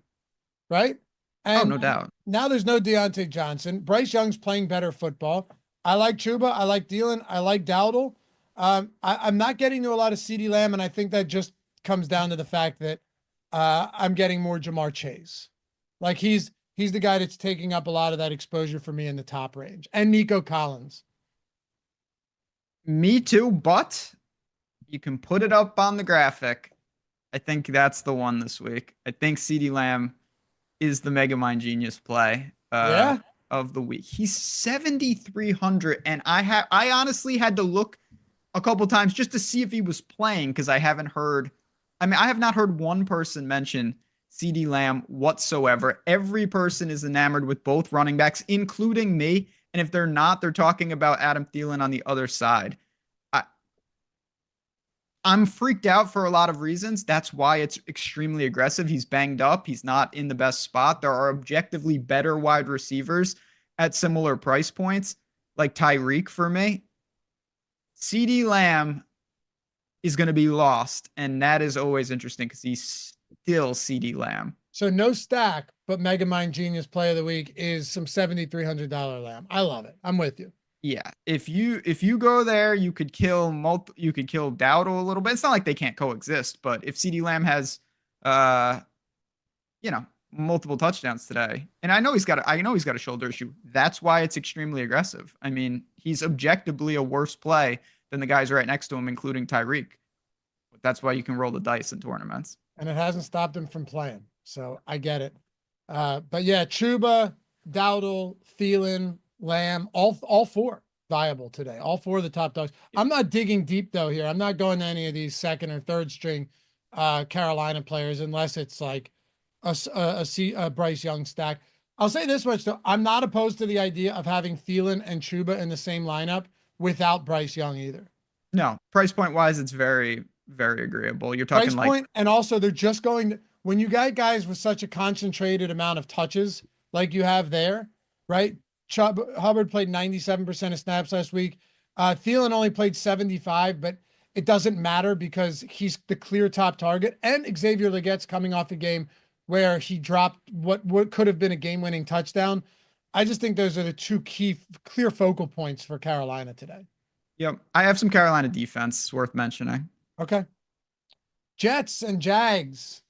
right? And no doubt. Now there's no Deontay Johnson. Bryce Young's playing better football. I like Chuba. I like Thielen. I like Dowdle. I'm not getting to a lot of CeeDee Lamb, and I think that just comes down to the fact that I'm getting more Jamar Chase. Like he's the guy that's taking up a lot of that exposure for me in the top range. And Nico Collins. Me too, but you can put it up on the graphic. I think that's the one this week. I think CeeDee Lamb is the Megamind Genius play of the week. He's 7,300, and I honestly had to look a couple times just to see if he was playing because I have not heard one person mention CeeDee Lamb whatsoever. Every person is enamored with both running backs, including me. And if they're not, they're talking about Adam Thielen on the other side. I'm freaked out for a lot of reasons. That's why it's extremely aggressive. He's banged up. He's not in the best spot. There are objectively better wide receivers at similar price points, like Tyreek for me. CeeDee Lamb is going to be lost, and that is always interesting because he's still CeeDee Lamb. So no stack, but Megamind Genius play of the week is some $7,300 Lamb. I love it. I'm with you. Yeah, if you go there, you could kill Dowdle a little bit. It's not like they can't coexist, but if CeeDee Lamb has, multiple touchdowns today, and I know he's got a shoulder issue. That's why it's extremely aggressive. I mean, he's objectively a worse play than the guys right next to him, including Tyreek. But that's why you can roll the dice in tournaments. And it hasn't stopped him from playing, so I get it. But yeah, Chuba, Dowdle, Thielen, Lamb, all four viable today. All four of the top dogs. I'm not digging deep though here. I'm not going to any of these second or third string Carolina players unless it's like a Bryce Young stack. I'll say this much though. I'm not opposed to the idea of having Thielen and Chuba in the same lineup without Bryce Young either. No, price point wise, it's very, very agreeable. You're talking price point, and also they're just going to, when you got guys with such a concentrated amount of touches like you have there, right? Hubbard played 97% of snaps last week. Thielen only played 75, but it doesn't matter because he's the clear top target. And Xavier Legette's coming off a game where he dropped what could have been a game-winning touchdown. I just think those are the two clear focal points for Carolina today. Yep. I have some Carolina defense worth mentioning. Okay. Jets and Jags.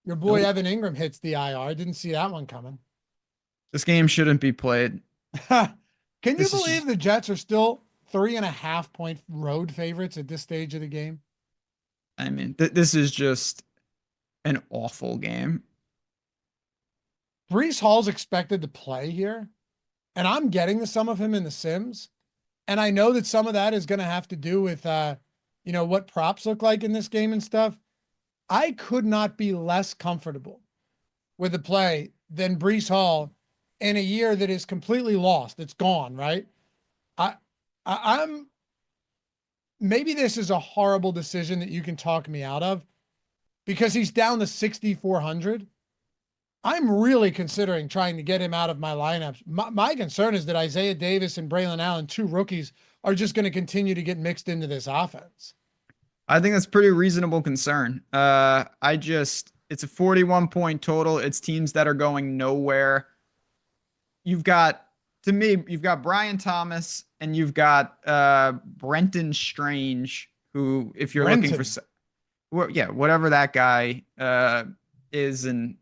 Your boy Evan Ingram hits the IR. Didn't see that one coming. This game shouldn't be played. Can you believe the Jets are still 3.5 point road favorites at this stage of the game? I mean, this is just an awful game. Breece Hall's expected to play here, and I'm getting some of him in the Sims. And I know that some of that is going to have to do with, what props look like in this game and stuff. I could not be less comfortable with a play than Breece Hall in a year that is completely lost. It's gone, right? I'm maybe this is a horrible decision that you can talk me out of because he's down to 6,400. I'm really considering trying to get him out of my lineups. My concern is that Isaiah Davis and Braylon Allen, two rookies, are just going to continue to get mixed into this offense. I think that's pretty reasonable concern. It's a 41 point total. It's teams that are going nowhere. You've got, to me, you've got Brian Thomas and you've got Brenton Strange, who, if you're looking for, whatever that guy is, and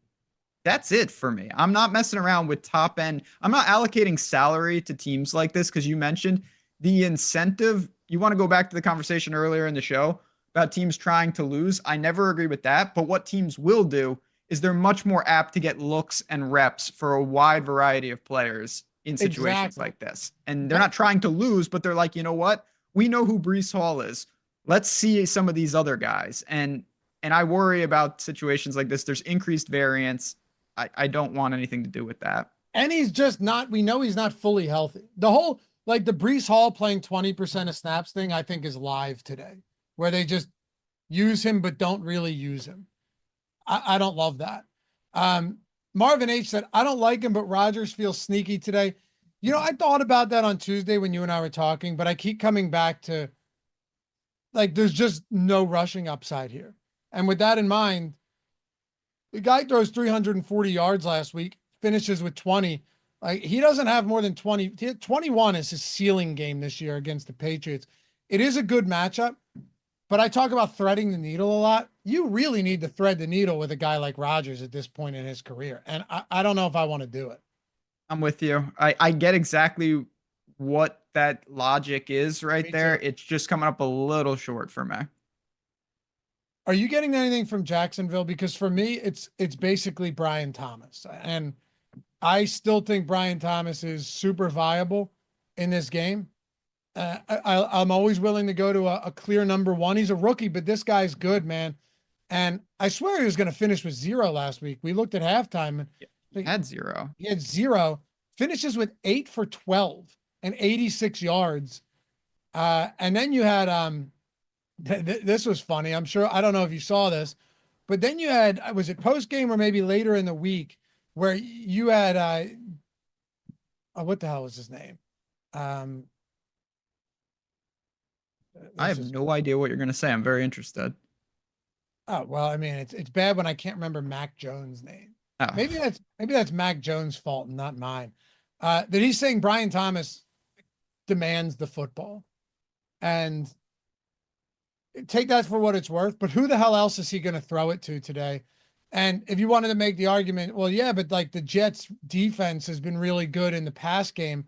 that's it for me. I'm not messing around with top end. I'm not allocating salary to teams like this because you mentioned the incentive. You want to go back to the conversation earlier in the show about teams trying to lose. I never agree with that. But what teams will do is they're much more apt to get looks and reps for a wide variety of players in situations like this. And they're not trying to lose, but they're like, you know what? We know who Breece Hall is. Let's see some of these other guys. And I worry about situations like this. There's increased variance. I don't want anything to do with that. And he's just not, we know he's not fully healthy. The whole, like the Breece Hall playing 20% of snaps thing, I think is live today, where they just use him, but don't really use him. I don't love that. Marvin H said, I don't like him, but Rodgers feels sneaky today. You know, I thought about that on Tuesday when you and I were talking, but I keep coming back to like, there's just no rushing upside here. And with that in mind, the guy throws 340 yards last week, finishes with 20. Like he doesn't have more than 20. 21 is his ceiling game this year against the Patriots. It is a good matchup, but I talk about threading the needle a lot. You really need to thread the needle with a guy like Rodgers at this point in his career. And I don't know if I want to do it. I'm with you. I get exactly what that logic is right there. It's just coming up a little short for me. Are you getting anything from Jacksonville? Because for me, it's basically Brian Thomas. And I still think Brian Thomas is super viable in this game. I'm always willing to go to a clear number one. He's a rookie, but this guy's good, man. And I swear he was going to finish with 0 last week. We looked at halftime. He had 0. He had 0. Finishes with 8 for 12 and 86 yards. And then you had this was funny. I'm sure, I don't know if you saw this, but then you had, was it post game or maybe later in the week where you had, what the hell was his name? I have no idea what you're going to say. I'm very interested. Oh, well, I mean, it's bad when I can't remember Mac Jones' name. Oh. Maybe that's Mac Jones' fault and not mine. That he's saying Brian Thomas demands the football. And take that for what it's worth, but who the hell else is he going to throw it to today? And if you wanted to make the argument, well, yeah, but like the Jets defense has been really good in the pass game.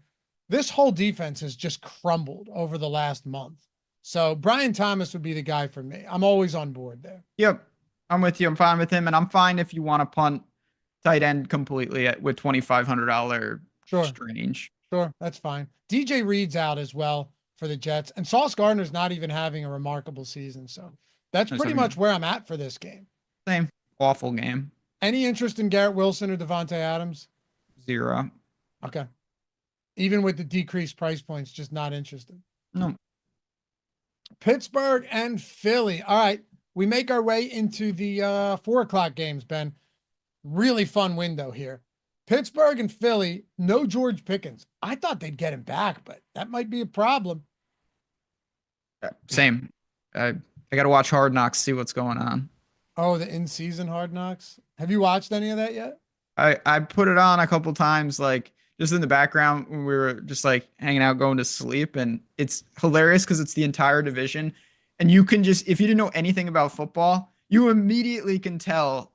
This whole defense has just crumbled over the last month. So Brian Thomas would be the guy for me. I'm always on board there. Yep. I'm with you. I'm fine with him. And I'm fine if you want to punt tight end completely with $2,500 Strange. Sure. That's fine. DJ Reed's out as well for the Jets, and Sauce Gardner's not even having a remarkable season. So that's pretty much where I'm at for this game. Same. Awful game. Any interest in Garrett Wilson or Devontae Adams? 0. Okay. Even with the decreased price points, just not interested. No. Pittsburgh and Philly. All right. We make our way into the 4:00 games, Ben. Really fun window here. Pittsburgh and Philly, no George Pickens. I thought they'd get him back, but that might be a problem. Same. I got to watch Hard Knocks, see what's going on. Oh, the in-season Hard Knocks. Have you watched any of that yet? I put it on a couple times, like just in the background when we were just like hanging out, going to sleep. And it's hilarious because it's the entire division. And you can just, if you didn't know anything about football, you immediately can tell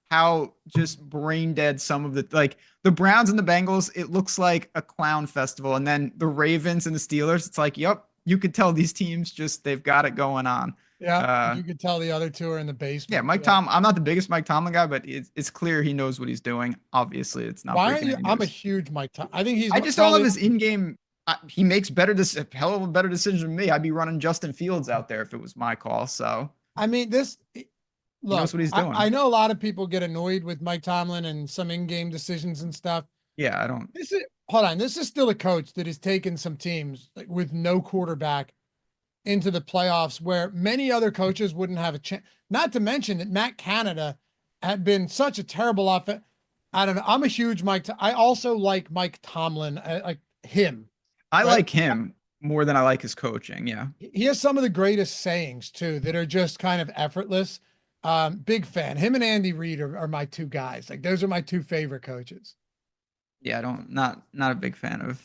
how just brain dead some of the Browns and the Bengals, it looks like a clown festival. And then the Ravens and the Steelers, it's like, yep, you could tell these teams just, they've got it going on. Yeah, you could tell the other two are in the basement. Yeah, Mike Tomlin. I'm not the biggest Mike Tomlin guy, but it's clear he knows what he's doing. Obviously, it's not. Why are you? I'm a huge Mike Tomlin. I think he's. I just don't love his in-game. He makes hell of a better decision than me. I'd be running Justin Fields out there if it was my call. So I mean, this. Look, he knows what he's doing. I know a lot of people get annoyed with Mike Tomlin and some in-game decisions and stuff. Yeah, I don't. Hold on. This is still a coach that has taken some teams with no quarterback into the playoffs where many other coaches wouldn't have a chance. Not to mention that Matt Canada had been such a terrible offense. I don't know. I'm a huge I also like Mike Tomlin. I like him. I like him more than I like his coaching. Yeah. He has some of the greatest sayings too that are just kind of effortless. Big fan. Him and Andy Reid are my two guys. Like those are my two favorite coaches. Yeah, not a big fan of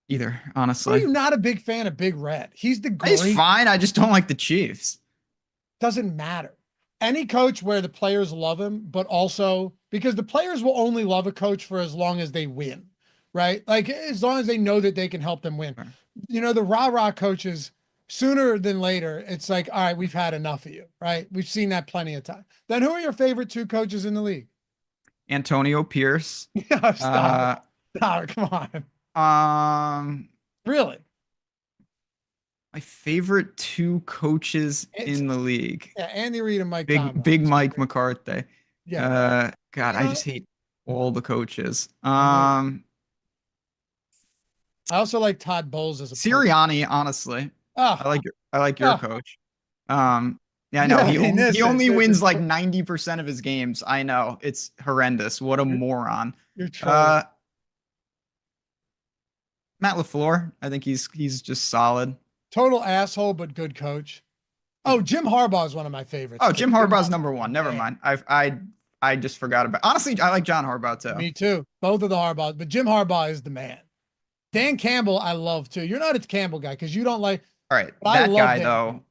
either, Why are honestly. you not a big fan of Big Red? He's the He's great. fine. I just don't like the Chiefs. Doesn't matter. Any coach where the players love him, but also because the players will only love a coach for as long as they win, right? Like as long as they know that they can help them win. Sure. You know, the rah-rah coaches, sooner than later, it's like, all right, we've had enough of you, right? We've seen that plenty of time. Then who are your favorite two coaches in the league? Antonio Pierce. Yeah, stop. Stop, come on. Really? My favorite two coaches in the league. Yeah, Andy Reid and Mike Tomlin. Big Mike McCarthy. Yeah. God, I just hate all the coaches. I also like Todd Bowles as a Sirianni, honestly. Oh, I like your coach. Yeah, I know. Yeah, He only wins like 90% of his games. I know. It's horrendous. What a moron. You're trolling. Matt LaFleur, I think he's just solid. Total asshole, but good coach. Oh, Jim Harbaugh is one of my favorites. Oh, Jim Harbaugh's number one. Never mind. I just forgot about. Honestly, I like John Harbaugh too. Me too. Both of the Harbaughs, but Jim Harbaugh is the man. Dan Campbell, I love too. You're not a Campbell guy because you don't like. All right, that guy though,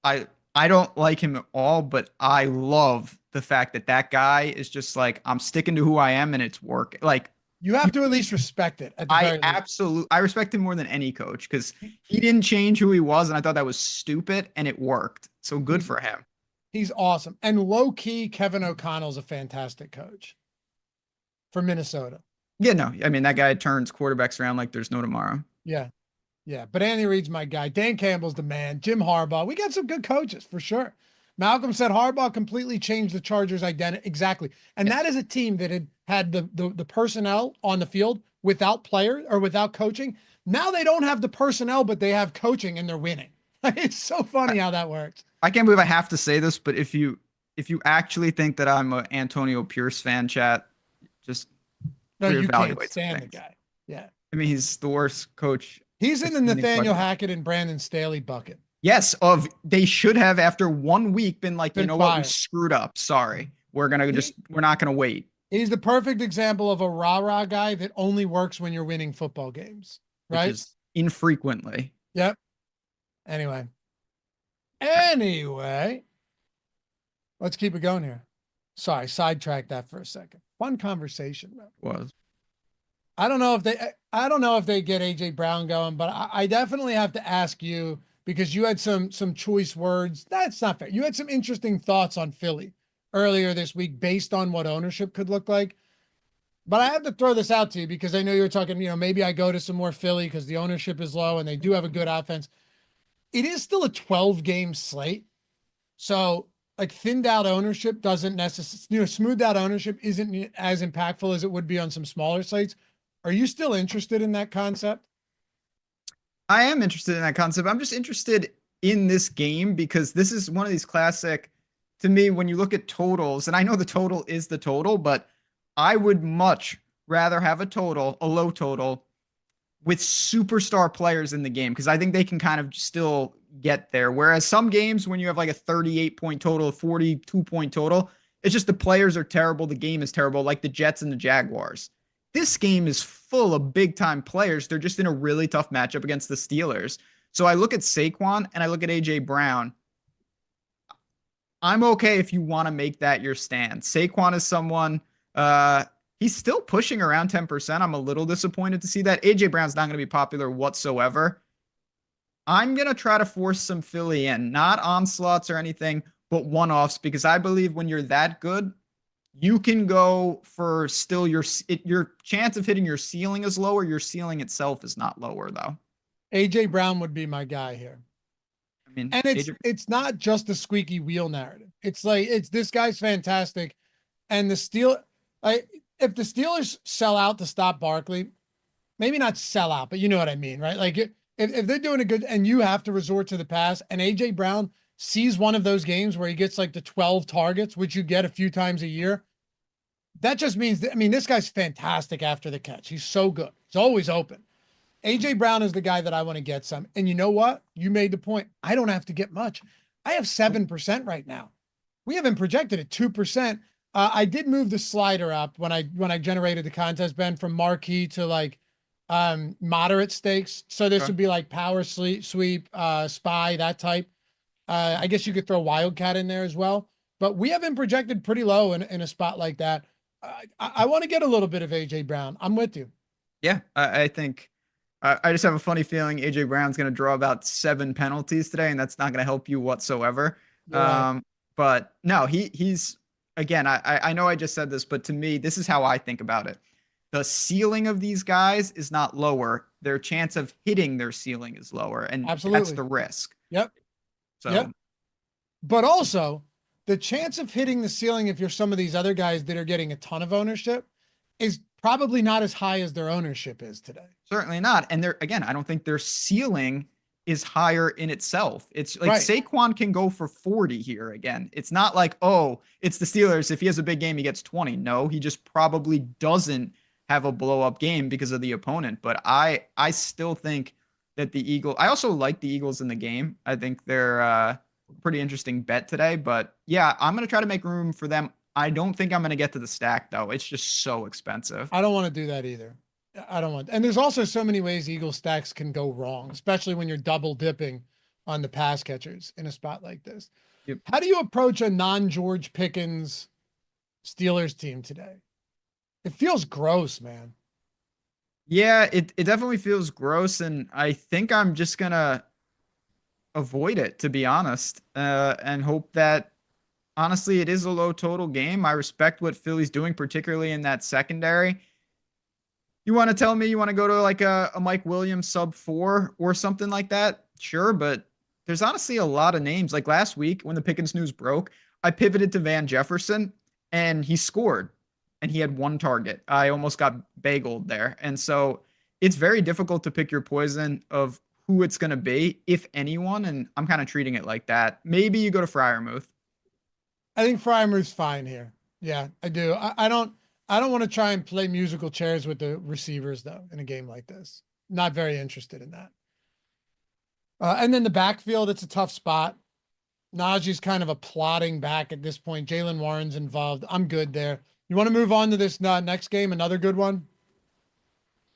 I don't like him at all, but I love the fact that guy is just like, I'm sticking to who I am and it's work. Like, you have to at least respect it. I respect him more than any coach because he didn't change who he was, and I thought that was stupid, and it worked. So good for him. He's awesome. And low key, Kevin O'Connell's a fantastic coach for Minnesota. Yeah, no, I mean, that guy turns quarterbacks around like there's no tomorrow. Yeah. Yeah. But Andy Reid's my guy. Dan Campbell's the man. Jim Harbaugh. We got some good coaches for sure. Malcolm said Harbaugh completely changed the Chargers' identity. Exactly. And that is a team that had the personnel on the field without players or without coaching. Now they don't have the personnel, but they have coaching and they're winning. It's so funny how that works. I can't believe I have to say this, but if you actually think that I'm an Antonio Pierce fan, chat, just you can't stand the guy. Yeah. I mean, he's the worst coach. He's in the Nathaniel Hackett and Brandon Staley bucket. Yes, they should have after 1 week been like, what, we screwed up. Sorry. We're not gonna wait. He's the perfect example of a rah-rah guy that only works when you're winning football games. Right? Which is infrequently. Yep. Anyway, let's keep it going here. Sorry, sidetrack that for a second. Fun conversation though. I don't know if they get AJ Brown going, but I definitely have to ask you because you had some choice words. That's not fair. You had some interesting thoughts on Philly earlier this week based on what ownership could look like. But I have to throw this out to you because I know you're talking, maybe I go to some more Philly because the ownership is low and they do have a good offense. It is still a 12-game slate. So like thinned out ownership doesn't necessarily, smoothed out ownership isn't as impactful as it would be on some smaller sites. Are you still interested in that concept? I am interested in that concept. I'm just interested in this game because this is one of these classic, to me, when you look at totals, and I know the total is the total, but I would much rather have a low total with superstar players in the game because I think they can kind of still get there. Whereas some games when you have like a 38-point total, 42-point total, it's just the players are terrible. The game is terrible, like the Jets and the Jaguars. This game is full of big-time players. They're just in a really tough matchup against the Steelers. So I look at Saquon and I look at A.J. Brown. I'm okay if you want to make that your stand. Saquon is someone, he's still pushing around 10%. I'm a little disappointed to see that. A.J. Brown's not going to be popular whatsoever. I'm going to try to force some Philly in. Not onslaughts or anything, but one-offs because I believe when you're that good, you can go for still your chance of hitting your ceiling is lower. Your ceiling itself is not lower though. AJ Brown would be my guy here. I mean, and it's not just the squeaky wheel narrative. It's like, this guy's fantastic. And if the Steelers sell out to stop Barkley, maybe not sell out, but you know what I mean, right? Like if they're doing a good, and you have to resort to the pass and AJ Brown sees one of those games where he gets like the 12 targets, which you get a few times a year. That just means that, this guy's fantastic after the catch. He's so good. He's always open. AJ Brown is the guy that I want to get some. And you know what? You made the point. I don't have to get much. I have 7% right now. We have him projected at 2%. I did move the slider up when I generated the contest, Ben, from marquee to like moderate stakes. So this would be like power sweep, spy, that type. I guess you could throw wildcat in there as well. But we have him projected pretty low in a spot like that. I want to get a little bit of AJ Brown. I'm with you. Yeah, I think I just have a funny feeling AJ Brown's going to draw about 7 penalties today, and that's not going to help you whatsoever. Right. But no, he's again. I know I just said this, but to me, this is how I think about it. The ceiling of these guys is not lower. Their chance of hitting their ceiling is lower, and Absolutely. that's the risk. Yep. So, yep. But also, the chance of hitting the ceiling if you're some of these other guys that are getting a ton of ownership is probably not as high as their ownership is today. Certainly not. And again, I don't think their ceiling is higher in itself. It's like Right. Saquon can go for 40 here again. It's not like, oh, it's the Steelers. If he has a big game, he gets 20. No, he just probably doesn't have a blow up game because of the opponent. But I still think that I also like the Eagles in the game. I think they're pretty interesting bet today, but yeah, I'm going to try to make room for them. I don't think I'm going to get to the stack though. It's just so expensive. I don't want to do that either. I don't want, and there's also so many ways Eagle stacks can go wrong, especially when you're double dipping on the pass catchers in a spot like this. Yep. How do you approach a non-George Pickens Steelers team today? It feels gross, man. Yeah, it definitely feels gross, and I think I'm just going to avoid it, to be honest, and hope that honestly it is a low total game. I respect what Philly's doing, particularly in that secondary. You want to tell me you want to go to like a Mike Williams sub 4 or something like that? Sure, but there's honestly a lot of names. Like last week when the Pickens news broke, I pivoted to Van Jefferson and he scored and he had 1 target. I almost got bageled there. And so it's very difficult to pick your poison of who it's going to be, if anyone, and I'm kind of treating it like that. Maybe you go to Freiermuth. I think Freiermuth's fine here. Yeah, I do. I don't want to try and play musical chairs with the receivers though in a game like this. Not very interested in that. And then the backfield, it's a tough spot. Najee's kind of a plodding back at this point. Jaylen Warren's involved. I'm good there. You want to move on to this next game? Another good one?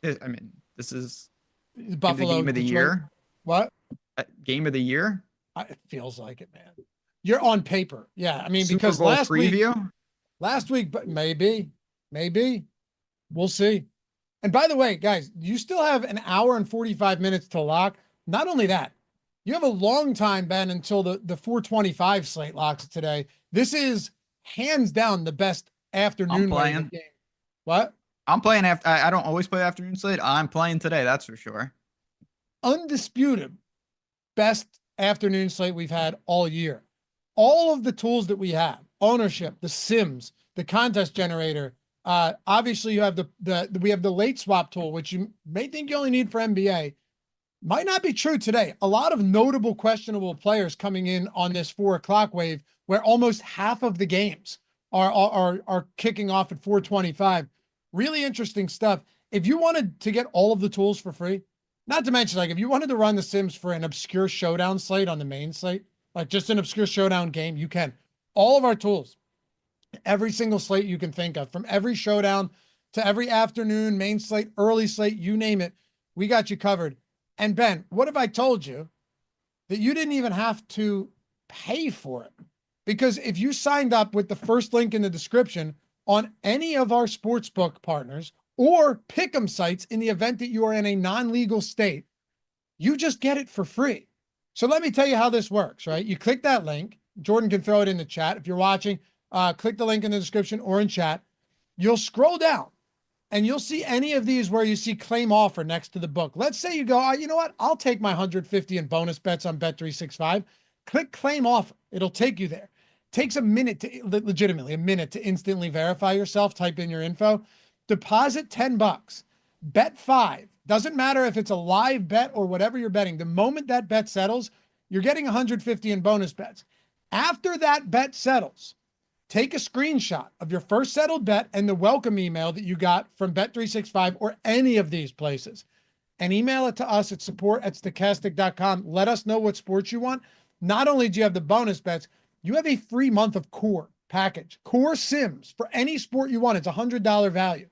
I mean, this is Buffalo game of the year. What? Game of the year? It feels like it, man. You're on paper. Yeah. I mean, Super because Bowl last week, but maybe we'll see. And by the way, guys, you still have an hour and 45 minutes to lock. Not only that, you have a long time, Ben, until the 425 slate locks today. This is hands down the best afternoon game. What? I'm playing after. I don't always play afternoon slate. I'm playing today. That's for sure. Undisputed best afternoon slate we've had all year. All of the tools that we have, ownership, the sims, the contest generator. Obviously you have we have the late swap tool, which you may think you only need for NBA. Might not be true today. A lot of notable questionable players coming in on this 4 o'clock wave where almost half of the games are kicking off at 425. Really interesting stuff. If you wanted to get all of the tools for free, not to mention, like if you wanted to run the sims for an obscure showdown slate on the main slate, like just an obscure showdown game, you can. All of our tools, every single slate you can think of, from every showdown to every afternoon, main slate, early slate, you name it, we got you covered. And Ben, what if I told you that you didn't even have to pay for it? Because if you signed up with the first link in the description on any of our sportsbook partners or pick'em sites in the event that you are in a non-legal state, you just get it for free. So let me tell you how this works, right? You click that link. Jordan can throw it in the chat. If you're watching, click the link in the description or in chat. You'll scroll down and you'll see any of these where you see claim offer next to the book. Let's say you go, oh, you know what? I'll take my 150 in bonus bets on Bet365. Click claim offer. It'll take you there. Takes a minute legitimately a minute to instantly verify yourself. Type in your info, deposit $10, bet 5. Doesn't matter if it's a live bet or whatever you're betting. The moment that bet settles, you're getting 150 in bonus bets. After that bet settles, take a screenshot of your first settled bet and the welcome email that you got from Bet365 or any of these places. and email it to us at support@stokastic.com. Let us know what sports you want. Not only do you have the bonus bets, you have a free month of core package, core sims for any sport you want. It's $100 value.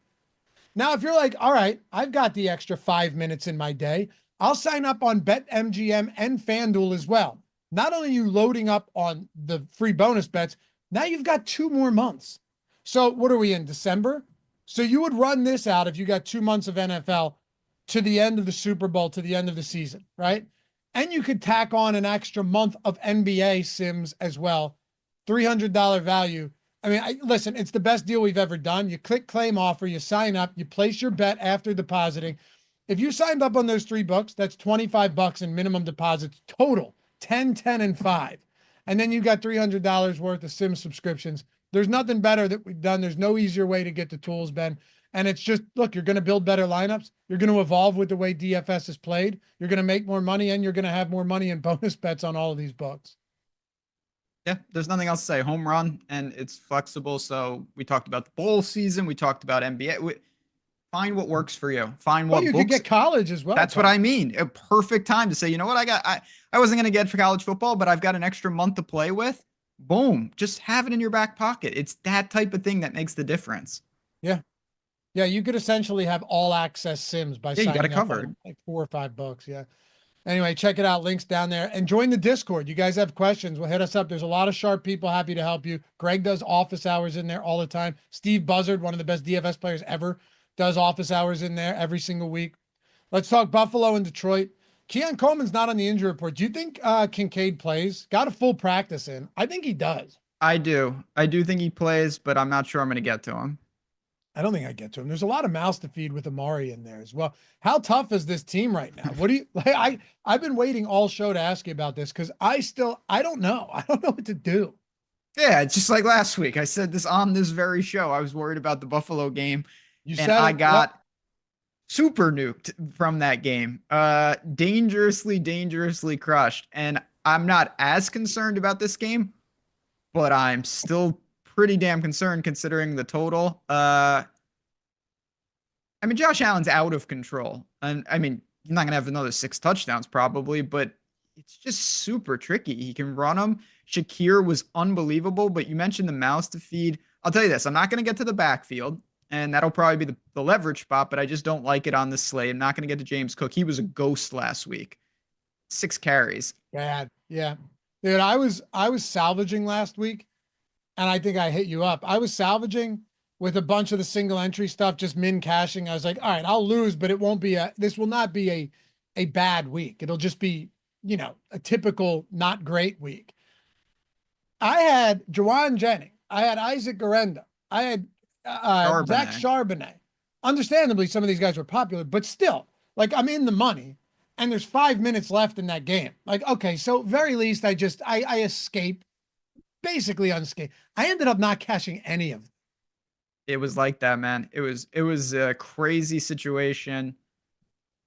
Now, if you're like, all right, I've got the extra 5 minutes in my day, I'll sign up on BetMGM and FanDuel as well. Not only are you loading up on the free bonus bets, now you've got 2 more months. So what are we in, December? So you would run this out if you got 2 months of NFL to the end of the Super Bowl, to the end of the season, right? And you could tack on an extra month of NBA sims as well. $300 value. I mean, listen, it's the best deal we've ever done. You click claim offer, you sign up, you place your bet after depositing. If you signed up on those 3 books, that's $25 in minimum deposits total, 10, 10, and 5. And then you got $300 worth of sim subscriptions. There's nothing better that we've done. There's no easier way to get the tools, Ben. And it's just, look, you're going to build better lineups. You're going to evolve with the way DFS is played. You're going to make more money, and you're going to have more money in bonus bets on all of these books. Yeah, there's nothing else to say. Home run, and it's flexible. So we talked about the bowl season. We talked about NBA. Find what works for you. Find what you books. could get college as well. That's what I mean. A perfect time to say, you know what, I wasn't going to get for college football, but I've got an extra month to play with. Boom. Just have it in your back pocket. It's that type of thing that makes the difference. Yeah. Yeah, you could essentially have all access sims by signing you got it up covered. on like $4 or $5. Yeah. Anyway, check it out. Links down there. And join the Discord. You guys have questions, well, hit us up. There's a lot of sharp people happy to help you. Greg does office hours in there all the time. Steve Buzzard, one of the best DFS players ever, does office hours in there every single week. Let's talk Buffalo and Detroit. Keon Coleman's not on the injury report. Do you think Kincaid plays? Got a full practice in. I think he does. I do think he plays, but I'm not sure I'm going to get to him. I don't think I get to him. There's a lot of mouths to feed with Amari in there as well. How tough is this team right now? What do you like? I've been waiting all show to ask you about this because I don't know. I don't know what to do. Yeah, it's just like last week. I said this on this very show. I was worried about the Buffalo game. You and said I got super nuked from that game. Dangerously crushed. And I'm not as concerned about this game, but I'm still pretty damn concerned considering the total. I mean, Josh Allen's out of control. And I mean, he's not going to have another 6 touchdowns probably, but it's just super tricky. He can run them. Shakir was unbelievable, but you mentioned the mouths to feed. I'll tell you this, I'm not going to get to the backfield, and that'll probably be the leverage spot, but I just don't like it on this slate. I'm not going to get to James Cook. He was a ghost last week. 6 carries. Bad. Yeah. Dude, I was salvaging last week, and I think I hit you up. I was salvaging with a bunch of the single entry stuff, just min cashing. I was like, all right, I'll lose, but this will not be a bad week. It'll just be, a typical not great week. I had Jawan Jennings. I had Isaac Garenda. I had Zach Charbonnet. Understandably, some of these guys were popular, but still, like, I'm in the money, and there's 5 minutes left in that game. Like, okay, so very least I escape, basically unscathed. I ended up not cashing any of them. It was like that, man. It was a crazy situation.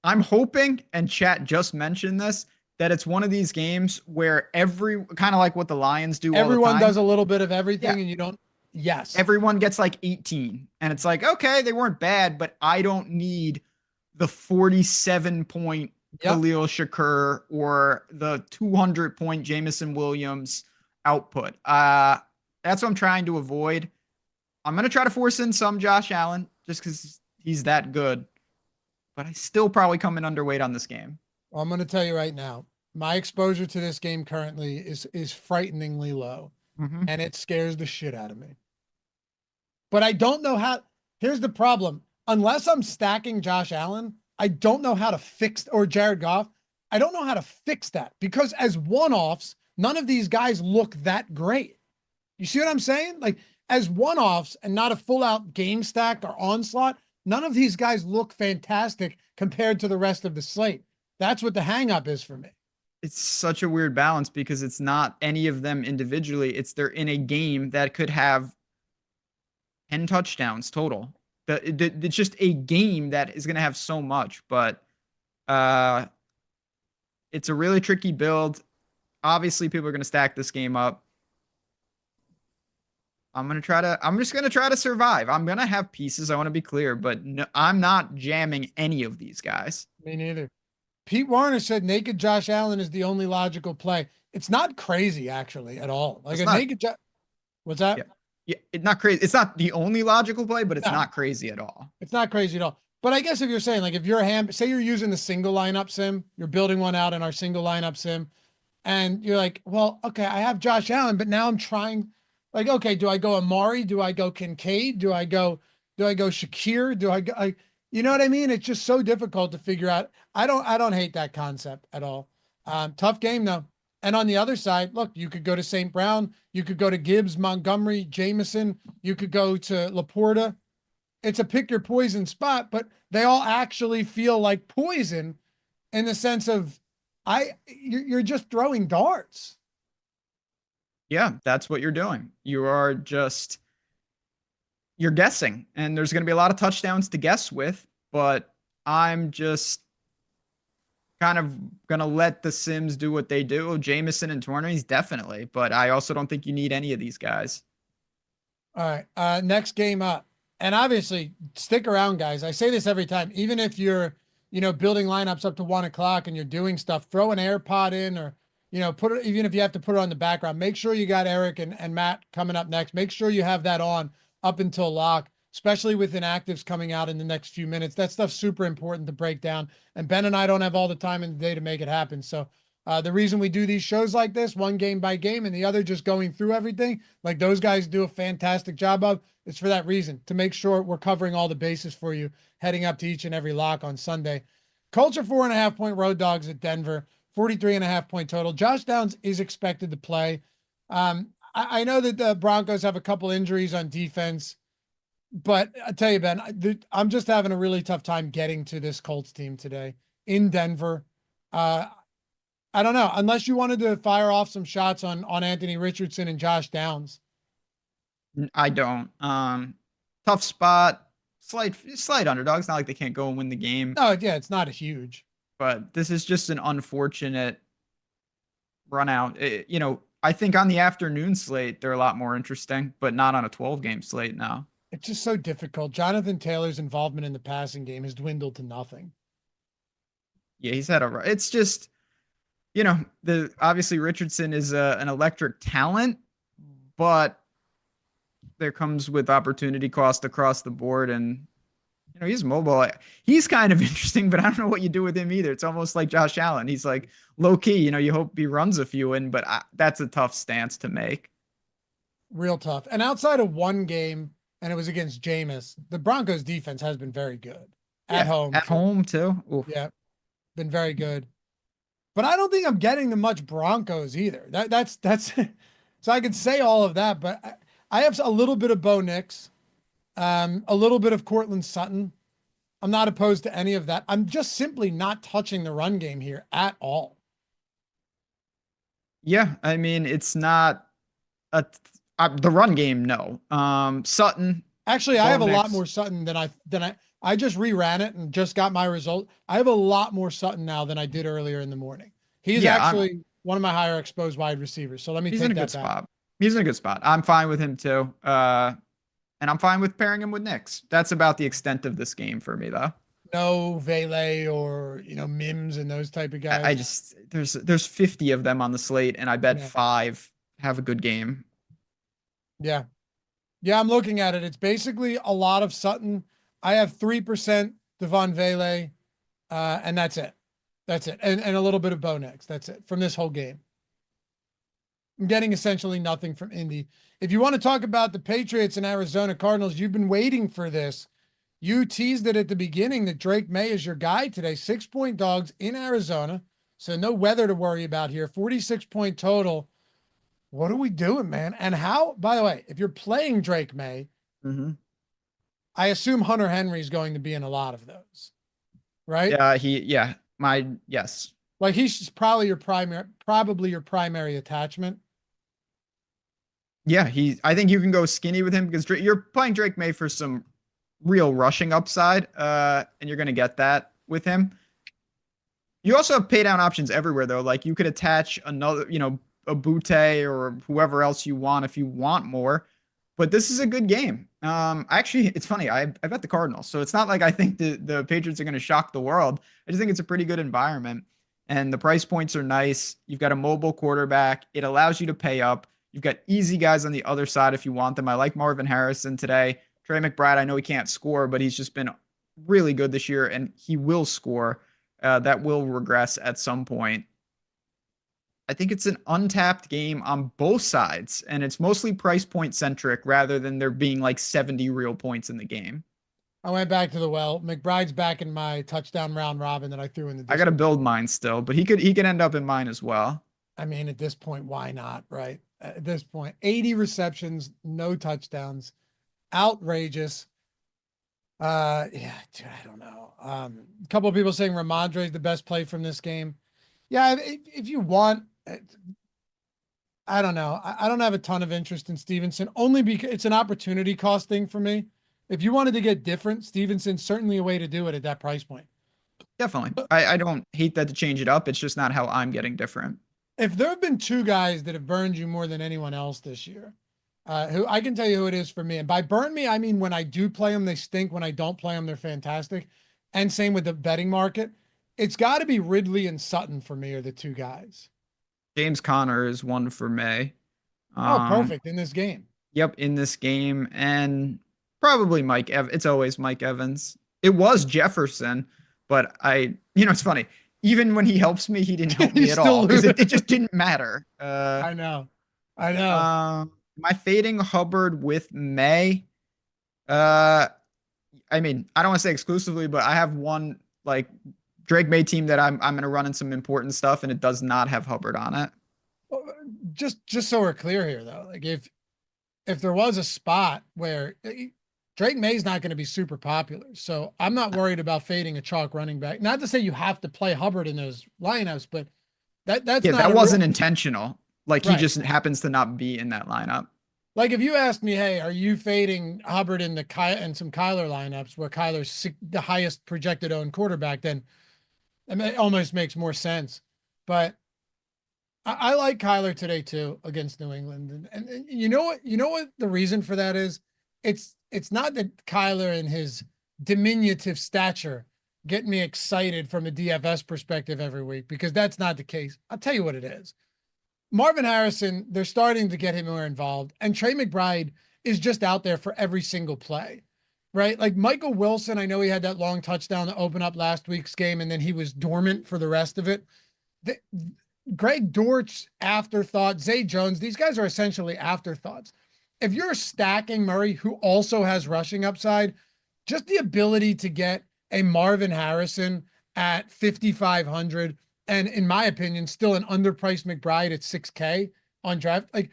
I'm hoping, and chat just mentioned this, that it's one of these games where kind of like what the Lions do. Everyone does a little bit of everything, and you don't. Yes. Everyone gets like 18, and it's like, okay, they weren't bad, but I don't need the 47-point Khalil Shakur or the 200-point Jamison Williams output. That's what I'm trying to avoid. I'm going to try to force in some Josh Allen just because he's that good, but I still probably come in underweight on this game. Well, I'm going to tell you right now, my exposure to this game currently is frighteningly low, and it scares the shit out of me. But I don't know how. Here's the problem. Unless I'm stacking Josh Allen, I don't know how to fix, or Jared Goff. I don't know how to fix that because as one-offs, none of these guys look that great. You see what I'm saying? Like as one-offs and not a full-out game stack or onslaught, none of these guys look fantastic compared to the rest of the slate. That's what the hang-up is for me. It's such a weird balance because it's not any of them individually. They're in a game that could have 10 touchdowns total. It's just a game that is going to have so much, but it's a really tricky build. Obviously, people are going to stack this game up. I'm just gonna try to survive. I'm gonna have pieces. I want to be clear, but no, I'm not jamming any of these guys. Me neither. Pete Warner said naked Josh Allen is the only logical play. It's not crazy actually at all. Like It's a not, naked what's that? yeah, yeah, it's not crazy. It's not the only logical play, but it's No. not crazy at all. It's not crazy at all. But I guess if you're saying like if you're say you're using the single lineup sim, you're building one out in our single lineup sim, and you're like, well, okay, I have Josh Allen, but now I'm trying like, okay, do I go Amari? Do I go Kincaid? Do I go Shakir? You know what I mean? It's just so difficult to figure out. I don't hate that concept at all. Tough game though. And on the other side, look, you could go to St. Brown, you could go to Gibbs, Montgomery, Jameson, you could go to Laporta. It's a pick your poison spot, but they all actually feel like poison in the sense of you're just throwing darts. Yeah, that's what you're doing. You're guessing, and there's going to be a lot of touchdowns to guess with, but I'm just kind of going to let the Sims do what they do. Jameson and Torrey's definitely, but I also don't think you need any of these guys. All right. Next game up. And obviously stick around, guys. I say this every time, even if you're, building lineups up to 1:00 and you're doing stuff, throw an AirPod in or, put it, even if you have to put it on the background, make sure you got Eric and Matt coming up next. Make sure you have that on up until lock, especially with inactives coming out in the next few minutes. That stuff's super important to break down. And Ben and I don't have all the time in the day to make it happen. So the reason we do these shows like this, one game by game and the other just going through everything, like those guys do a fantastic job of, it's for that reason, to make sure we're covering all the bases for you heading up to each and every lock on Sunday. Colts are 4.5-point road dogs at Denver, 43.5-point total. Josh Downs is expected to play. I know that the Broncos have a couple injuries on defense, but I tell you, Ben, I'm just having a really tough time getting to this Colts team today in Denver. I don't know, unless you wanted to fire off some shots on Anthony Richardson and Josh Downs. I don't. Tough spot. Slight underdog. It's not like they can't go and win the game. Oh, yeah, it's not a huge. But this is just an unfortunate run out. I think on the afternoon slate, they're a lot more interesting, but not on a 12-game slate now. It's just so difficult. Jonathan Taylor's involvement in the passing game has dwindled to nothing. Yeah, he's had it's just, obviously Richardson is an electric talent, but there comes with opportunity cost across the board. And, he's mobile. He's kind of interesting, but I don't know what you do with him either. It's almost like Josh Allen. He's like low key, you hope he runs a few in, but that's a tough stance to make. Real tough. And outside of one game, and it was against Jameis, the Broncos defense has been very good at home. At home too. Oof. Yeah. Been very good. But I don't think I'm getting the much Broncos either. That's so I could say all of that, but I have a little bit of Bo Nix, a little bit of Cortland Sutton. I'm not opposed to any of that. I'm just simply not touching the run game here at all. Yeah, I mean, it's not the run game. No, Sutton. Actually, I have a lot more Sutton than I just reran it and just got my result. I have a lot more Sutton now than I did earlier in the morning. He's actually one of my higher exposed wide receivers. So let me take that back. He's in a good spot. He's in a good spot. I'm fine with him too. And I'm fine with pairing him with Nix. That's about the extent of this game for me though. No Vele or, Mims and those type of guys. I just, there's 50 of them on the slate and I bet 5 have a good game. Yeah. Yeah, I'm looking at it. It's basically a lot of Sutton. I have 3% Devon Vele, and that's it. That's it. And a little bit of Bo Nix. That's it from this whole game. I'm getting essentially nothing from Indy. If you want to talk about the Patriots and Arizona Cardinals, you've been waiting for this. You teased it at the beginning that Drake May is your guy today. 6-point dogs in Arizona. So no weather to worry about here. 46-point total. What are we doing, man? And how, by the way, if you're playing Drake May, I assume Hunter Henry is going to be in a lot of those, right? Yes. Like he's probably your primary attachment. Yeah, I think you can go skinny with him because you're playing Drake May for some real rushing upside, and you're going to get that with him. You also have pay down options everywhere though. Like you could attach another, a Butte or whoever else you want if you want more. But this is a good game. Actually, it's funny. I bet the Cardinals, so it's not like I think the Patriots are going to shock the world. I just think it's a pretty good environment, and the price points are nice. You've got a mobile quarterback. It allows you to pay up. You've got easy guys on the other side if you want them. I like Marvin Harrison today. Trey McBride, I know he can't score, but he's just been really good this year, and he will score. That will regress at some point. I think it's an untapped game on both sides, and it's mostly price point centric rather than there being like 70 real points in the game. I went back to the well. McBride's back in my touchdown round robin that I threw in the I got to build mine still, but he could end up in mine as well. I mean, at this point, why not, right? At this point, 80 receptions, no touchdowns, outrageous. Yeah, dude, I don't know. A couple of people saying Ramondre is the best play from this game. Yeah, if you want, I don't know. I don't have a ton of interest in Stevenson, only because it's an opportunity cost thing for me. If you wanted to get different, Stevenson's certainly a way to do it at that price point. Definitely. I don't hate that to change it up. It's just not how I'm getting different. If there have been two guys that have burned you more than anyone else this year, who I can tell you who it is for me. And by burn me, I mean when I do play them, they stink. When I don't play them, they're fantastic. And same with the betting market. It's got to be Ridley and Sutton for me are the two guys. James Conner is one for me. Oh, perfect in this game. Yep, in this game. And probably Mike Evans. It's always Mike Evans. It was Jefferson, but it's funny. Even when he helps me, he didn't help me at all because it just didn't matter. I know. Am I fading Hubbard with May? I mean, I don't want to say exclusively, but I have one like Drake May team that I'm going to run in some important stuff, and it does not have Hubbard on it. Well, just so we're clear here, though, like if there was a spot where Drake May's not going to be super popular, so I'm not worried about fading a chalk running back. Not to say you have to play Hubbard in those lineups, but that wasn't intentional. Like he just happens to not be in that lineup. Like if you asked me, hey, are you fading Hubbard in some Kyler lineups where Kyler's the highest projected owned quarterback, then it almost makes more sense. But I like Kyler today too against New England, and you know what the reason for that is? It's not that Kyler and his diminutive stature get me excited from a DFS perspective every week, because that's not the case. I'll tell you what it is. Marvin Harrison, they're starting to get him more involved, and Trey McBride is just out there for every single play, right? Like Michael Wilson, I know he had that long touchdown to open up last week's game, and then he was dormant for the rest of it. Greg Dortch, afterthought, Zay Jones, these guys are essentially afterthoughts. If you're stacking Murray, who also has rushing upside, just the ability to get a Marvin Harrison at 5,500, and in my opinion, still an underpriced McBride at 6K on draft, like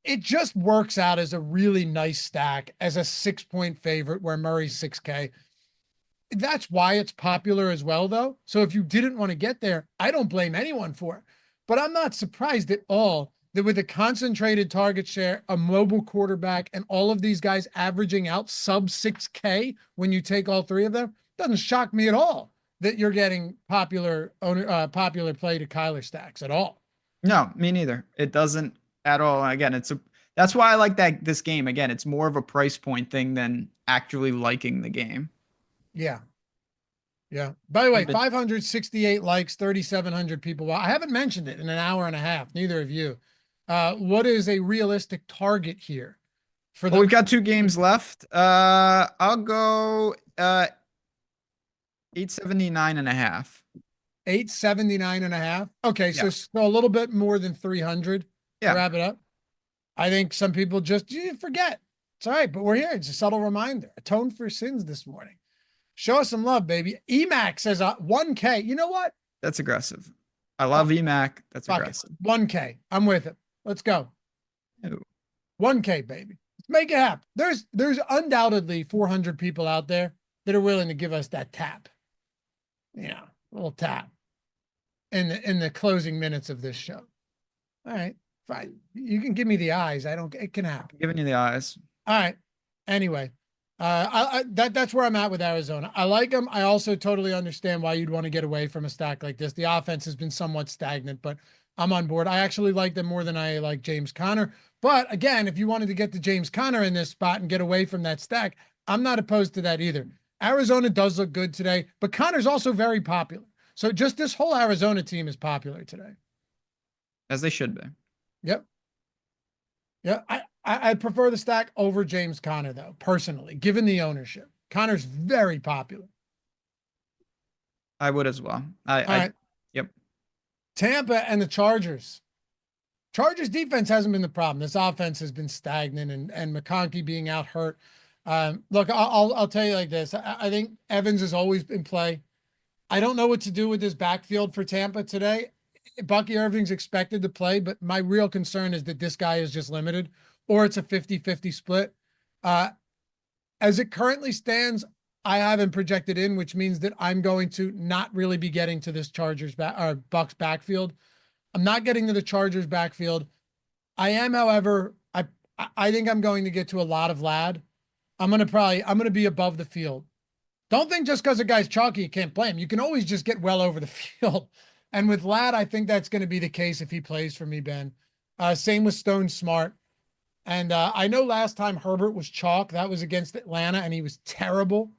it just works out as a really nice stack as a 6-point favorite where Murray's 6K. That's why it's popular as well, though. So if you didn't want to get there, I don't blame anyone for it. But I'm not surprised at all that with a concentrated target share, a mobile quarterback, and all of these guys averaging out sub 6K when you take all three of them, doesn't shock me at all that you're getting popular play to Kyler stacks at all. No, me neither. It doesn't at all. Again, that's why I like this game. Again, it's more of a price point thing than actually liking the game. Yeah. Yeah. By the way, 568 likes, 3,700 people. Well, I haven't mentioned it in an hour and a half. Neither of you. What is a realistic target here? We've got 2 games left. I'll go 879.5. 879.5. Okay, yeah. So a little bit more than 300 to wrap it up. I think some people just forget. It's all right, but we're here. It's a subtle reminder. Atone for sins this morning. Show us some love, baby. EMAC says 1K. You know what? That's aggressive. I love EMAC. That's aggressive. 1K. I'm with it. Let's go. Ooh. 1K, baby. Let's make it happen. There's undoubtedly 400 people out there that are willing to give us that tap. Yeah, a little tap in the closing minutes of this show. All right, fine. You can give me the eyes. It can happen. I'm giving you the eyes. All right. Anyway, that's where I'm at with Arizona. I like them. I also totally understand why you'd want to get away from a stack like this. The offense has been somewhat stagnant, but I'm on board. I actually like them more than I like James Conner. But again, if you wanted to get to James Conner in this spot and get away from that stack, I'm not opposed to that either. Arizona does look good today, but Conner's also very popular. So just this whole Arizona team is popular today. As they should be. Yep. Yeah, I prefer the stack over James Conner, though, personally, given the ownership. Conner's very popular. I would as well. Yep. Tampa and the Chargers. Chargers defense hasn't been the problem. This offense has been stagnant, and McConkey being out hurt. Look, I'll tell you like this. I think Evans has always been play. I don't know what to do with this backfield for Tampa today. Bucky Irving's expected to play, but my real concern is that this guy is just limited, or it's a 50-50 split. As it currently stands, I haven't projected in, which means that I'm going to not really be getting to this Bucks backfield. I'm not getting to the Chargers backfield. I am, however, I think I'm going to get to a lot of Ladd. I'm going to be above the field. Don't think just because a guy's chalky, you can't play him. You can always just get well over the field. And with Ladd, I think that's going to be the case if he plays for me, Ben. Same with Stone Smart. And I know last time Herbert was chalk. That was against Atlanta, and he was terrible.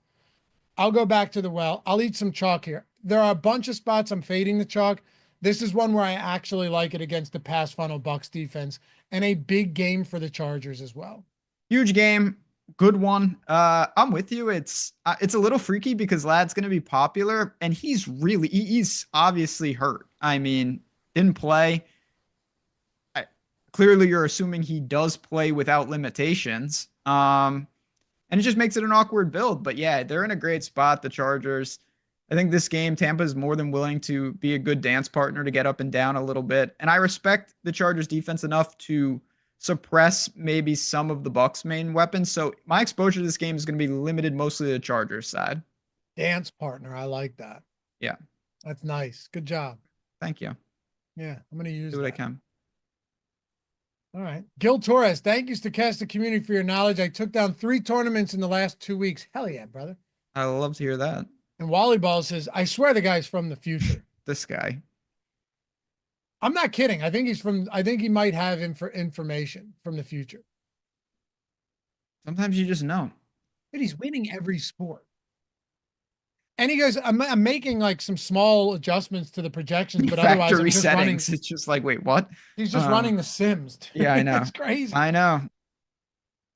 I'll go back to the well. I'll eat some chalk here. There are a bunch of spots I'm fading the chalk. This is one where I actually like it against the pass funnel Bucks defense, and a big game for the Chargers as well. Huge game. Good one. I'm with you. It's a little freaky because Ladd's going to be popular, and he's obviously hurt. I mean, didn't play. Clearly, you're assuming he does play without limitations. And it just makes it an awkward build. But yeah, they're in a great spot, the Chargers. I think this game, Tampa is more than willing to be a good dance partner to get up and down a little bit. And I respect the Chargers defense enough to suppress maybe some of the Bucks' main weapons. So my exposure to this game is going to be limited mostly to the Chargers side. Dance partner. I like that. Yeah. That's nice. Good job. Thank you. Yeah. I'm going to use Do what I can. All right. Gil Torres, thank you, Stokastic community, for your knowledge. I took down 3 tournaments in the last 2 weeks. Hell yeah, brother. I love to hear that. And Wally Ball says, I swear the guy's from the future. This guy. I'm not kidding. I think he might have information from the future. Sometimes you just know. But he's winning every sport. And he goes, I'm making like some small adjustments to the projections, but otherwise I'm just running. It's just like, wait, what? He's just running the Sims. Dude. Yeah, I know. It's crazy. I know.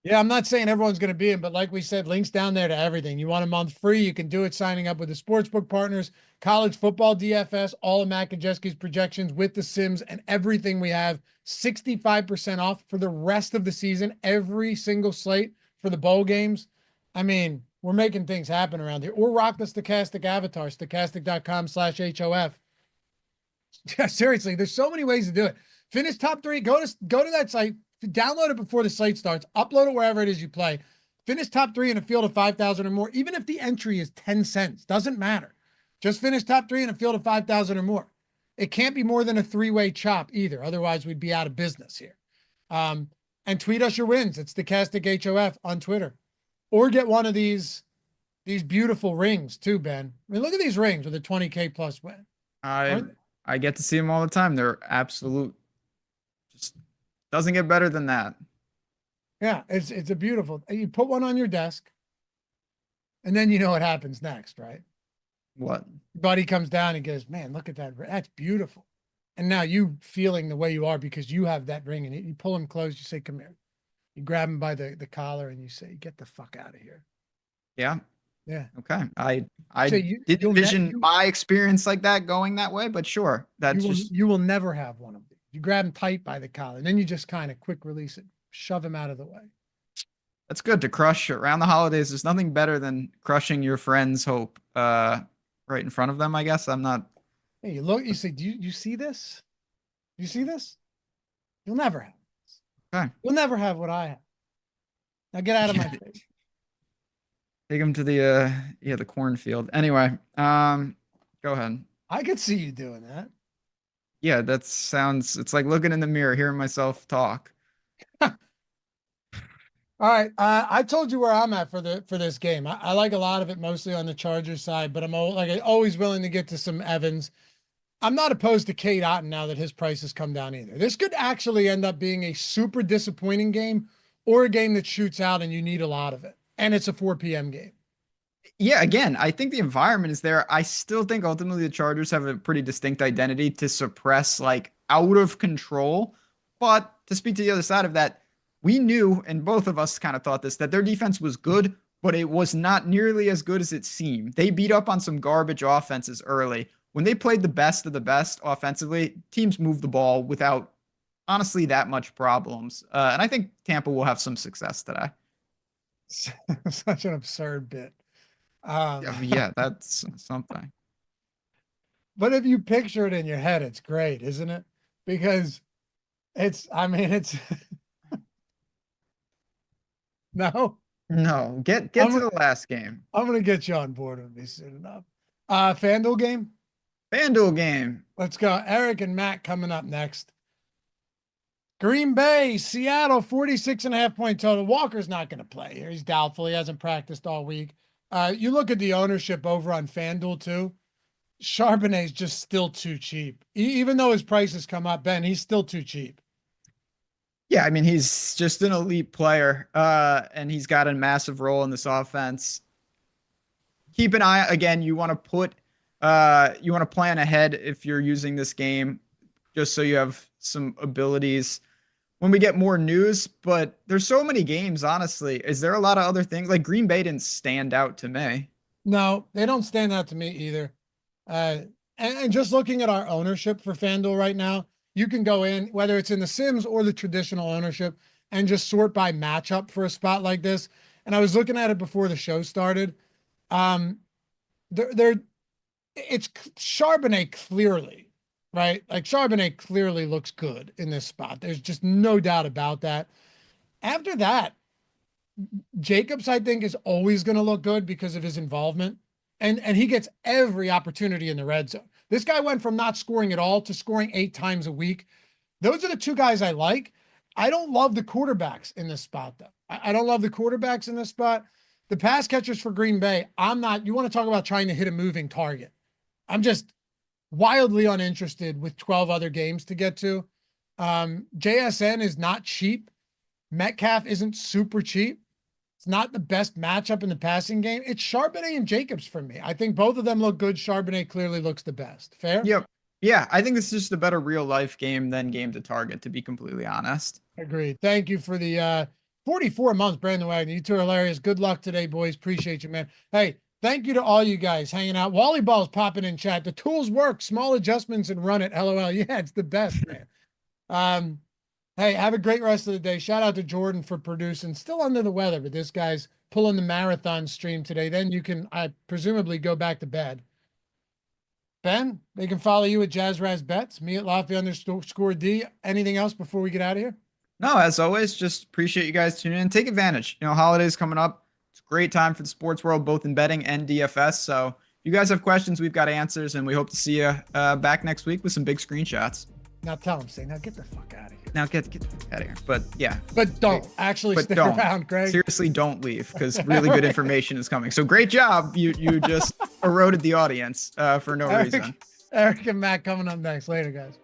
Yeah, I'm not saying everyone's going to be in, but like we said, links down there to everything. You want a month free, you can do it signing up with the Sportsbook partners, college football DFS, all of Matt Kajeski's projections with the Sims and everything we have. 65% off for the rest of the season, every single slate for the bowl games. I mean, we're making things happen around here. Or rock the Stokastic avatar, stokastic.com/HOF. Yeah, seriously, there's so many ways to do it. Finish top 3, go to that site, download it before the slate starts, upload it wherever it is you play. Finish top 3 in a field of 5,000 or more, even if the entry is 10 cents, doesn't matter. Just finish top 3 in a field of 5,000 or more. It can't be more than a 3-way chop either. Otherwise, we'd be out of business here. And tweet us your wins. It's Stokastic HOF on Twitter. Or get one of these beautiful rings too, Ben. I mean, look at these rings with a 20K plus win. I get to see them all the time. They're absolute. Just doesn't get better than that. Yeah, it's a beautiful. You put one on your desk, and then you know what happens next, right? What? Buddy comes down and goes, "Man, look at that. That's beautiful." And now you feeling the way you are because you have that ring, and you pull him close. You say, "Come here." You grab him by the collar and you say, "Get the fuck out of here." Yeah. Yeah. Okay. I So didn't envision my experience like that going that way, but sure. You will never have one of these. You grab him tight by the collar, and then you just kind of quick release it, shove him out of the way. That's good to crush around the holidays. There's nothing better than crushing your friend's hope right in front of them, I guess. I'm not. Hey, you look, you say, "Do you see this? You see this? You'll never have this. Okay. You'll never have what I have. Now get out of my face." Take him to the cornfield. Anyway, go ahead. I could see you doing that. Yeah, it's like looking in the mirror, hearing myself talk. All right. I told you where I'm at for this game. I like a lot of it, mostly on the Chargers side, but I'm always willing to get to some Evans. I'm not opposed to Kate Otten now that his price has come down either. This could actually end up being a super disappointing game or a game that shoots out and you need a lot of it. And it's a 4 p.m. game. Yeah, again, I think the environment is there. I still think ultimately the Chargers have a pretty distinct identity to suppress like out of control. But to speak to the other side of that, we knew, and both of us kind of thought this, that their defense was good, but it was not nearly as good as it seemed. They beat up on some garbage offenses early. When they played the best of the best offensively, teams moved the ball without honestly that much problems. And I think Tampa will have some success today. Such an absurd bit. Yeah, that's something. But if you picture it in your head, it's great, isn't it? Because it's no. Get to the last game. I'm gonna get you on board with me soon enough. FanDuel game. Let's go. Eric and Matt coming up next. Green Bay, Seattle, 46.5-point total. Walker's not going to play here. He's doubtful. He hasn't practiced all week. You look at the ownership over on FanDuel too. Charbonnet's just still too cheap. Even though his prices come up, Ben, he's still too cheap. Yeah, I mean, he's just an elite player, and he's got a massive role in this offense. Keep an eye, again, you want to plan ahead if you're using this game, just so you have some abilities when we get more news. But there's so many games, honestly. Is there a lot of other things? Like Green Bay didn't stand out to me. No, they don't stand out to me either. And just looking at our ownership for FanDuel right now, you can go in, whether it's in the Sims or the traditional ownership, and just sort by matchup for a spot like this. And I was looking at it before the show started. It's Charbonnet clearly, right? Like Charbonnet clearly looks good in this spot. There's just no doubt about that. After that, Jacobs, I think, is always going to look good because of his involvement. And he gets every opportunity in the red zone. This guy went from not scoring at all to scoring 8 times a week. Those are the two guys I like. I don't love the quarterbacks in this spot, though. I don't love the quarterbacks in this spot. The pass catchers for Green Bay, you want to talk about trying to hit a moving target. I'm just wildly uninterested with 12 other games to get to. JSN is not cheap. Metcalf isn't super cheap. It's not the best matchup in the passing game. It's Charbonnet and Jacobs for me. I think both of them look good. Charbonnet clearly looks the best. Fair? Yep. Yeah, I think this is just a better real life game than game to target, to be completely honest. Agreed. Thank you for the 44 months, Brandon Wagner. You two are hilarious. Good luck today, boys. Appreciate you, man. Hey, thank you to all you guys hanging out. Wally Ball's popping in chat. The tools work. Small adjustments and run it. LOL. Yeah, it's the best, man. Hey, have a great rest of the day. Shout out to Jordan for producing. Still under the weather, but this guy's pulling the marathon stream today. Then you can, presumably, go back to bed. Ben, they can follow you at JazzRaz Bets, me at Lofty_D. Anything else before we get out of here? No, as always, just appreciate you guys tuning in. Take advantage. Holidays coming up. It's a great time for the sports world, both in betting and DFS. So if you guys have questions, we've got answers, and we hope to see you back next week with some big screenshots. Now tell him, say, now get the fuck out of here. Now get the fuck out of here. But yeah. But don't stick around, Greg. Seriously, don't leave, because really good information is coming. So great job. You just eroded the audience for no reason. Eric and Matt coming up next. Later, guys.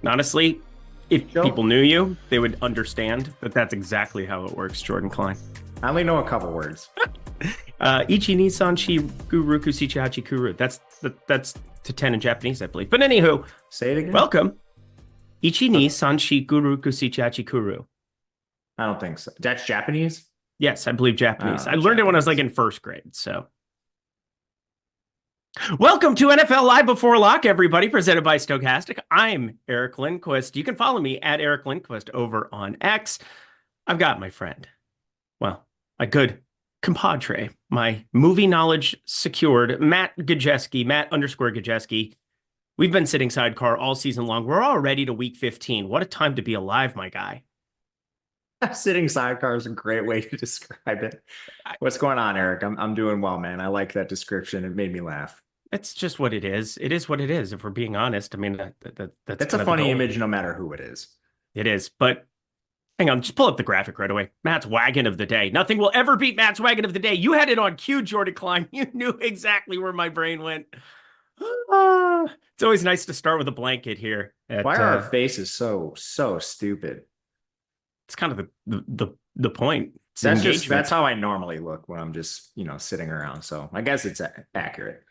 Honestly, if Joe? people knew you, they would understand that that's exactly how it works, Jordan Klein. I only know a couple words. Ichi ni san shi guruku shichihachi kuru. That's to 10 in Japanese, I believe. But anywho, Say it again. welcome. Ichi ni san shi guruku shichihachi kuru. I don't think so. That's Japanese? Yes, I believe Japanese. Oh, I learned it when I was like in first grade. So, welcome to NFL Live Before Lock, everybody, presented by Stokastic. I'm Eric Lindquist. You can follow me at Eric Lindquist over on X. I've got my friend, well, my good compadre, my movie knowledge secured, Matt _Gajeski. We've been sitting sidecar all season long. We're all ready to week 15. What a time to be alive, my guy. Sitting sidecar is a great way to describe it. What's going on, Eric? I'm doing well, man. I like that description. It made me laugh. It's just what it is. It is what it is, if we're being honest. I mean, that's a funny image no matter who it is. It is, but hang on, just pull up the graphic right away. Matt's wagon of the day. Nothing will ever beat Matt's wagon of the day. You had it on cue, Jordan Klein. You knew exactly where my brain went. It's always nice to start with a blanket here. Why are our faces so stupid? It's kind of the point. That's how I normally look when I'm just, sitting around. So I guess it's accurate.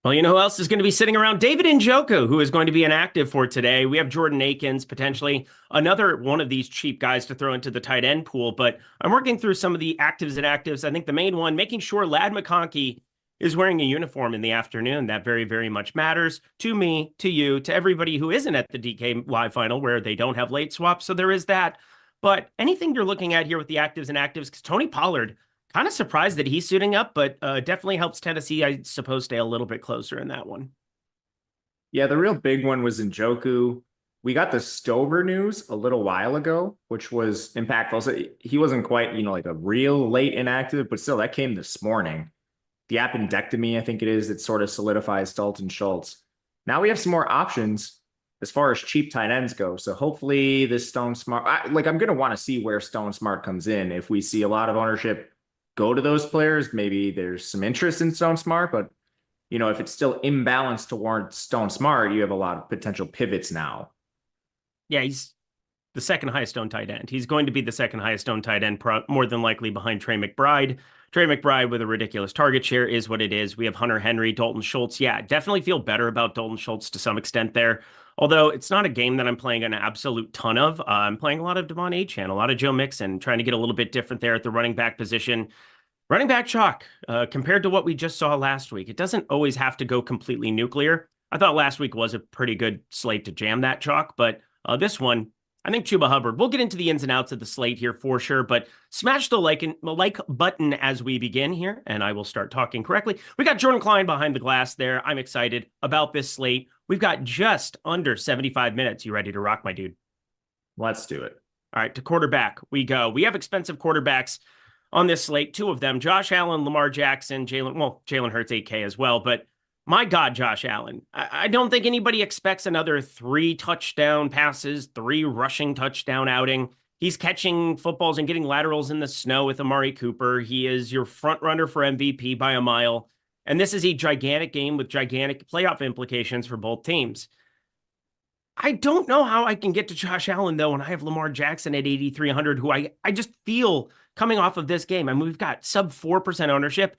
Well, you know who else is going to be sitting around? David Njoku, who is going to be inactive for today. We have Jordan Akins, potentially another one of these cheap guys to throw into the tight end pool. But I'm working through some of the actives and actives. I think the main one, making sure Ladd McConkey is wearing a uniform in the afternoon. That very, very much matters to me, to you, to everybody who isn't at the DK Live Final where they don't have late swaps. So there is that. But anything you're looking at here with the actives and actives, because Tony Pollard, kind of surprised that he's suiting up, but definitely helps Tennessee, I suppose, stay a little bit closer in that one. Yeah, the real big one was Njoku. We got the Stover news a little while ago, which was impactful. So he wasn't quite, like a real late inactive, but still, that came this morning. The appendectomy, I think it is, that sort of solidifies Dalton Schultz. Now we have some more options as far as cheap tight ends go. So hopefully this Stone Smart, I'm going to want to see where Stone Smart comes in. If we see a lot of ownership go to those players, maybe there's some interest in Stone Smart, but if it's still imbalanced towards Stone Smart, you have a lot of potential pivots now. Yeah, he's the second highest owned tight end. He's going to be the second highest owned tight end, more than likely behind Trey McBride. Trey McBride with a ridiculous target share is what it is. We have Hunter Henry, Dalton Schultz. Yeah, definitely feel better about Dalton Schultz to some extent there. Although it's not a game that I'm playing an absolute ton of. I'm playing a lot of Devon Achane, a lot of Joe Mixon, trying to get a little bit different there at the running back position. Running back chalk, compared to what we just saw last week. It doesn't always have to go completely nuclear. I thought last week was a pretty good slate to jam that chalk, but this one, I think Chuba Hubbard. We'll get into the ins and outs of the slate here for sure, but smash the like button as we begin here, and I will start talking correctly. We got Jordan Klein behind the glass there. I'm excited about this slate. We've got just under 75 minutes. You ready to rock, my dude? Let's do it. All right, to quarterback we go. We have expensive quarterbacks on this slate, two of them, Josh Allen, Lamar Jackson, Jalen Hurts 8K as well, but my God, Josh Allen. I don't think anybody expects another 3 touchdown passes, 3 rushing touchdown outing. He's catching footballs and getting laterals in the snow with Amari Cooper. He is your front runner for MVP by a mile. And this is a gigantic game with gigantic playoff implications for both teams. I don't know how I can get to Josh Allen, though, when I have Lamar Jackson at 8,300, who I just feel coming off of this game. I mean, we've got sub 4% ownership.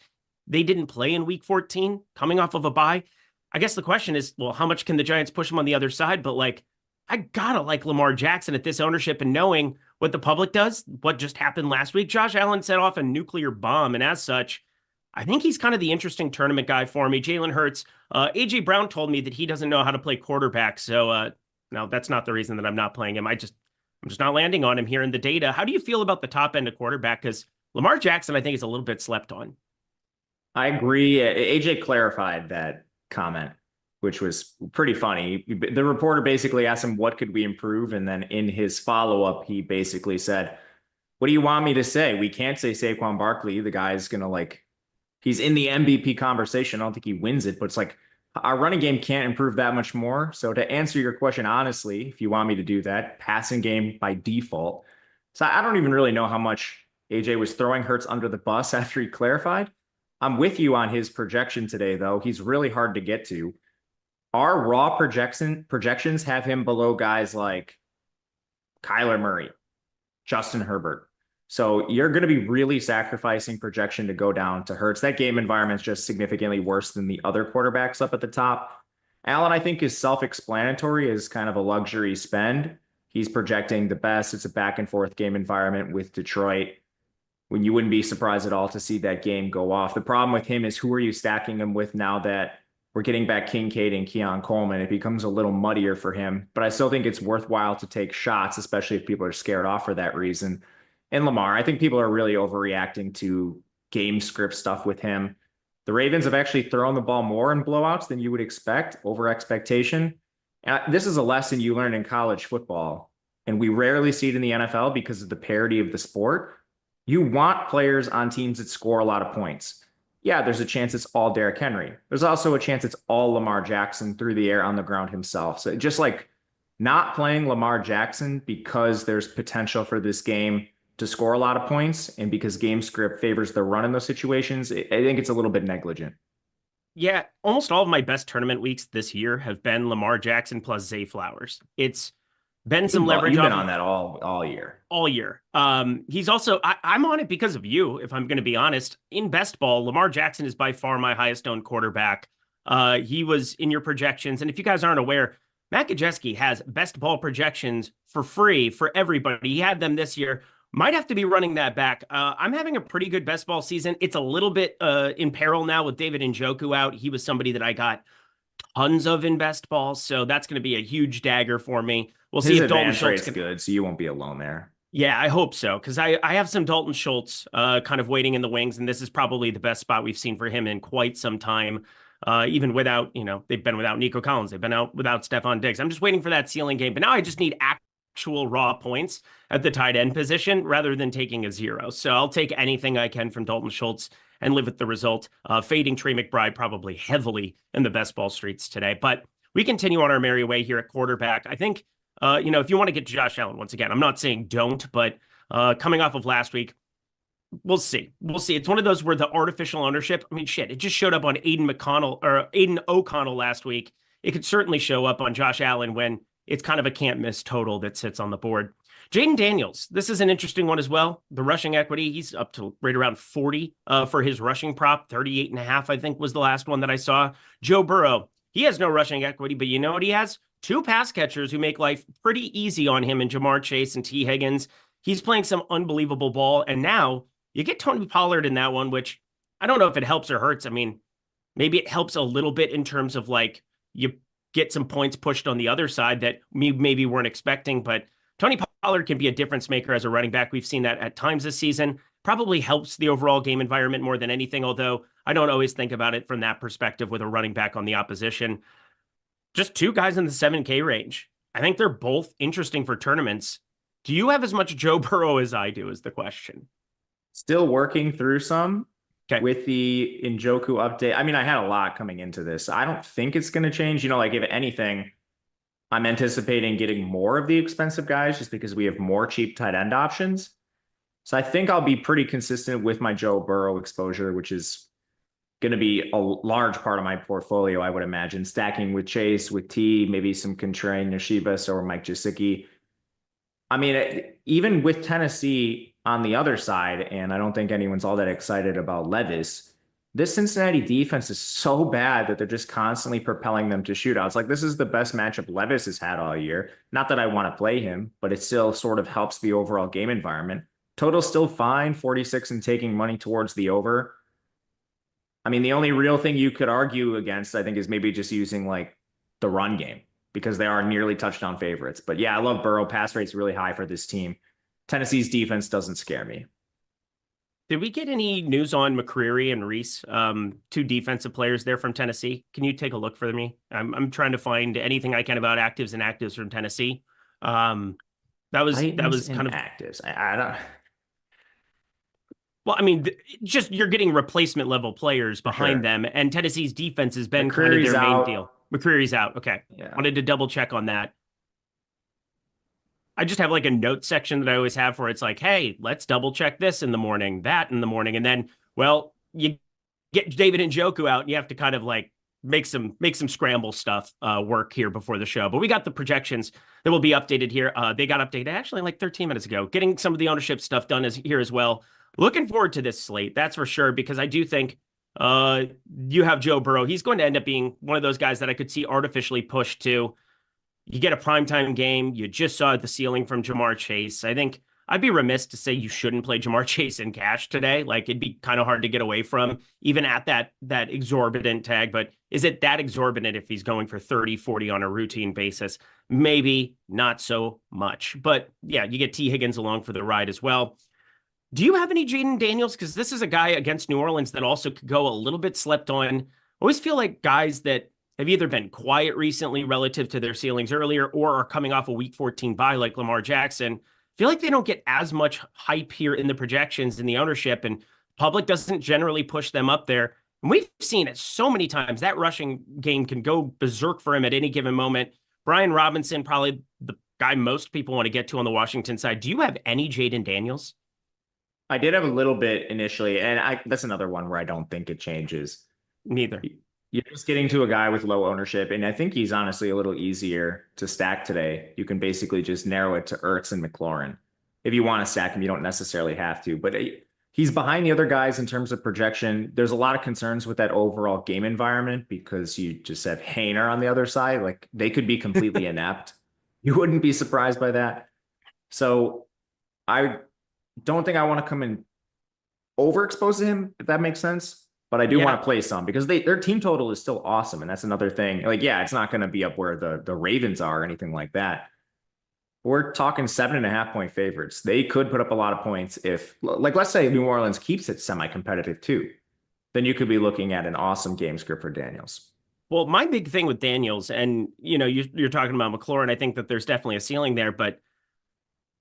They didn't play in week 14, coming off of a bye. I guess the question is, well, how much can the Giants push him on the other side? But I gotta like Lamar Jackson at this ownership, and knowing what the public does, what just happened last week. Josh Allen set off a nuclear bomb, and as such, I think he's kind of the interesting tournament guy for me. Jalen Hurts, A.J. Brown told me that he doesn't know how to play quarterback, so no, that's not the reason that I'm not playing him. I'm just not landing on him here in the data. How do you feel about the top end of quarterback? Because Lamar Jackson, I think, is a little bit slept on. I agree. AJ clarified that comment, which was pretty funny. The reporter basically asked him, what could we improve? And then in his follow-up, he basically said, what do you want me to say? We can't say Saquon Barkley. The guy's going to he's in the MVP conversation. I don't think he wins it, but it's our running game can't improve that much more. So to answer your question, honestly, if you want me to do that, passing game by default. So I don't even really know how much AJ was throwing Hurts under the bus after he clarified. I'm with you on his projection today, though. He's really hard to get to. our raw projections have him below guys like Kyler Murray, Justin Herbert. So you're going to be really sacrificing projection to go down to Hurts. That game environment is just significantly worse than the other quarterbacks up at the top. Allen, I think, is self-explanatory as kind of a luxury spend. He's projecting the best. It's a back and forth game environment with Detroit, when you wouldn't be surprised at all to see that game go off. The problem with him is, who are you stacking him with now that we're getting back Kincaid and Keon Coleman? It becomes a little muddier for him, but I still think it's worthwhile to take shots, especially if people are scared off for that reason. And Lamar, I think people are really overreacting to game script stuff with him. The Ravens have actually thrown the ball more in blowouts than you would expect, over expectation. This is a lesson you learn in college football, and we rarely see it in the NFL because of the parity of the sport. You want players on teams that score a lot of points. Yeah, there's a chance it's all Derrick Henry. There's also a chance it's all Lamar Jackson through the air on the ground himself. So just like not playing Lamar Jackson because there's potential for this game to score a lot of points and because game script favors the run in those situations, I think it's a little bit negligent. Yeah, almost all of my best tournament weeks this year have been Lamar Jackson plus Zay Flowers. It's been some leverage. You've been on that all year. All year. He's also, I'm on it because of you, if I'm going to be honest. In best ball, Lamar Jackson is by far my highest owned quarterback. He was in your projections. And if you guys aren't aware, Matt Gajewski has best ball projections for free for everybody. He had them this year. Might have to be running that back. I'm having a pretty good best ball season. It's a little bit in peril now with David Njoku out. He was somebody that I got tons of in best ball, so that's going to be a huge dagger for me. We'll see if Dalton Schultz is good, so you won't be alone there. Yeah, I hope so, because I have some Dalton Schultz kind of waiting in the wings, and this is probably the best spot we've seen for him in quite some time. Even without, they've been without Nico Collins, they've been out without Stephon Diggs. I'm just waiting for that ceiling game, but now I just need actual raw points at the tight end position rather than taking a 0. So I'll take anything I can from Dalton Schultz and live with the result. Fading Trey McBride probably heavily in the best ball streets today. But we continue on our merry way here at quarterback. I think, if you want to get Josh Allen, once again, I'm not saying don't, but coming off of last week, we'll see. We'll see. It's one of those where the artificial ownership, it just showed up on Aiden O'Connell last week. It could certainly show up on Josh Allen when it's kind of a can't miss total that sits on the board. Jaden Daniels, this is an interesting one as well. The rushing equity, he's up to right around 40 for his rushing prop. 38.5, I think, was the last one that I saw. Joe Burrow, he has no rushing equity, but you know what he has? 2 pass catchers who make life pretty easy on him in Jamar Chase and T. Higgins. He's playing some unbelievable ball. And now you get Tony Pollard in that one, which I don't know if it helps or hurts. Maybe it helps a little bit in terms of like you get some points pushed on the other side that we maybe weren't expecting, but Tony Pollard can be a difference maker as a running back. We've seen that at times this season. Probably helps the overall game environment more than anything, although I don't always think about it from that perspective with a running back on the opposition. Just 2 guys in the 7K range. I think they're both interesting for tournaments. Do you have as much Joe Burrow as I do is the question. Still working through some. Okay. With the Njoku update. I had a lot coming into this. I don't think it's going to change. If anything, I'm anticipating getting more of the expensive guys just because we have more cheap tight end options. So I think I'll be pretty consistent with my Joe Burrow exposure, which is going to be a large part of my portfolio, I would imagine. Stacking with Chase, with T, maybe some Contrarian Yeshivas or Mike Gesicki. Even with Tennessee on the other side, and I don't think anyone's all that excited about Levis, this Cincinnati defense is so bad that they're just constantly propelling them to shootouts. Like, this is the best matchup Levis has had all year. Not that I want to play him, but it still sort of helps the overall game environment. Total's still fine, 46 and taking money towards the over. The only real thing you could argue against, I think, is maybe just using like the run game because they are nearly touchdown favorites. But yeah, I love Burrow. Pass rate's really high for this team. Tennessee's defense doesn't scare me. Did we get any news on McCreary and Reese, 2 defensive players there from Tennessee? Can you take a look for me? I'm trying to find anything I can about actives and actives from Tennessee. That was kind of actives. I don't. Well, just you're getting replacement level players behind them, and Tennessee's defense has been kind of their main deal. McCreary's out. Okay. Yeah. Wanted to double check on that. I just have like a note section that I always have where it's like, hey, let's double check this in the morning, that in the morning. And then, well, you get David Njoku out and you have to kind of like make some scramble stuff work here before the show. But we got the projections that will be updated here. They got updated actually like 13 minutes ago. Getting some of the ownership stuff done here as well. Looking forward to this slate, that's for sure, because I do think you have Joe Burrow. He's going to end up being one of those guys that I could see artificially pushed to. You get a primetime game. You just saw the ceiling from Jamar Chase. I think I'd be remiss to say you shouldn't play Jamar Chase in cash today. Like, it'd be kind of hard to get away from, even at that exorbitant tag. But is it that exorbitant if he's going for 30, 40 on a routine basis? Maybe not so much. But yeah, you get T. Higgins along for the ride as well. Do you have any Jaden Daniels? Because this is a guy against New Orleans that also could go a little bit slept on. I always feel like guys that have either been quiet recently relative to their ceilings earlier or are coming off a week 14 bye like Lamar Jackson, feel like they don't get as much hype here in the projections and the ownership, and public doesn't generally push them up there. And we've seen it so many times. That rushing game can go berserk for him at any given moment. Brian Robinson, probably the guy most people want to get to on the Washington side. Do you have any Jaden Daniels? I did have a little bit initially, and that's another one where I don't think it changes. Neither. You're just getting to a guy with low ownership, and I think he's honestly a little easier to stack today. You can basically just narrow it to Ertz and McLaurin. If you want to stack him, you don't necessarily have to, but he's behind the other guys in terms of projection. There's a lot of concerns with that overall game environment because you just have Hainer on the other side. Like, they could be completely inept. You wouldn't be surprised by that. So I don't think I want to come in overexposed to him, if that makes sense. But I do want to play some because their team total is still awesome. And that's another thing. Like, yeah, it's not going to be up where the Ravens are or anything like that. We're talking 7.5 point favorites. They could put up a lot of points if, like, let's say New Orleans keeps it semi-competitive too. Then you could be looking at an awesome game script for Daniels. Well, my big thing with Daniels, and you're talking about McLaurin, I think that there's definitely a ceiling there, but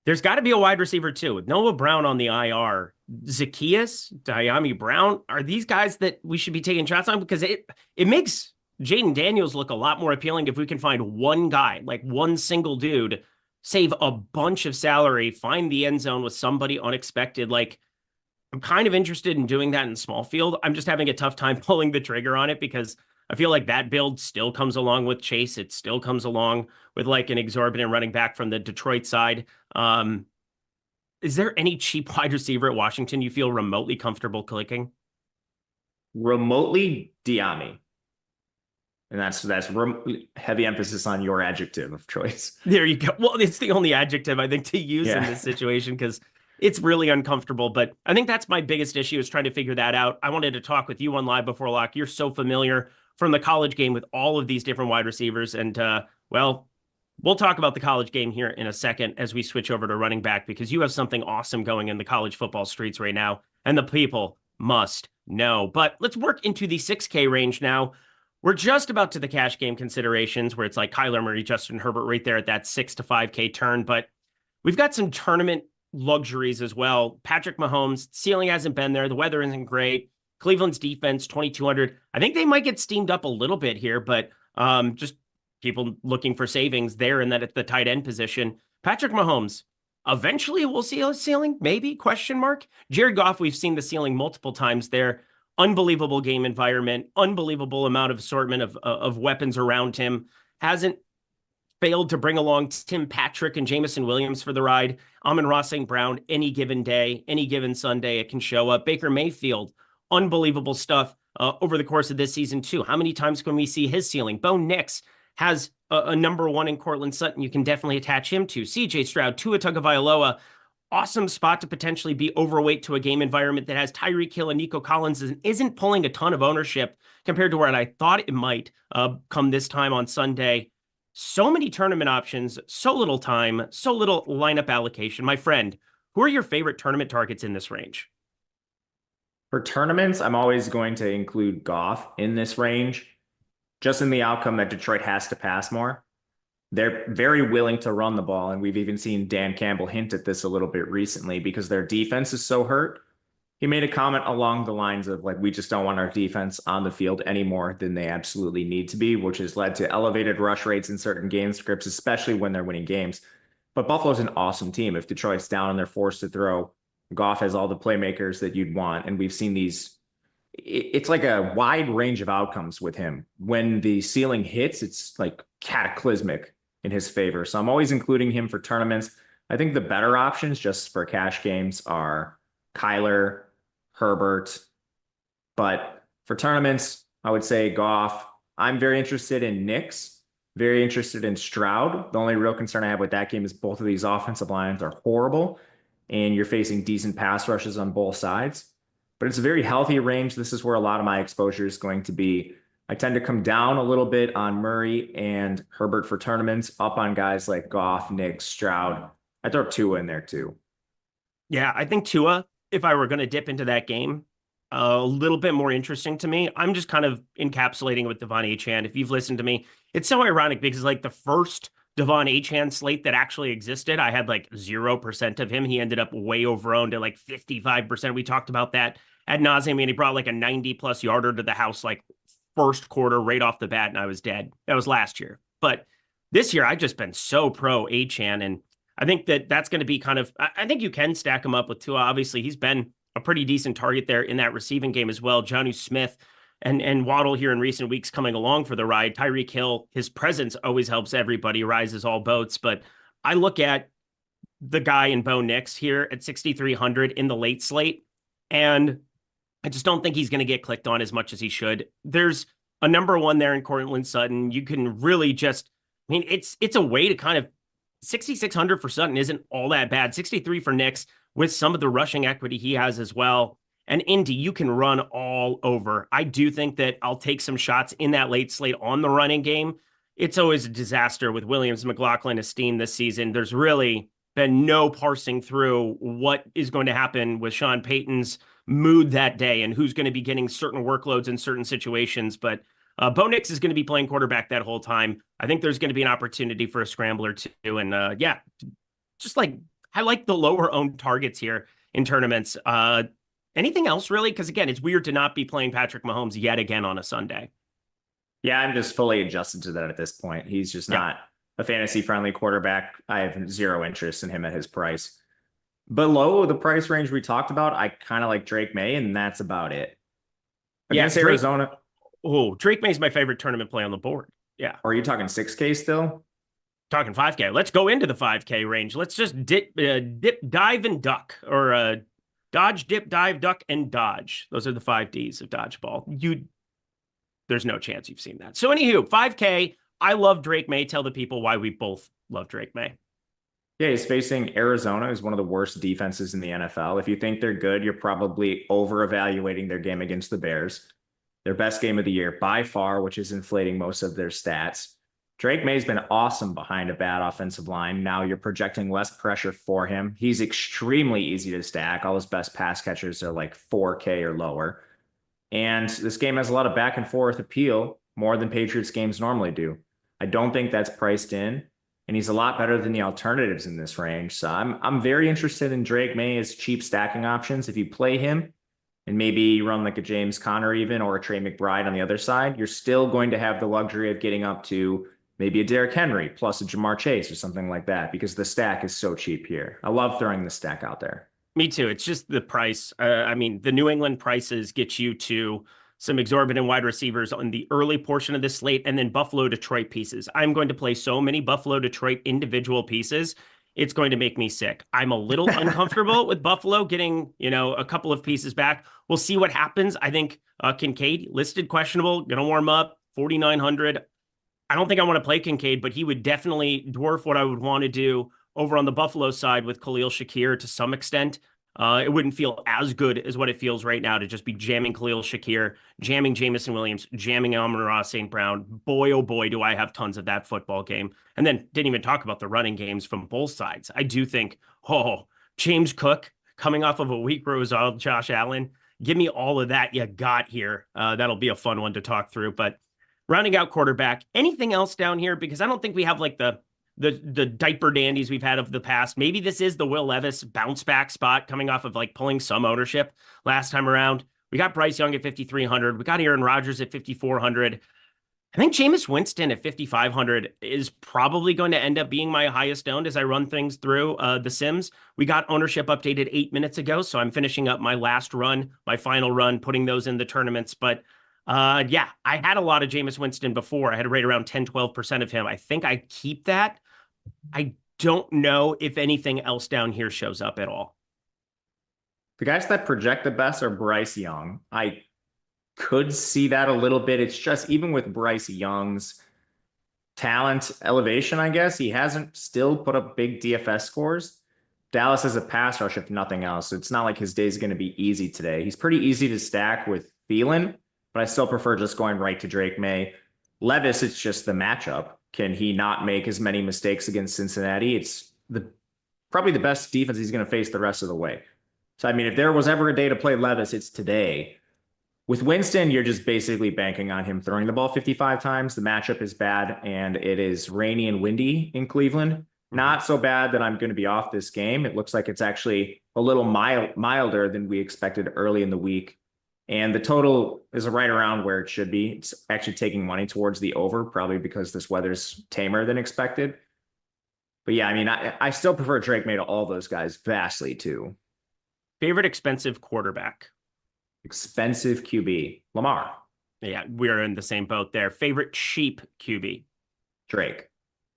there's got to be a wide receiver too. With Noah Brown on the IR, Zacchaeus, Diami Brown, are these guys that we should be taking shots on? Because it makes Jaden Daniels look a lot more appealing if we can find one guy, like one single dude, save a bunch of salary, find the end zone with somebody unexpected. Like, I'm kind of interested in doing that in small field. I'm just having a tough time pulling the trigger on it because I feel like that build still comes along with Chase. It still comes along with like an exorbitant running back from the Detroit side. Is there any cheap wide receiver at Washington you feel remotely comfortable clicking? Remotely, Diami. And that's heavy emphasis on your adjective of choice. There you go. Well, it's the only adjective I think to use in this situation because it's really uncomfortable. But I think that's my biggest issue is trying to figure that out. I wanted to talk with you on Live Before Lock. You're so familiar from the college game with all of these different wide receivers. And, well, we'll talk about the college game here in a second as we switch over to running back because you have something awesome going in the college football streets right now, and the people must know. But let's work into the 6K range now. We're just about to the cash game considerations where it's like Kyler Murray, Justin Herbert right there at that 6 to 5K turn. But we've got some tournament luxuries as well. Patrick Mahomes, ceiling hasn't been there. The weather isn't great. Cleveland's defense, 2,200. I think they might get steamed up a little bit here, but just people looking for savings there and that at the tight end position. Patrick Mahomes, eventually we'll see a ceiling, maybe, question mark. Jared Goff, we've seen the ceiling multiple times there. Unbelievable game environment, unbelievable amount of assortment of weapons around him. Hasn't failed to bring along Tim Patrick and Jamison Williams for the ride. Amon-Ra St. Brown, any given day, any given Sunday, it can show up. Baker Mayfield, unbelievable stuff over the course of this season too. How many times can we see his ceiling? Bo Nix has a number one in Cortland Sutton. You can definitely attach him to. CJ Stroud, Tua Tagovailoa, awesome spot to potentially be overweight to a game environment that has Tyreek Hill and Nico Collins and isn't pulling a ton of ownership compared to what I thought it might come this time on Sunday. So many tournament options, so little time, so little lineup allocation. My friend, who are your favorite tournament targets in this range? For tournaments, I'm always going to include Goff in this range, just in the outcome that Detroit has to pass more. They're very willing to run the ball, and we've even seen Dan Campbell hint at this a little bit recently because their defense is so hurt. He made a comment along the lines of, like, we just don't want our defense on the field any more than they absolutely need to be, which has led to elevated rush rates in certain game scripts, especially when they're winning games. But Buffalo's an awesome team. If Detroit's down and they're forced to throw, Goff has all the playmakers that you'd want. And we've seen these it's like a wide range of outcomes with him. When the ceiling hits, it's like cataclysmic in his favor. So I'm always including him for tournaments. I think the better options just for cash games are Kyler, Herbert. But for tournaments, I would say Goff. I'm very interested in Knicks, very interested in Stroud. The only real concern I have with that game is both of these offensive lines are horrible, and you're facing decent pass rushes on both sides. But it's a very healthy range. This is where a lot of my exposure is going to be. I tend to come down a little bit on Murray and Herbert for tournaments, up on guys like Goff, Knicks, Stroud. I throw Tua in there too. Yeah, I think Tua, if I were going to dip into that game, a little bit more interesting to me. I'm just kind of encapsulating with Devon Achane. If you've listened to me, it's so ironic because like the first Devon Achane slate that actually existed, I had like 0% of him. He ended up way overowned at like 55%. We talked about that ad nauseum, and he brought like a 90+ yarder to the house like first quarter right off the bat, and I was dead. That was last year. But this year, I've just been so pro Achane, and I think that's going to be kind of, I think you can stack him up with Tua. Obviously, he's been a pretty decent target there in that receiving game as well. Jonnu Smith and Waddle here in recent weeks coming along for the ride. Tyreek Hill, his presence always helps everybody, rises all boats. But I look at the guy in Bo Nix here at 6,300 in the late slate, and I just don't think he's going to get clicked on as much as he should. There's a number one there in Cortland Sutton. You can really just, I mean, it's a way to kind of 6,600 for Sutton isn't all that bad. 63 for Nix with some of the rushing equity he has as well. And Indy, you can run all over. I do think that I'll take some shots in that late slate on the running game. It's always a disaster with Williams, McLaughlin, Esteen this season. There's really been no parsing through what is going to happen with Sean Payton's mood that day and who's going to be getting certain workloads in certain situations. But Bo Nix is going to be playing quarterback that whole time. I think there's going to be an opportunity for a scrambler too. And yeah, just like I like the lower owned targets here in tournaments. Anything else really? Because again, it's weird to not be playing Patrick Mahomes yet again on a Sunday. Yeah, I'm just fully adjusted to that at this point. He's just not a fantasy friendly quarterback. I have zero interest in him at his price. Below the price range we talked about, I kind of like Drake May, and that's about it. Against Arizona. Oh, Drake May's my favorite tournament play on the board. Yeah. Or are you talking 6K still? Talking 5K. Let's go into the 5K range. Let's just dip, dive, and duck, or dodge, dip, dive, duck, and dodge. Those are the 5 Ds of dodgeball. There's no chance you've seen that. So anywho, 5K. I love Drake May. Tell the people why we both love Drake May. Yeah, he's facing Arizona, who's one of the worst defenses in the NFL. If you think they're good, you're probably over-evaluating their game against the Bears. Their best game of the year by far, which is inflating most of their stats. Drake May's been awesome behind a bad offensive line. Now you're projecting less pressure for him. He's extremely easy to stack. All his best pass catchers are like 4K or lower. And this game has a lot of back and forth appeal, more than Patriots games normally do. I don't think that's priced in, and he's a lot better than the alternatives in this range. So I'm very interested in Drake May as cheap stacking options. If you play him and maybe you run like a James Conner even, or a Trey McBride on the other side, you're still going to have the luxury of getting up to maybe a Derrick Henry plus a Jamar Chase or something like that, because the stack is so cheap here. I love throwing the stack out there. Me too. It's just the price. I mean, the New England prices get you to some exorbitant wide receivers on the early portion of this slate, and then Buffalo Detroit pieces. I'm going to play so many Buffalo Detroit individual pieces. It's going to make me sick. I'm a little uncomfortable with Buffalo getting, a couple of pieces back. We'll see what happens. I think Kincaid listed questionable, going to warm up 4,900. I don't think I want to play Kincaid, but he would definitely dwarf what I would want to do over on the Buffalo side with Khalil Shakir to some extent. It wouldn't feel as good as what it feels right now to just be jamming Khalil Shakir, jamming Jamison Williams, jamming Amon-Ra St. Brown. Boy, oh boy, do I have tons of that football game. And then didn't even talk about the running games from both sides. I do think, James Cook coming off of a week where it was all Josh Allen. Give me all of that you got here. That'll be a fun one to talk through. But rounding out quarterback, anything else down here? Because I don't think we have like the diaper dandies we've had of the past. Maybe this is the Will Levis bounce back spot coming off of like pulling some ownership last time around. We got Bryce Young at 5,300. We got Aaron Rodgers at 5,400. I think Jameis Winston at 5,500 is probably going to end up being my highest owned as I run things through the Sims. We got ownership updated 8 minutes ago, so I'm finishing up my last run, my final run, putting those in the tournaments. But yeah, I had a lot of Jameis Winston before. I had right around 10, 12% of him. I think I keep that. I don't know if anything else down here shows up at all. The guys that project the best are Bryce Young. I could see that a little bit. It's just even with Bryce Young's talent elevation, I guess, he hasn't still put up big DFS scores. Dallas has a pass rush, if nothing else. So it's not like his day is going to be easy today. He's pretty easy to stack with Thielen, but I still prefer just going right to Drake May. Levis, it's just the matchup. Can he not make as many mistakes against Cincinnati? It's probably the best defense he's going to face the rest of the way. So, I mean, if there was ever a day to play Levis, it's today. With Winston, you're just basically banking on him throwing the ball 55 times. The matchup is bad, and it is rainy and windy in Cleveland. Not so bad that I'm going to be off this game. It looks like it's actually a little milder than we expected early in the week. And the total is right around where it should be. It's actually taking money towards the over, probably because this weather's tamer than expected. But yeah, I mean, I still prefer Drake May to all those guys vastly too. Favorite expensive quarterback? Expensive QB, Lamar. Yeah, we're in the same boat there. Favorite cheap QB? Drake.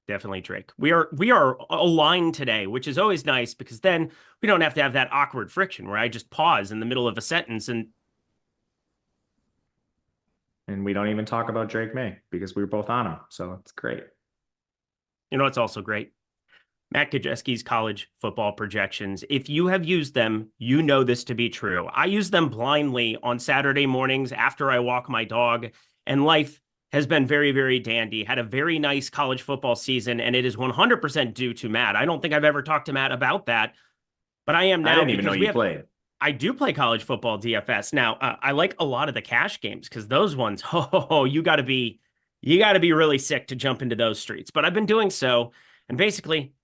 Definitely Drake. We are aligned today, which is always nice because then we don't have to have that awkward friction where I just pause in the middle of a sentence and we don't even talk about Drake May because we were both on him. So it's great. You know, it's also great. Matt Kajeski's college football projections. If you have used them, you know this to be true. I use them blindly on Saturday mornings after I walk my dog, and life has been very, very dandy. Had a very nice college football season, and it is 100% due to Matt. I don't think I've ever talked to Matt about that, but I am now. I didn't even know you played. I do play college football DFS. Now, I like a lot of the cash games because those ones, you got to be really sick to jump into those streets. But I've been doing so, and basically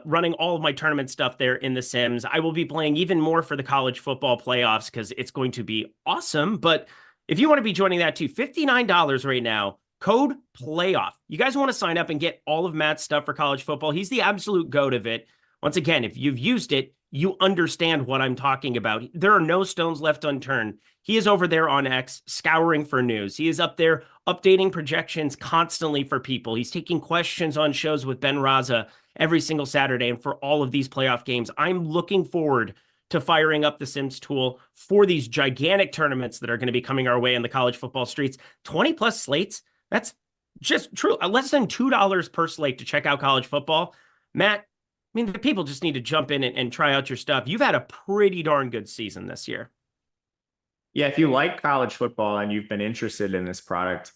running all of my tournament stuff there in the Sims. I will be playing even more for the college football playoffs because it's going to be awesome. But if you want to be joining that too, $59 right now, code PLAYOFF. You guys want to sign up and get all of Matt's stuff for college football? He's the absolute goat of it. Once again, if you've used it, you understand what I'm talking about. There are no stones left unturned. He is over there on X scouring for news. He is up there updating projections constantly for people. He's taking questions on shows with Ben Raza every single Saturday. And for all of these playoff games, I'm looking forward to firing up the Sims tool for these gigantic tournaments that are going to be coming our way in the college football streets. 20 plus slates. That's just true. Less than $2 per slate to check out college football. Matt, I mean, the people just need to jump in and try out your stuff. You've had a pretty darn good season this year. Yeah, if you like college football and you've been interested in this product,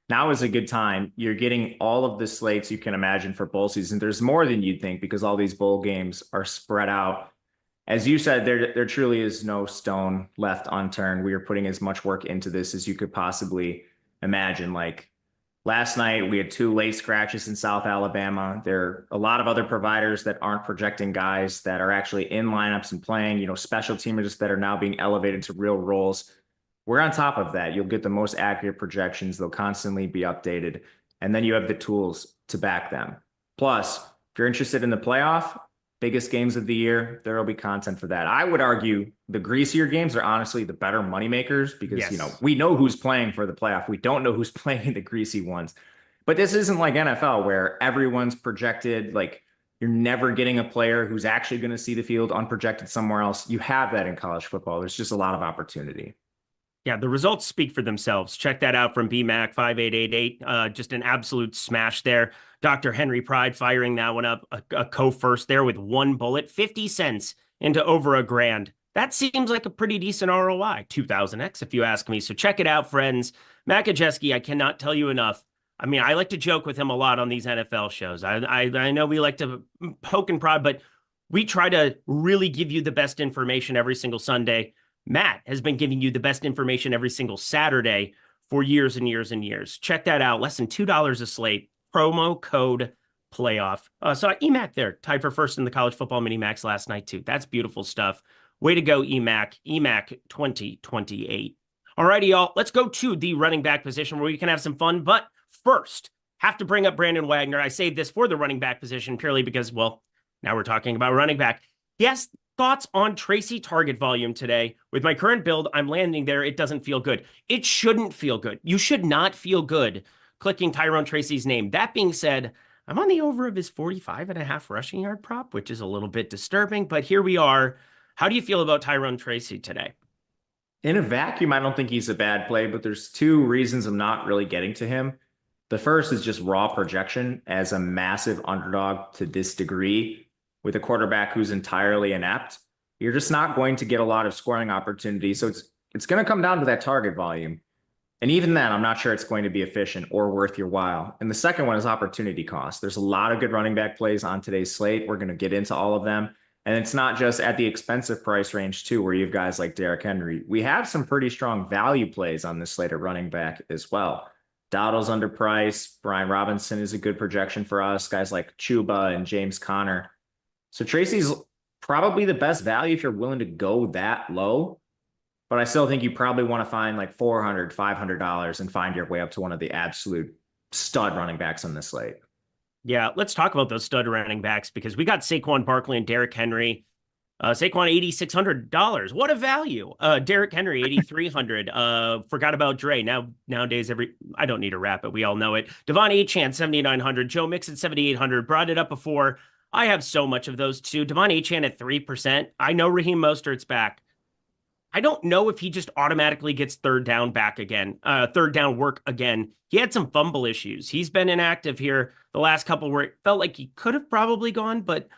now is a good time. You're getting all of the slates you can imagine for bowl season. There's more than you'd think because all these bowl games are spread out. As you said, there truly is no stone left unturned. We are putting as much work into this as you could possibly imagine. Like last night, we had 2 late scratches in South Alabama. There are a lot of other providers that aren't projecting guys that are actually in lineups and playing, special teamers that are now being elevated to real roles. We're on top of that. You'll get the most accurate projections. They'll constantly be updated. And then you have the tools to back them. Plus, if you're interested in the playoff, biggest games of the year, there will be content for that. I would argue the greasier games are honestly the better moneymakers because, Yes. We know who's playing for the playoff. We don't know who's playing in the greasy ones. But this isn't like NFL where everyone's projected. Like you're never getting a player who's actually going to see the field unprojected somewhere else. You have that in college football. There's just a lot of opportunity. Yeah, the results speak for themselves. Check that out from BMAC 5888. Just an absolute smash there. Dr. Henry Pride firing that one up, a co-first there with 1 bullet, 50 cents into over $1,000. That seems like a pretty decent ROI, 2000x if you ask me. So check it out, friends. Matt Kajeski, I cannot tell you enough. I mean, I like to joke with him a lot on these NFL shows. I know we like to poke and prod, but we try to really give you the best information every single Sunday. Matt has been giving you the best information every single Saturday for years and years and years. Check that out. Less than $2 a slate. Promo code PLAYOFF. So EMAC there, tied for first in the college football mini max last night too. That's beautiful stuff. Way to go, EMAC. EMAC 2028. Alrighty, y'all. Let's go to the running back position where we can have some fun. But First, have to bring up Brandon Wagner. I saved this for the running back position purely because, well, now we're talking about running back. Yes, thoughts on Tracy target volume today. With my current build, I'm landing there. It doesn't feel good. It shouldn't feel good. You should not feel good clicking Tyrone Tracy's name. That being said, I'm on the over of his 45.5 rushing yard prop, which is a little bit disturbing, but here we are. How do you feel about Tyrone Tracy today? In a vacuum, I don't think he's a bad play, but there's two reasons I'm not really getting to him. The first is just raw projection as a massive underdog to this degree with a quarterback who's entirely inept. You're just not going to get a lot of scoring opportunities. So it's going to come down to that target volume. And even then, I'm not sure it's going to be efficient or worth your while. And the second one is opportunity cost. There's a lot of good running back plays on today's slate. We're going to get into all of them. And it's not just at the expensive price range too, where you have guys like Derrick Henry. We have some pretty strong value plays on this slate at running back as well. Dowdle's underpriced. Brian Robinson is a good projection for us. Guys like Chuba and James Conner. So Tracy's probably the best value if you're willing to go that low. But I still think you probably want to find like $400, $500 and find your way up to one of the absolute stud running backs on this slate. Yeah, let's talk about those stud running backs because we got Saquon Barkley and Derrick Henry. Saquon $8,600. What a value. Derrick Henry $8,300. Forgot about Dre. Nowadays I don't need a rap, but we all know it. Devon Achane $7,900. Joe Mixon $7,800. Brought it up before. I have so much of those too. Devon Achane at 3%. I know Raheem Mostert's back. I don't know if he just automatically gets third down work again. He had some fumble issues. He's been inactive here the last couple where it felt like he could have probably gone, but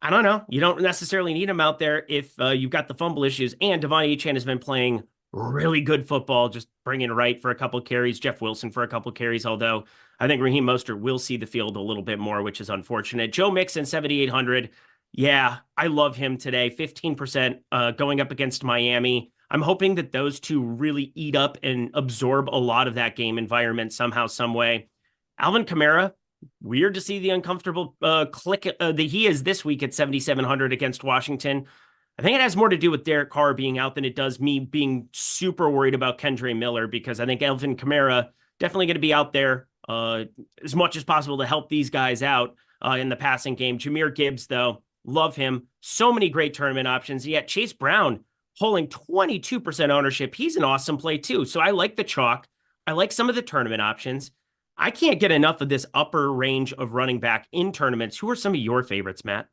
I don't know. You don't necessarily need him out there if you've got the fumble issues. And Devon Achane has been playing really good football, just bringing right for a couple carries. Jeff Wilson for a couple carries, although I think Raheem Mostert will see the field a little bit more, which is unfortunate. Joe Mixon, 7,800. Yeah, I love him today. 15% going up against Miami. I'm hoping that those two really eat up and absorb a lot of that game environment somehow, some way. Alvin Kamara, weird to see the uncomfortable click that he is this week at 7,700 against Washington. I think it has more to do with Derek Carr being out than it does me being super worried about Kendre Miller, because I think Alvin Kamara definitely going to be out there as much as possible to help these guys out in the passing game. Jahmyr Gibbs, though, love him. So many great tournament options. Yet Chase Brown holding 22% ownership. He's an awesome play too. So I like the chalk. I like some of the tournament options. I can't get enough of this upper range of running back in tournaments. Who are some of your favorites, Matt?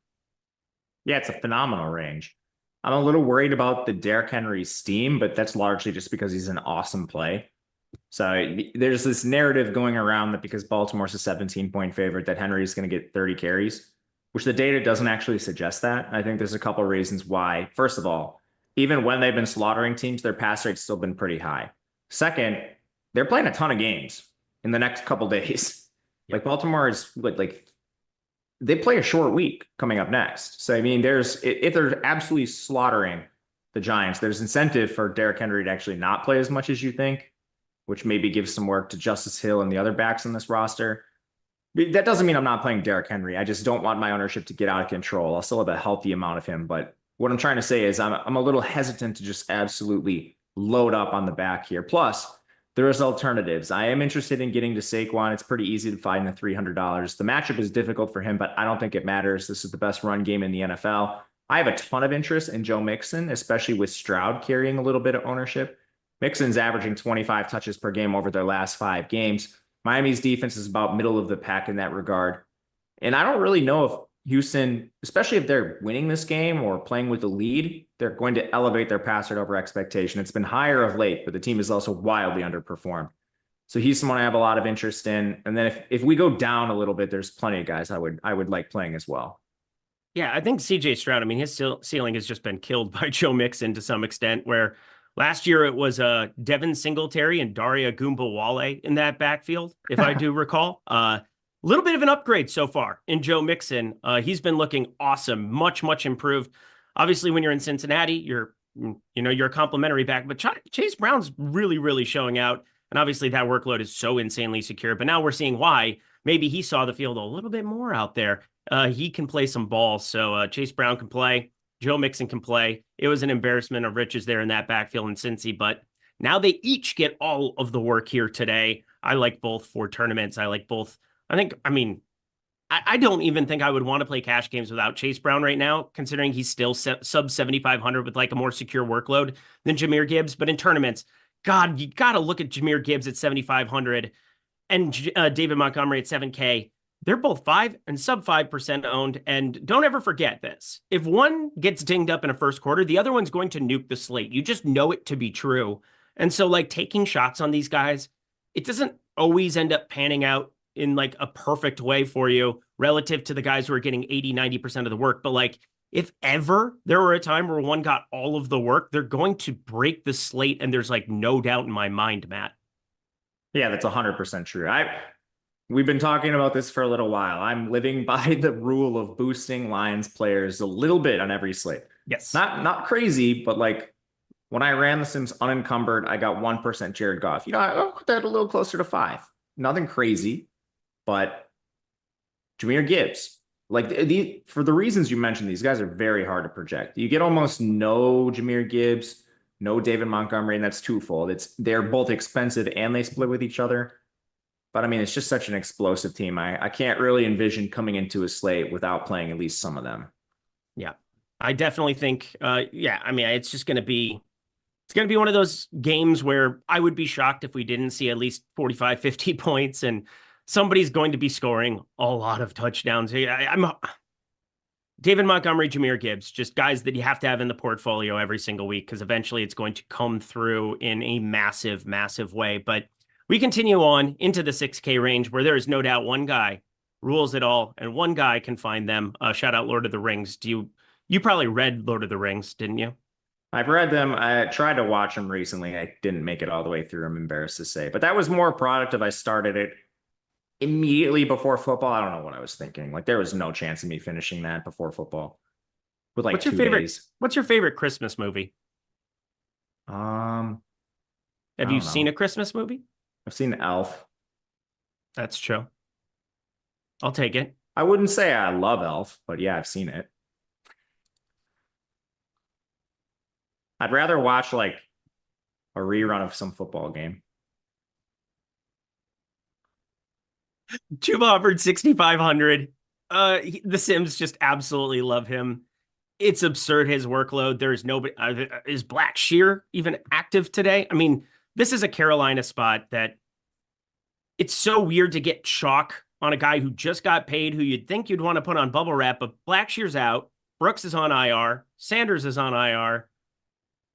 Yeah, it's a phenomenal range. I'm a little worried about the Derrick Henry steam, but that's largely just because he's an awesome play. So there's this narrative going around that because Baltimore's a 17-point favorite, that Henry is going to get 30 carries, which the data doesn't actually suggest that. I think there's a couple of reasons why. First of all, even when they've been slaughtering teams, their pass rate's still been pretty high. Second, they're playing a ton of games in the next couple days. Like Baltimore is like they play a short week coming up next. So I mean, if they're absolutely slaughtering the Giants, there's incentive for Derrick Henry to actually not play as much as you think, which maybe gives some work to Justice Hill and the other backs on this roster. That doesn't mean I'm not playing Derrick Henry. I just don't want my ownership to get out of control. I'll still have a healthy amount of him, but what I'm trying to say is I'm a little hesitant to just absolutely load up on the back here. Plus, there's alternatives. I am interested in getting to Saquon. It's pretty easy to find the $300. The matchup is difficult for him, but I don't think it matters. This is the best run game in the NFL. I have a ton of interest in Joe Mixon, especially with Stroud carrying a little bit of ownership. Mixon's averaging 25 touches per game over their last 5 games. Miami's defense is about middle of the pack in that regard. And I don't really know if Houston, especially if they're winning this game or playing with the lead, they're going to elevate their pass rate over expectation. It's been higher of late, but the team is also wildly underperformed. So he's someone I have a lot of interest in. And then if we go down a little bit, there's plenty of guys I would like playing as well. Yeah, I think CJ Stroud, I mean, his ceiling has just been killed by Joe Mixon to some extent, where last year it was Devin Singletary and Daria Gumbawale in that backfield, if I do recall. A little bit of an upgrade so far in Joe Mixon. He's been looking awesome, much, much improved. Obviously, when you're in Cincinnati, you're a complimentary back, but Chase Brown's really, really showing out. And obviously that workload is so insanely secure, but now we're seeing why. Maybe he saw the field a little bit more out there. He can play some ball. So Chase Brown can play. Joe Mixon can play. It was an embarrassment of riches there in that backfield in Cincy, but now they each get all of the work here today. I like both for tournaments. I like both. I don't even think I would want to play cash games without Chase Brown right now, considering he's still sub 7,500 with like a more secure workload than Jahmyr Gibbs. But in tournaments, God, you got to look at Jahmyr Gibbs at 7,500 and David Montgomery at 7K. They're both 5 and sub 5% owned. And don't ever forget this. If one gets dinged up in a first quarter, the other one's going to nuke the slate. You just know it to be true. And so like taking shots on these guys, it doesn't always end up panning out in like a perfect way for you relative to the guys who are getting 80-90% of the work. But like if ever there were a time where one got all of the work, they're going to break the slate. And there's like no doubt in my mind, Matt. Yeah, that's 100% true. We've been talking about this for a little while. I'm living by the rule of boosting Lions players a little bit on every slate. Yes. Not crazy, but like when I ran the Sims unencumbered, I got 1% Jared Goff. I put that a little closer to 5. Nothing crazy. But Jahmyr Gibbs, like for the reasons you mentioned, these guys are very hard to project. You get almost no Jahmyr Gibbs, no David Montgomery, and that's twofold. They're both expensive and they split with each other. But I mean, it's just such an explosive team. I can't really envision coming into a slate without playing at least some of them. Yeah, I definitely think, it's just going to be, it's going to be one of those games where I would be shocked if we didn't see at least 45, 50 points and somebody's going to be scoring a lot of touchdowns. I'm David Montgomery, Jahmyr Gibbs, just guys that you have to have in the portfolio every single week because eventually it's going to come through in a massive, massive way. But we continue on into the 6K range where there is no doubt one guy rules it all and one guy can find them. Shout out Lord of the Rings. You probably read Lord of the Rings, didn't you? I've read them. I tried to watch them recently. I didn't make it all the way through. I'm embarrassed to say, but that was more a product of I started it immediately before football. I don't know what I was thinking. Like there was no chance of me finishing that before football. With like what's your 2 favorite? days. What's your favorite Christmas movie? Have you seen a Christmas movie? I've seen Elf. That's true. I'll take it. I wouldn't say I love Elf, but yeah, I've seen it. I'd rather watch like a rerun of some football game. Chuba Hubbard, 6,500. The Sims just absolutely love him. It's absurd, his workload. There's nobody. Is Black Shear even active today? I mean, this is a Carolina spot that it's so weird to get chalk on a guy who just got paid, who you'd think you'd want to put on bubble wrap, but Black Shear's out. Brooks is on IR. Sanders is on IR.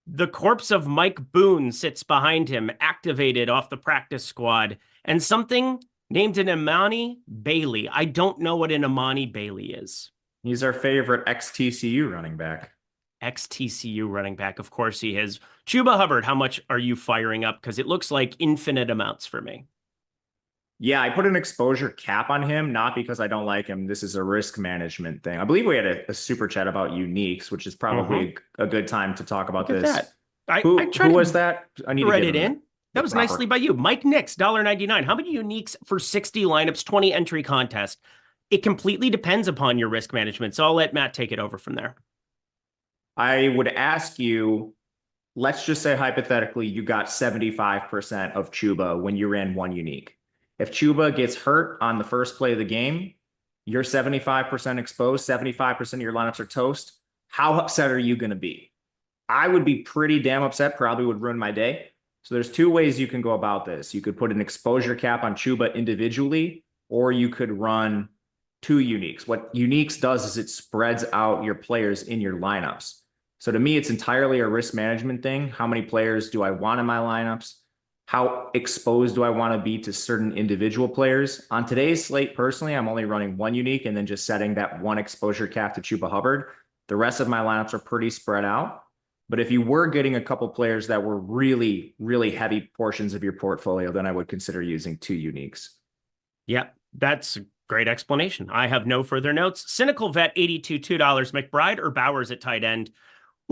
The corpse of Mike Boone sits behind him, activated off the practice squad, and something named an Imani Bailey. I don't know what an Imani Bailey is. He's our favorite ex-TCU running back. Ex-TCU running back. Of course he is. Chuba Hubbard, how much are you firing up? Because it looks like infinite amounts for me. Yeah, I put an exposure cap on him, not because I don't like him. This is a risk management thing. I believe we had a super chat about uniques, which is probably a good time to talk about Look this. at that. Who was that? I need to read get it in. That was nicely by you. Mike Nix, $1.99. How many uniques for 60 lineups, 20 entry contest? It completely depends upon your risk management. So I'll let Matt take it over from there. I would ask you, let's just say hypothetically, you got 75% of Chuba when you ran one unique. If Chuba gets hurt on the first play of the game, you're 75% exposed, 75% of your lineups are toast. How upset are you going to be? I would be pretty damn upset, probably would ruin my day. So there's 2 ways you can go about this. You could put an exposure cap on Chuba individually, or you could run 2 uniques. What uniques does is it spreads out your players in your lineups. So to me, it's entirely a risk management thing. How many players do I want in my lineups? How exposed do I want to be to certain individual players? On today's slate, personally, I'm only running 1 unique and then just setting that 1 exposure cap to Chuba Hubbard. The rest of my lineups are pretty spread out. But if you were getting a couple players that were really, really heavy portions of your portfolio, then I would consider using 2 uniques. Yeah, that's a great explanation. I have no further notes. Cynical Vet, $82, McBride or Bowers at tight end?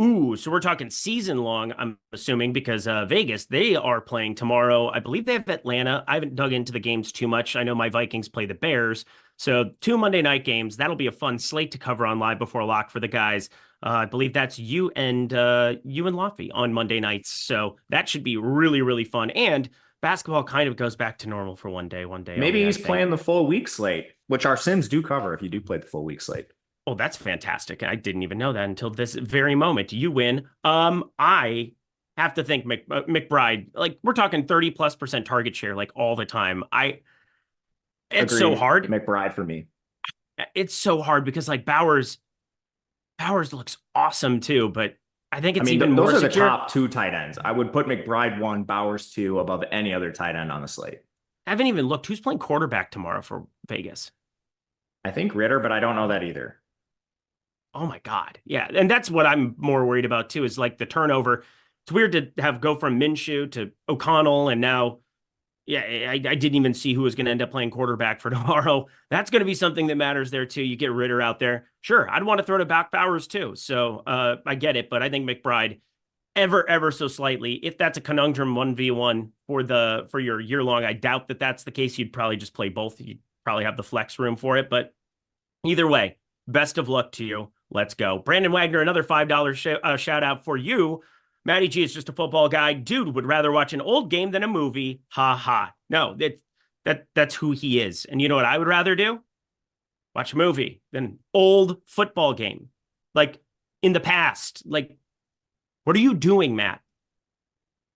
Ooh, so we're talking season long, I'm assuming, because Vegas, they are playing tomorrow. I believe they have Atlanta. I haven't dug into the games too much. I know my Vikings play the Bears. So 2 Monday night games. That'll be a fun slate to cover on Live Before Lock for the guys. I believe that's you and Lofty on Monday nights. So that should be really, really fun. And basketball kind of goes back to normal for one day Maybe only, he's playing the full week slate, which our Sims do cover if you do play the full week slate. Oh, that's fantastic. I didn't even know that until this very moment. You win. I have to think McBride, like we're talking 30+% target share, like all the time. It's Agreed. so hard. McBride for me. It's so hard because like Bowers looks awesome too, but I think it's even those more are the secure. top 2 tight ends. I would put McBride 1, Bowers 2 above any other tight end on the slate. I haven't even looked. Who's playing quarterback tomorrow for Vegas? I think Ritter, but I don't know that either. Oh my God. Yeah. And that's what I'm more worried about too, is like the turnover. It's weird to have go from Minshew to O'Connell. And now, yeah, I didn't even see who was going to end up playing quarterback for tomorrow. That's going to be something that matters there too. You get Ritter out there. Sure. I'd want to throw to back Bowers too. So I get it, but I think McBride ever so slightly, if that's a conundrum 1v1 for your year long, I doubt that that's the case. You'd probably just play both. You'd probably have the flex room for it, but either way, best of luck to you. Let's go. Brandon Wagner, another $5 shout out for you. Matty G is just a football guy. Dude would rather watch an old game than a movie. Ha ha. No, that's who he is. And you know what I would rather do? Watch a movie than old football game. Like in the past. Like, what are you doing, Matt?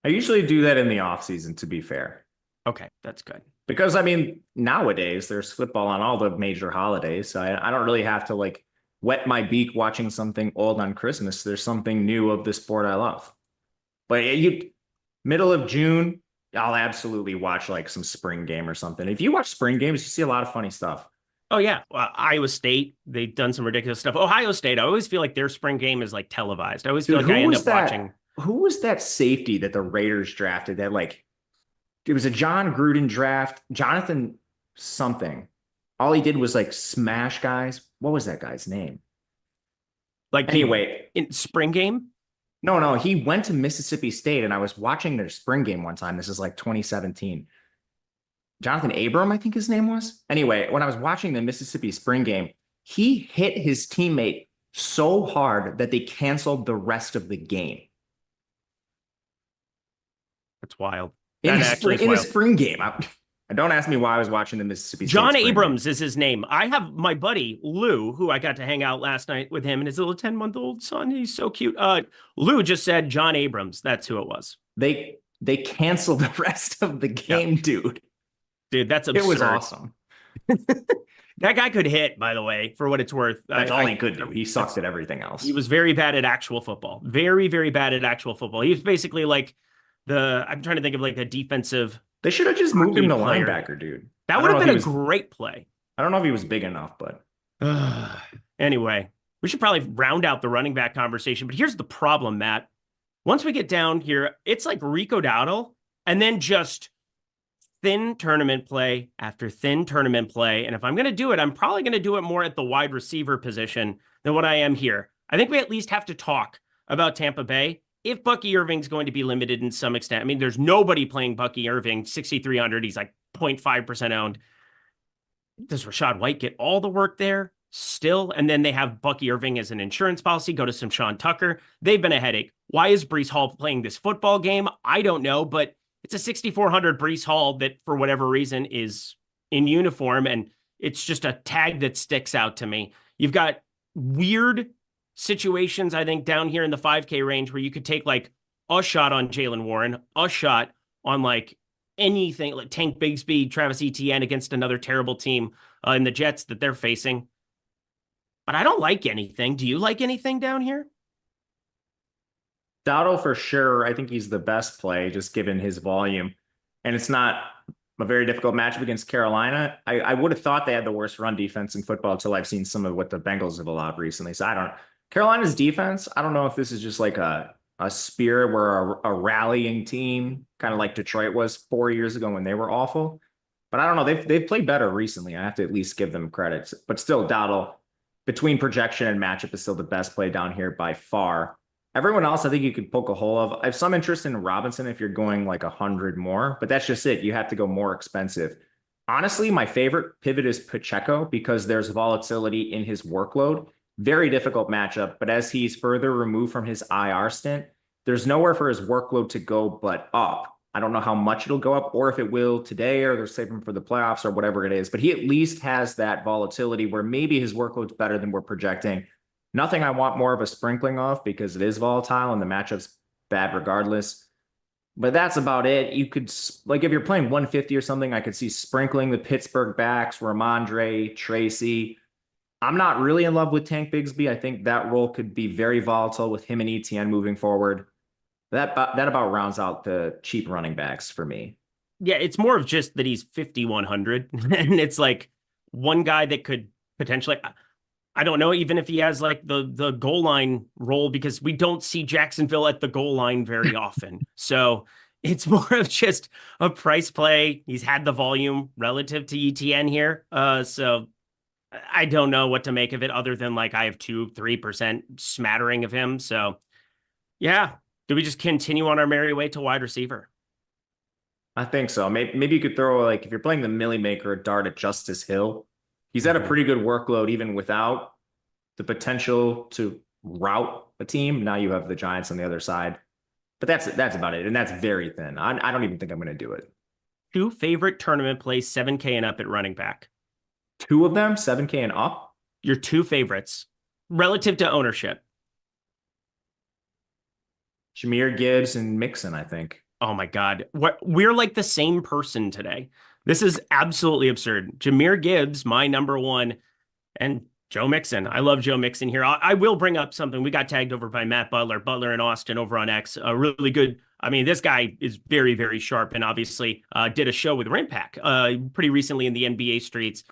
I usually do that in the off season, to be fair. Okay, that's good. Because I mean, nowadays there's football on all the major holidays. So I don't really have to like wet my beak watching something old on Christmas. There's something new of the sport I love. But middle of June, I'll absolutely watch like some spring game or something. If you watch spring games, you see a lot of funny stuff. Oh, yeah. Iowa State, they've done some ridiculous stuff. Ohio State, I always feel like their spring game is like televised. I always feel like I end up watching. Who was that safety that the Raiders drafted that like, it was a John Gruden draft, Jonathan something. All he did was like smash guys. What was that guy's name? Like anyway, in spring game? No, he went to Mississippi State and I was watching their spring game one time. This is like 2017. Jonathan Abram, I think his name was. Anyway, when I was watching the Mississippi spring game, he hit his teammate so hard that they canceled the rest of the game. That's wild. In a spring game. Don't ask me why I was watching the Mississippi State John Abrams is his name. I have my buddy Lou, who I got to hang out last night with him and his little 10-month-old son. He's so cute. Lou just said John Abrams. That's who it was. They canceled the rest of the game, dude. Dude, that's absurd. It was awesome. That guy could hit, by the way, for what it's worth. That's all he could do. He sucks at everything else. He was very bad at actual football. Very, very bad at actual football. He was basically like I'm trying to think of like a defensive. They should have just moved him to linebacker, dude. That would have been a great play. I don't know if he was big enough, but anyway, we should probably round out the running back conversation. But here's the problem, Matt. Once we get down here, it's like Rico Dowdle and then just thin tournament play after thin tournament play. And if I'm going to do it, I'm probably going to do it more at the wide receiver position than what I am here. I think we at least have to talk about Tampa Bay. If Bucky Irving's going to be limited in some extent, I mean, there's nobody playing Bucky Irving, 6,300. He's like 0.5% owned. Does Rachaad White get all the work there still? And then they have Bucky Irving as an insurance policy. Go to some Sean Tucker. They've been a headache. Why is Breece Hall playing this football game? I don't know, but it's a 6,400 Breece Hall that for whatever reason is in uniform. And it's just a tag that sticks out to me. You've got weird situations, I think, down here in the 5K range where you could take like a shot on Jaylen Warren, a shot on like anything like Tank Bigsby, Travis Etienne against another terrible team in the Jets that they're facing. But I don't like anything. Do you like anything down here? Dowdle for sure. I think he's the best play just given his volume. And it's not a very difficult matchup against Carolina. I would have thought they had the worst run defense in football until I've seen some of what the Bengals have allowed recently. So Carolina's defense, I don't know if this is just like a spirit where a rallying team, kind of like Detroit was 4 years ago when they were awful. But I don't know. They've played better recently. I have to at least give them credit. But still, Dowdle, between projection and matchup, is still the best play down here by far. Everyone else, I think you could poke a hole of. I have some interest in Robinson if you're going like 100 more, but that's just it. You have to go more expensive. Honestly, my favorite pivot is Pacheco because there's volatility in his workload. Very difficult matchup, but as he's further removed from his IR stint, there's nowhere for his workload to go but up. I don't know how much it'll go up or if it will today or they're saving for the playoffs or whatever it is. But he at least has that volatility where maybe his workload's better than we're projecting. Nothing I want more of a sprinkling of because it is volatile and the matchup's bad regardless. But that's about it. You could, like, if you're playing 150 or something, I could see sprinkling the Pittsburgh backs, Ramondre, Tracy. I'm not really in love with Tank Bigsby. I think that role could be very volatile with him and ETN moving forward. That about rounds out the cheap running backs for me. Yeah, it's more of just that he's 5,100. And it's like one guy that could potentially, I don't know, even if he has like the goal line role, because we don't see Jacksonville at the goal line very often. So it's more of just a price play. He's had the volume relative to ETN here. So I don't know what to make of it other than like I have 2-3% smattering of him. So yeah, do we just continue on our merry way to wide receiver? I think so. Maybe you could throw, like, if you're playing the Millie Maker, a dart at Justice Hill. He's had a pretty good workload even without the potential to route a team. Now you have the Giants on the other side. But that's about it. And that's very thin. I don't even think I'm going to do it. 2 favorite tournament plays, 7K and up at running back. 2 of them, 7K and up? Your 2 favorites relative to ownership. Jahmyr Gibbs and Mixon, I think. Oh my God. We're like the same person today. This is absolutely absurd. Jahmyr Gibbs, my number 1, and Joe Mixon. I love Joe Mixon here. I will bring up something. We got tagged over by Matt Butler and Austin over on X. Really good. I mean, this guy is very, very sharp, and obviously did a show with Rinpack pretty recently in the NBA streets.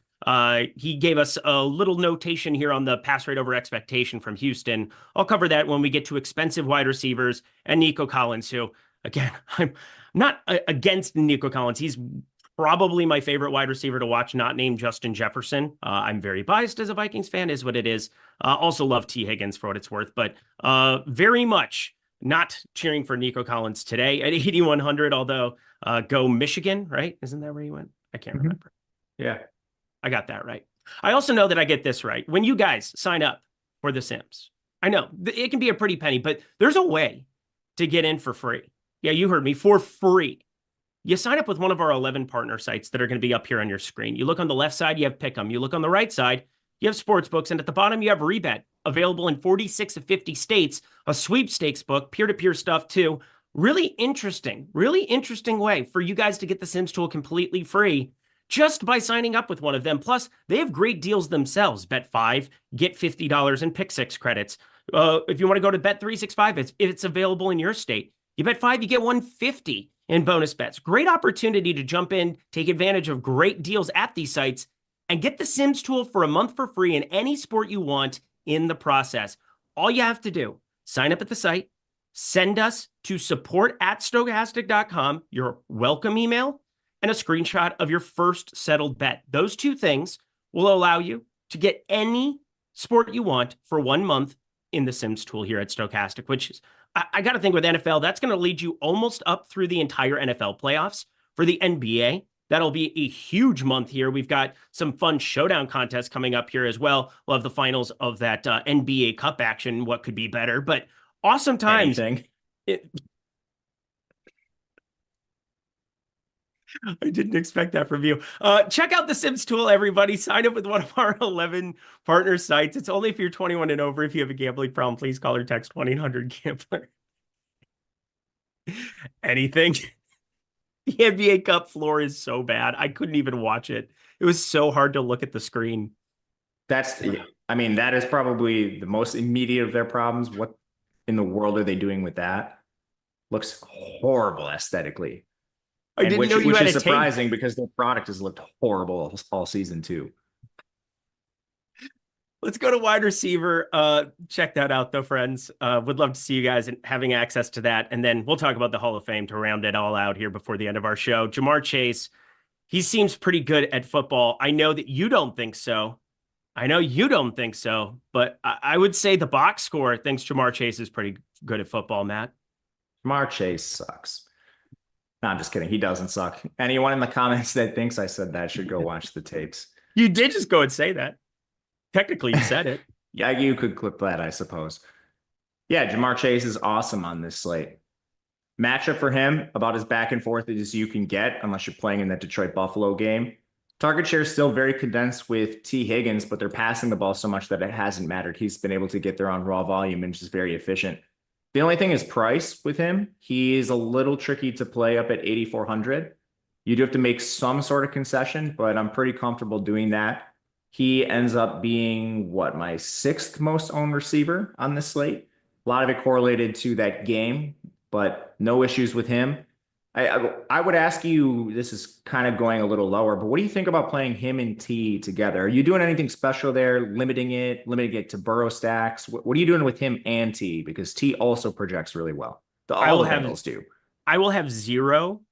He gave us a little notation here on the pass rate over expectation from Houston. I'll cover that when we get to expensive wide receivers and Nico Collins, who, again, I'm not against Nico Collins. He's probably my favorite wide receiver to watch, not named Justin Jefferson. I'm very biased as a Vikings fan, is what it is. Also love T. Higgins for what it's worth, but very much not cheering for Nico Collins today at 8,100, although go Michigan, right? Isn't that where he went? I can't remember. Yeah. I got that right. I also know that I get this right. When you guys sign up for The Sims, I know it can be a pretty penny, but there's a way to get in for free. Yeah, you heard me, for free. You sign up with one of our 11 partner sites that are going to be up here on your screen. You look on the left side, you have Pick'em. You look on the right side, you have Sportsbooks. And at the bottom, you have Rebet, available in 46 of 50 states, a sweepstakes book, peer-to-peer stuff too. Really interesting way for you guys to get the Sims tool completely free just by signing up with one of them. Plus, they have great deals themselves. Bet 5, get $50 in Pick 6 credits. If you want to go to Bet 365, it's available in your state. You bet 5, you get $150 in bonus bets. Great opportunity to jump in, take advantage of great deals at these sites, and get the Sims tool for a month for free in any sport you want in the process. All you have to do, sign up at the site, send us to support@stokastic.com, your welcome email, and a screenshot of your first settled bet. Those 2 things will allow you to get any sport you want for 1 month in the Sims tool here at Stokastic, which is, I got to think with NFL, that's going to lead you almost up through the entire NFL playoffs. For the NBA, that'll be a huge month here. We've got some fun showdown contests coming up here as well. We'll have the finals of that NBA Cup action. What could be better? But awesome times. I didn't expect that from you. Check out the Sims tool, everybody. Sign up with one of our 11 partner sites. It's only if you're 21 and over. If you have a gambling problem, please call or text 1-800-GAMBLER. Anything. The NBA Cup floor is so bad. I couldn't even watch it. It was so hard to look at the screen. That is probably the most immediate of their problems. What in the world are they doing with that? Looks horrible aesthetically. I didn't know you which had is a surprising because their product has looked horrible all season too. Let's go to wide receiver. Check that out, though, friends. Would love to see you guys having access to that. And then we'll talk about the Hall of Fame to round it all out here before the end of our show. Jamar Chase, he seems pretty good at football. I know that you don't think so. But I would say the box score thinks Jamar Chase is pretty good at football, Matt. Jamar Chase sucks. No, I'm just kidding. He doesn't suck. Anyone in the comments that thinks I said that should go watch the tapes. You did just go and say that. Technically, you said it. Yeah, you could clip that, I suppose. Yeah, Jamar Chase is awesome on this slate. Matchup for him, about as back and forth as you can get, unless you're playing in that Detroit Buffalo game. Target share is still very condensed with T. Higgins, but they're passing the ball so much that it hasn't mattered. He's been able to get there on raw volume and just very efficient. The only thing is price with him. He's a little tricky to play up at 8,400. You do have to make some sort of concession, but I'm pretty comfortable doing that. He ends up being, what, my 6th most owned receiver on this slate. A lot of it correlated to that game, but no issues with him. I would ask you, this is kind of going a little lower, but what do you think about playing him and T together? Are you doing anything special there, limiting it to Burrow stacks? What are you doing with him and T? Because T also projects really well. All the Bengals do. I will have 0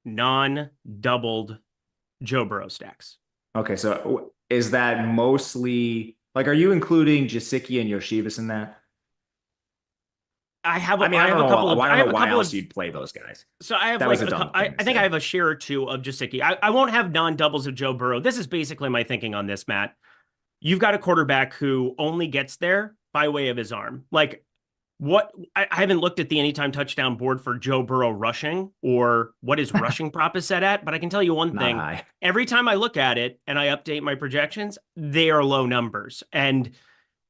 non-doubled Joe Burrow stacks. Okay, so is that mostly, like, are you including Gesicki and Yoshivas in that? I have don't know why else you'd play those guys. So I have I think I have a share or two of Gesicki. I won't have non-doubles of Joe Burrow. This is basically my thinking on this, Matt. You've got a quarterback who only gets there by way of his arm. Like, what I haven't looked at the anytime touchdown board for Joe Burrow rushing or what his rushing prop is set at, but I can tell you one thing. Every time I look at it and I update my projections, they are low numbers. And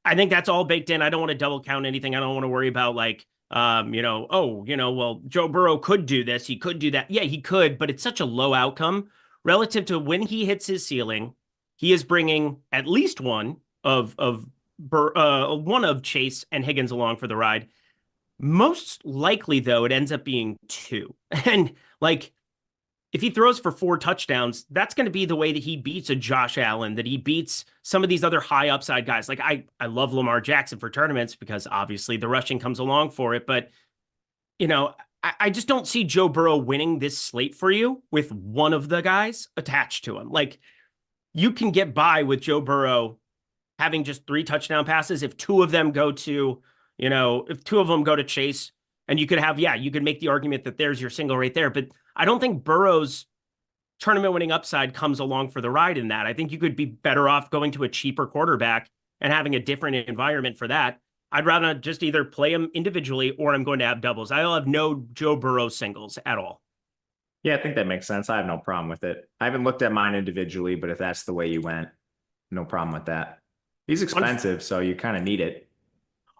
I think that's all baked in. I don't want to double count anything. I don't want to worry about like, well, Joe Burrow could do this. He could do that. Yeah, he could, but it's such a low outcome relative to when he hits his ceiling. He is bringing at least one of Chase and Higgins along for the ride. Most likely, though, it ends up being 2. And like, if he throws for 4 touchdowns, that's going to be the way that he beats a Josh Allen, that he beats some of these other high upside guys. Like I love Lamar Jackson for tournaments because obviously the rushing comes along for it. But, I just don't see Joe Burrow winning this slate for you with one of the guys attached to him. Like, you can get by with Joe Burrow having just 3 touchdown passes if 2 of them go to, if 2 of them go to Chase. And you could have, you could make the argument that there's your single right there. But I don't think Burrow's tournament winning upside comes along for the ride in that. I think you could be better off going to a cheaper quarterback and having a different environment for that. I'd rather just either play him individually or I'm going to have doubles. I'll have no Joe Burrow singles at all. Yeah, I think that makes sense. I have no problem with it. I haven't looked at mine individually, but if that's the way you went, no problem with that. He's expensive, so you kind of need it.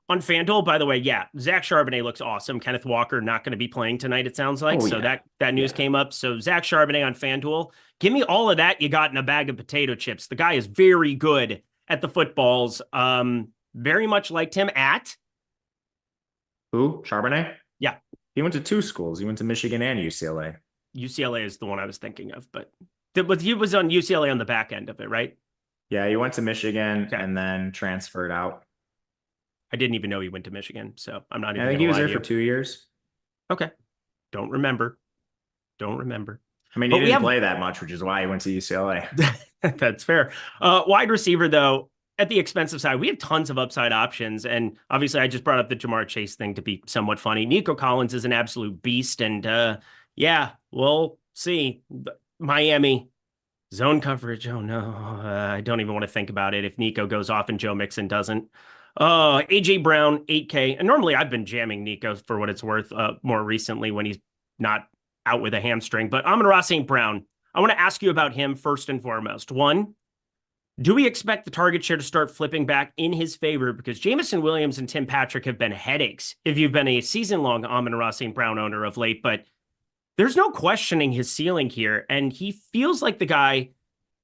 On FanDuel, by the way, Zach Charbonnet looks awesome. Kenneth Walker not going to be playing tonight, it sounds like. That news came up. So Zach Charbonnet on FanDuel. Give me all of that you got in a bag of potato chips. The guy is very good at the footballs. Very much liked him at... Who? Charbonnet? Yeah. He went to 2 schools. He went to Michigan and UCLA. UCLA is the one I was thinking of, but he was on UCLA on the back end of it, right? Yeah, he went to Michigan and then transferred out. I didn't even know he went to Michigan, so I'm not even. I think he was there for 2 years. Okay, don't remember. I mean, he didn't play that much, which is why he went to UCLA. That's fair. Wide receiver, though, at the expensive side, we have tons of upside options, and obviously, I just brought up the Jamar Chase thing to be somewhat funny. Nico Collins is an absolute beast, and we'll see. Miami zone coverage. Oh no, I don't even want to think about it. If Nico goes off and Joe Mixon doesn't. AJ Brown, 8K. And normally I've been jamming Nico for what it's worth more recently when he's not out with a hamstring. But Amon-Ra St. Brown, I want to ask you about him first and foremost. 1, do we expect the target share to start flipping back in his favor? Because Jameson Williams and Tim Patrick have been headaches if you've been a season-long Amon-Ra St. Brown owner of late. But there's no questioning his ceiling here. And he feels like the guy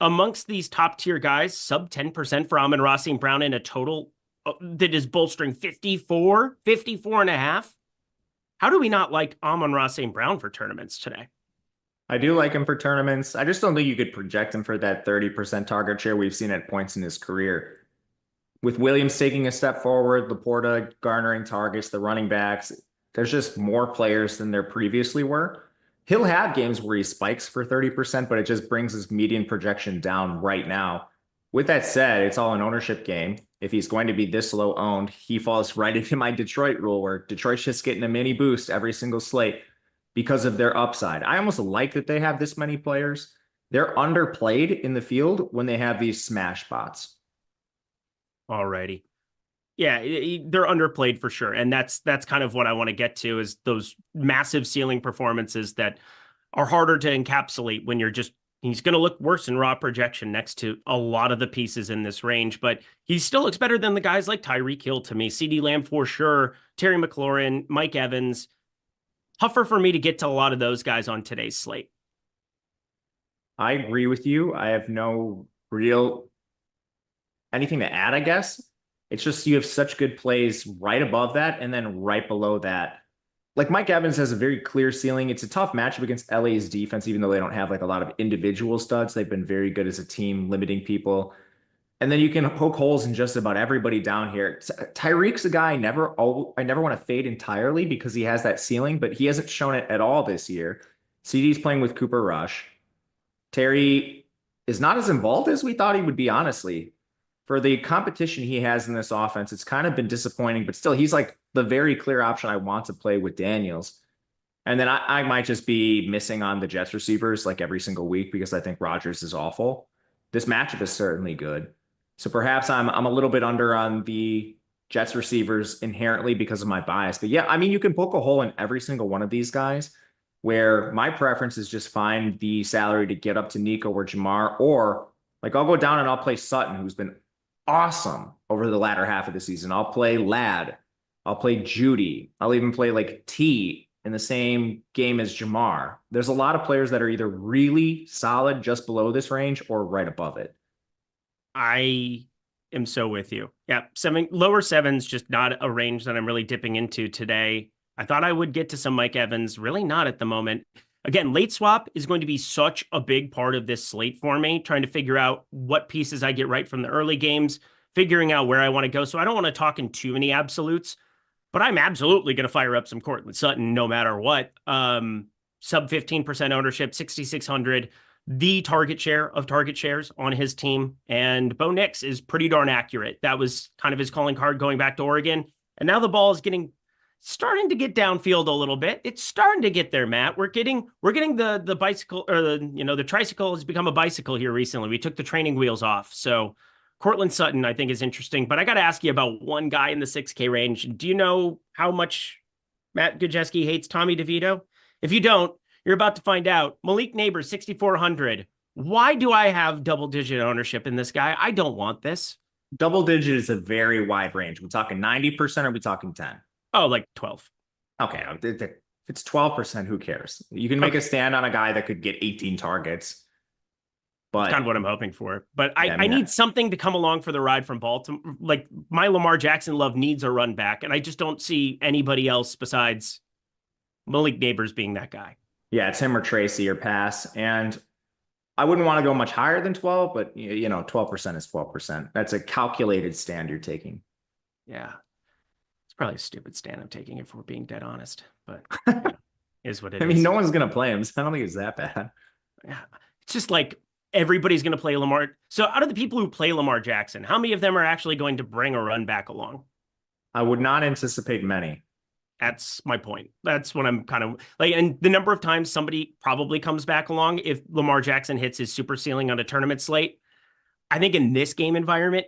amongst these top-tier guys, sub 10% for Amon-Ra St. Brown in a total that is bolstering 54 and a half. How do we not like Amon-Ra St. Brown for tournaments today? I do like him for tournaments. I just don't think you could project him for that 30% target share we've seen at points in his career. With Williams taking a step forward, Laporta garnering targets, the running backs, there's just more players than there previously were. He'll have games where he spikes for 30%, but it just brings his median projection down right now. With that said, it's all an ownership game. If he's going to be this low owned, he falls right into my Detroit rule where Detroit's just getting a mini boost every single slate because of their upside. I almost like that they have this many players. They're underplayed in the field when they have these smash bots. Alrighty. Yeah, they're underplayed for sure. And that's kind of what I want to get to, is those massive ceiling performances that are harder to encapsulate when he's going to look worse in raw projection next to a lot of the pieces in this range, but he still looks better than the guys like Tyreek Hill to me, CeeDee Lamb for sure, Terry McLaurin, Mike Evans. Tougher for me to get to a lot of those guys on today's slate. I agree with you. I have no real anything to add, I guess. It's just you have such good plays right above that and then right below that. Like Mike Evans has a very clear ceiling. It's a tough matchup against LA's defense, even though they don't have like a lot of individual studs. They've been very good as a team, limiting people. And then you can poke holes in just about everybody down here. Tyreek's a guy I never want to fade entirely because he has that ceiling, but he hasn't shown it at all this year. CD's playing with Cooper Rush. Terry is not as involved as we thought he would be, honestly. For the competition he has in this offense, it's kind of been disappointing, but still, he's like the very clear option I want to play with Daniels. And then I might just be missing on the Jets receivers like every single week because I think Rodgers is awful. This matchup is certainly good. So perhaps I'm a little bit under on the Jets receivers inherently because of my bias. But yeah, I mean, you can poke a hole in every single one of these guys, where my preference is just find the salary to get up to Nico or Jamar, or like I'll go down and I'll play Sutton, who's been awesome over the latter half of the season. I'll play Ladd. I'll play Judy. I'll even play like T in the same game as Jamar. There's a lot of players that are either really solid just below this range or right above it. I am so with you. Yeah, lower sevens, just not a range that I'm really dipping into today. I thought I would get to some Mike Evans, really not at the moment. Again, late swap is going to be such a big part of this slate for me, trying to figure out what pieces I get right from the early games, figuring out where I want to go. So I don't want to talk in too many absolutes, but I'm absolutely going to fire up some Courtland Sutton no matter what. Sub 15% ownership, 6,600. The target share of target shares on his team. And Bo Nix is pretty darn accurate. That was kind of his calling card going back to Oregon. And now the ball is starting to get downfield a little bit. It's starting to get there, Matt. We're getting the bicycle, or the tricycle has become a bicycle here recently. We took the training wheels off. So Courtland Sutton, I think, is interesting. But I got to ask you about one guy in the 6K range. Do you know how much Matt Gajewski hates Tommy DeVito? If you don't, you're about to find out. Malik Neighbors, 6,400. Why do I have double-digit ownership in this guy? I don't want this. Double-digit is a very wide range. We're talking 90%, or are we talking 10? Oh, like 12. Okay, if it's 12%, who cares? You can make a stand on a guy that could get 18 targets. But that's kind of what I'm hoping for. But I need something to come along for the ride from Baltimore. Like, my Lamar Jackson love needs a run back, and I just don't see anybody else besides Malik Neighbors being that guy. Yeah, it's him or Tracy or pass. And I wouldn't want to go much higher than 12, but 12% is 12%. That's a calculated stand you're taking. Yeah. It's probably a stupid stand I'm taking if we're being dead honest, but is what it is. I mean, no one's going to play him, so I don't think it's that bad. Yeah. It's just like everybody's going to play Lamar. So out of the people who play Lamar Jackson, how many of them are actually going to bring a run back along? I would not anticipate many. That's my point. That's what I'm kind of like. And the number of times somebody probably comes back along if Lamar Jackson hits his super ceiling on a tournament slate. I think in this game environment,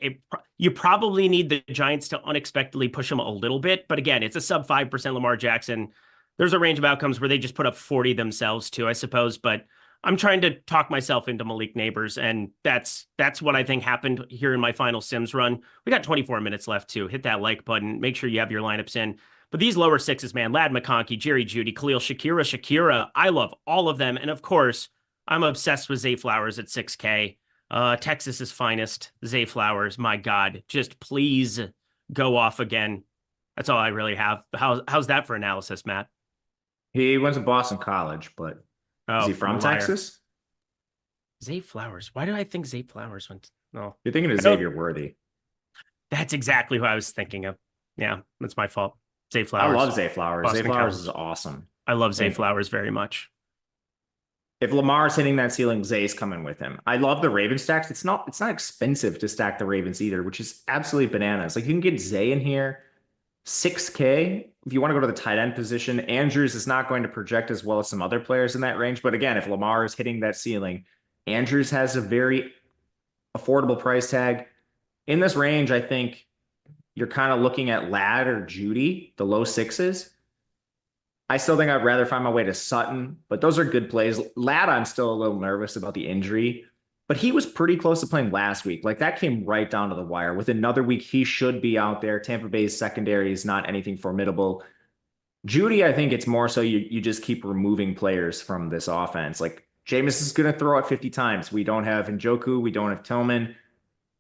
you probably need the Giants to unexpectedly push him a little bit. But again, it's a sub 5% Lamar Jackson. There's a range of outcomes where they just put up 40 themselves too, I suppose. But I'm trying to talk myself into Malik Neighbors. And that's what I think happened here in my final Sims run. We got 24 minutes left too. Hit that like button. Make sure you have your lineups in. But these lower sixes, man, Ladd McConkey, Jerry Jeudy, Khalil Shakira, I love all of them. And of course, I'm obsessed with Zay Flowers at 6K. Texas's finest, Zay Flowers. My God, just please go off again. That's all I really have. How's that for analysis, Matt? He went to Boston College, but is he from Texas? Zay Flowers. Why do I think Zay Flowers went? No, you're thinking of Xavier Worthy. That's exactly who I was thinking of. Yeah, that's my fault. Zay Flowers. I love Zay Flowers. Boston Zay Flowers College is awesome. I love Zay Flowers very much. If Lamar's hitting that ceiling, Zay's coming with him. I love the Ravens stacks. It's not expensive to stack the Ravens either, which is absolutely bananas. Like, you can get Zay in here, 6K. If you want to go to the tight end position, Andrews is not going to project as well as some other players in that range. But again, if Lamar is hitting that ceiling, Andrews has a very affordable price tag. In this range, I think you're kind of looking at Ladd or Judy, the low sixes. I still think I'd rather find my way to Sutton, but those are good plays. Ladd, I'm still a little nervous about the injury, but he was pretty close to playing last week. Like that came right down to the wire. With another week, he should be out there. Tampa Bay's secondary is not anything formidable. Judy, I think it's more so you just keep removing players from this offense. Like Jameis is going to throw it 50 times. We don't have Njoku. We don't have Tillman.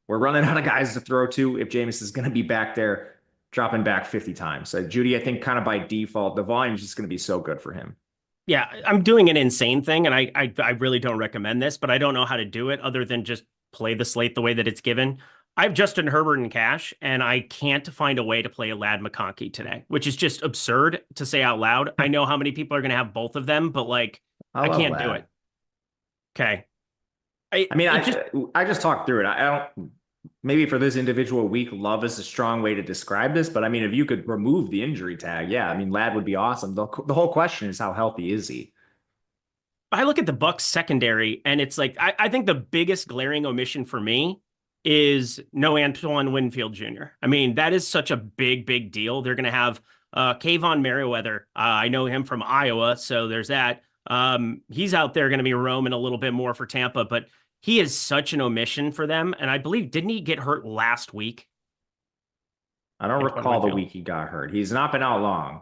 We're running out of guys to throw to if Jameis is going to be back there dropping back 50 times. So Judy, I think kind of by default, the volume is just going to be so good for him. Yeah, I'm doing an insane thing, and I really don't recommend this, but I don't know how to do it other than just play the slate the way that it's given. I have Justin Herbert in cash, and I can't find a way to play a Ladd McConkey today, which is just absurd to say out loud. I know how many people are going to have both of them, but like I can't do it. Okay. I just talked through it. I don't, maybe for this individual week, love is a strong way to describe this, but I mean, if you could remove the injury tag, yeah, I mean, Ladd would be awesome. The whole question is how healthy is he? I look at the Bucs secondary, and it's like, I think the biggest glaring omission for me is no Antoine Winfield Jr. I mean, that is such a big deal. They're going to have Kayvon Merriweather. I know him from Iowa, so there's that. He's out there going to be roaming a little bit more for Tampa, but he is such an omission for them. And I believe, didn't he get hurt last week? I don't recall the week he got hurt. He's not been out long.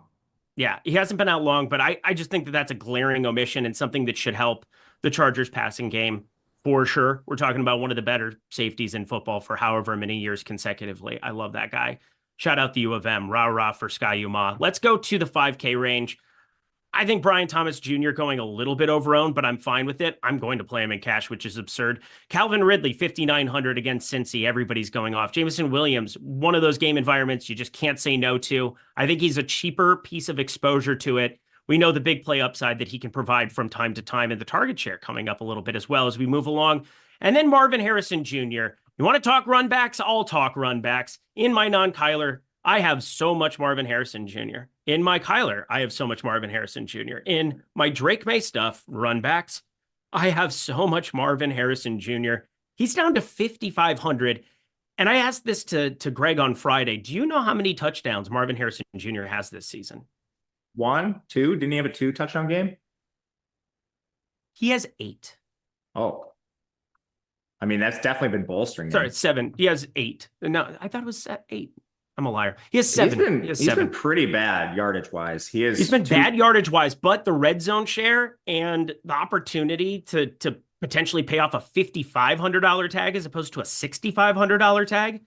Yeah, he hasn't been out long, but I just think that that's a glaring omission and something that should help the Chargers passing game for sure. We're talking about one of the better safeties in football for however many years consecutively. I love that guy. Shout out the U of M. Rah, rah for Sky Uma. Let's go to the 5K range. I think Brian Thomas Jr. going a little bit overowned, but I'm fine with it. I'm going to play him in cash, which is absurd. Calvin Ridley, 5,900 against Cincy. Everybody's going off. Jameson Williams, one of those game environments you just can't say no to. I think he's a cheaper piece of exposure to it. We know the big play upside that he can provide from time to time, and the target share coming up a little bit as well as we move along. And then Marvin Harrison Jr. You want to talk run backs? I'll talk run backs. In my non-Kyler, I have so much Marvin Harrison Jr. In my Kyler, I have so much Marvin Harrison Jr. In my Drake May stuff, run backs, I have so much Marvin Harrison Jr. He's down to 5,500. And I asked this to Greg on Friday. Do you know how many touchdowns Marvin Harrison Jr. has this season? 1, 2? Didn't he have a 2-touchdown game? He has 8. Oh. I mean, that's definitely been bolstering. Sorry, 7. He has 8. No, I thought it was 8. I'm a liar. He has 7. He's been pretty bad yardage wise. He's been bad yardage wise, but the red zone share and the opportunity to potentially pay off a $5,500 tag as opposed to a $6,500 tag.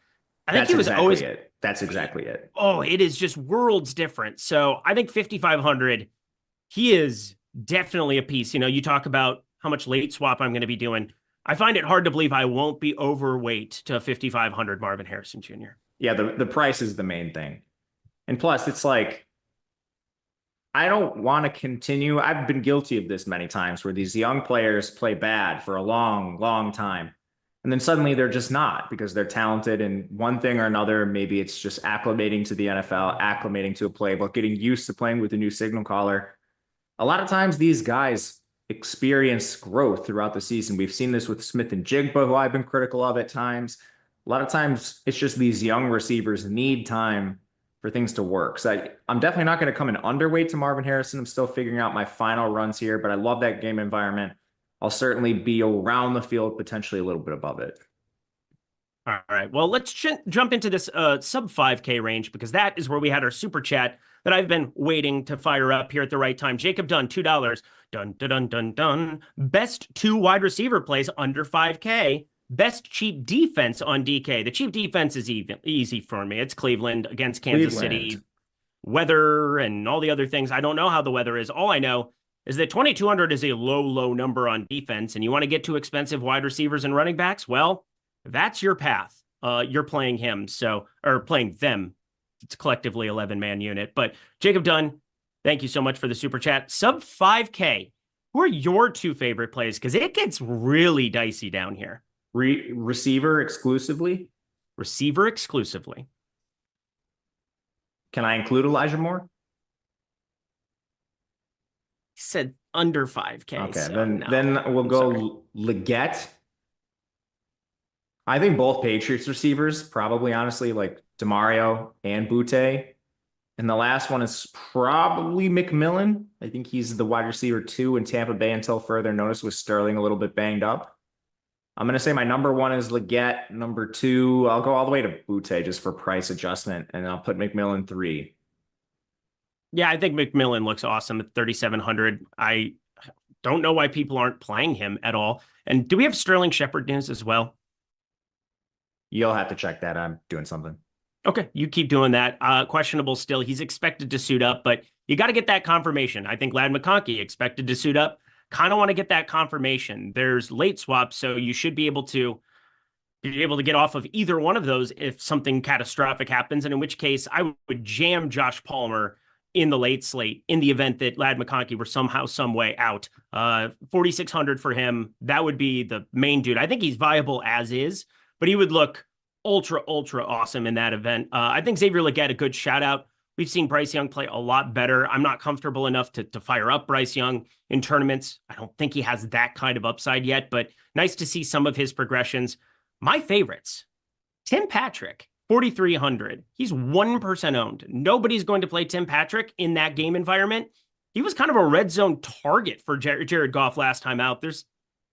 I think he was exactly always it. That's exactly it. Oh, it is just worlds different. So I think 5,500, he is definitely a piece. You know, you talk about how much late swap I'm going to be doing. I find it hard to believe I won't be overweight to a 5,500 Marvin Harrison Jr. Yeah, the price is the main thing. And plus, it's like, I don't want to continue. I've been guilty of this many times where these young players play bad for a long time. And then suddenly they're just not because they're talented in one thing or another. Maybe it's just acclimating to the NFL, acclimating to a playbook, getting used to playing with a new signal caller. A lot of times these guys experience growth throughout the season. We've seen this with Smith and Jigba, who I've been critical of at times. A lot of times it's just these young receivers need time for things to work. So I'm definitely not going to come in underweight to Marvin Harrison. I'm still figuring out my final runs here, but I love that game environment. I'll certainly be around the field, potentially a little bit above it. All right. Well, let's jump into this sub 5K range because that is where we had our super chat that I've been waiting to fire up here at the right time. Jacob Dunn, $2. Dun. Best 2 wide receiver plays under 5K. Best cheap defense on DK. The cheap defense is easy for me. It's Cleveland against Kansas City. Weather and all the other things. I don't know how the weather is. All I know is that 2,200 is a low number on defense, and you want to get to expensive wide receivers and running backs? Well, that's your path. You're playing him, or playing them. It's collectively 11-man unit. But Jacob Dunn, thank you so much for the super chat. Sub 5K. Who are your 2 favorite plays? Because it gets really dicey down here. Receiver exclusively? Receiver exclusively. Can I include Elijah Moore? He said under 5K. Okay, so then we'll go Leggett. I think both Patriots receivers, probably honestly, like DeMario and Butte. And the last one is probably McMillan. I think he's the wide receiver 2 in Tampa Bay until further notice, with Sterling a little bit banged up. I'm going to say my number 1 is Leggett. Number 2, I'll go all the way to Butte just for price adjustment, and I'll put McMillan 3. Yeah, I think McMillan looks awesome at 3,700. I don't know why people aren't playing him at all. And do we have Sterling Shepard news as well? You'll have to check that. I'm doing something. Okay, you keep doing that. Questionable still. He's expected to suit up, but you got to get that confirmation. I think Ladd McConkey expected to suit up. Kind of want to get that confirmation. There's late swaps, so you should be able to get off of either one of those if something catastrophic happens, and in which case I would jam Josh Palmer in the late slate in the event that Ladd McConkey were somehow, some way out. 4,600 for him. That would be the main dude. I think he's viable as is, but he would look ultra awesome in that event. I think Xavier Leggett, a good shout out. We've seen Bryce Young play a lot better. I'm not comfortable enough to fire up Bryce Young in tournaments. I don't think he has that kind of upside yet, but nice to see some of his progressions. My favorites, Tim Patrick, 4,300. He's 1% owned. Nobody's going to play Tim Patrick in that game environment. He was kind of a red zone target for Jared Goff last time out. There's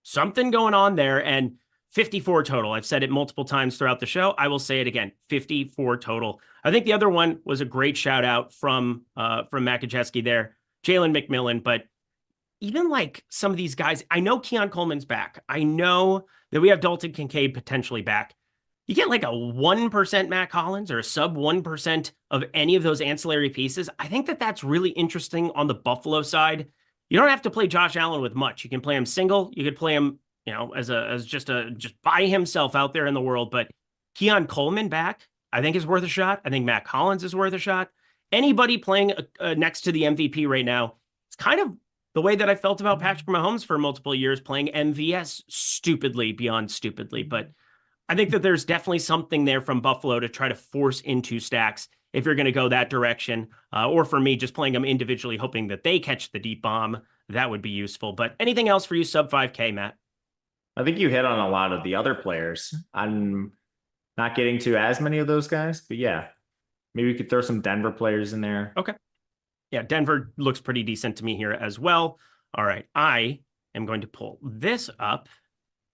something going on there, and 54 total. I've said it multiple times throughout the show. I will say it again, 54 total. I think the other one was a great shout out from Makajeski there, Jalen McMillan. But even like some of these guys, I know Keon Coleman's back. I know that we have Dalton Kincaid potentially back. You get like a 1% Matt Collins or a sub 1% of any of those ancillary pieces. I think that that's really interesting on the Buffalo side. You don't have to play Josh Allen with much. You can play him single. You could play him, as just by himself out there in the world. But Keon Coleman back, I think is worth a shot. I think Matt Collins is worth a shot. Anybody playing next to the MVP right now, it's kind of the way that I felt about Patrick Mahomes for multiple years, playing MVS stupidly beyond stupidly. But I think that there's definitely something there from Buffalo to try to force into stacks if you're going to go that direction. Or for me, just playing them individually, hoping that they catch the deep bomb, that would be useful. But anything else for you sub 5K, Matt? I think you hit on a lot of the other players. I'm not getting to as many of those guys, but yeah, maybe we could throw some Denver players in there. Okay. Yeah, Denver looks pretty decent to me here as well. All right, I am going to pull this up,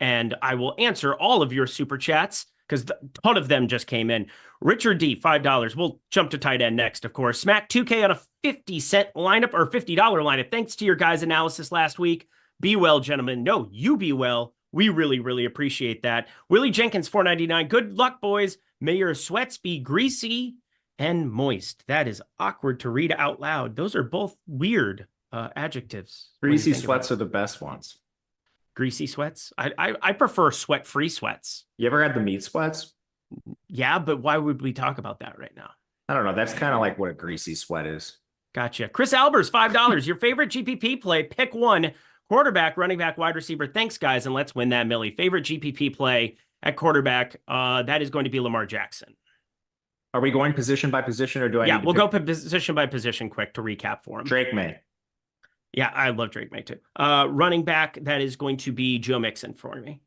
and I will answer all of your super chats because a ton of them just came in. Richard D, $5. We'll jump to tight end next, of course. Smack 2K on a 50-cent lineup or $50 lineup. Thanks to your guys' analysis last week. Be well, gentlemen. No, you be well. We really appreciate that. Willie Jenkins, $4.99. Good luck, boys. May your sweats be greasy and moist. That is awkward to read out loud. Those are both weird adjectives. Greasy sweats are the best ones. Greasy sweats? I prefer sweat-free sweats. You ever had the meat sweats? Yeah, but why would we talk about that right now? I don't know. That's kind of like what a greasy sweat is. Gotcha. Chris Albers, $5. Your favorite GPP play, pick one. Quarterback, running back, wide receiver. Thanks, guys, and let's win that millie. Favorite GPP play at quarterback, that is going to be Lamar Jackson. Are we going position by position, or do I? Yeah, we'll go position by position quick to recap for him. Drake May. Yeah, I love Drake May too. Running back, that is going to be Joe Mixon for me.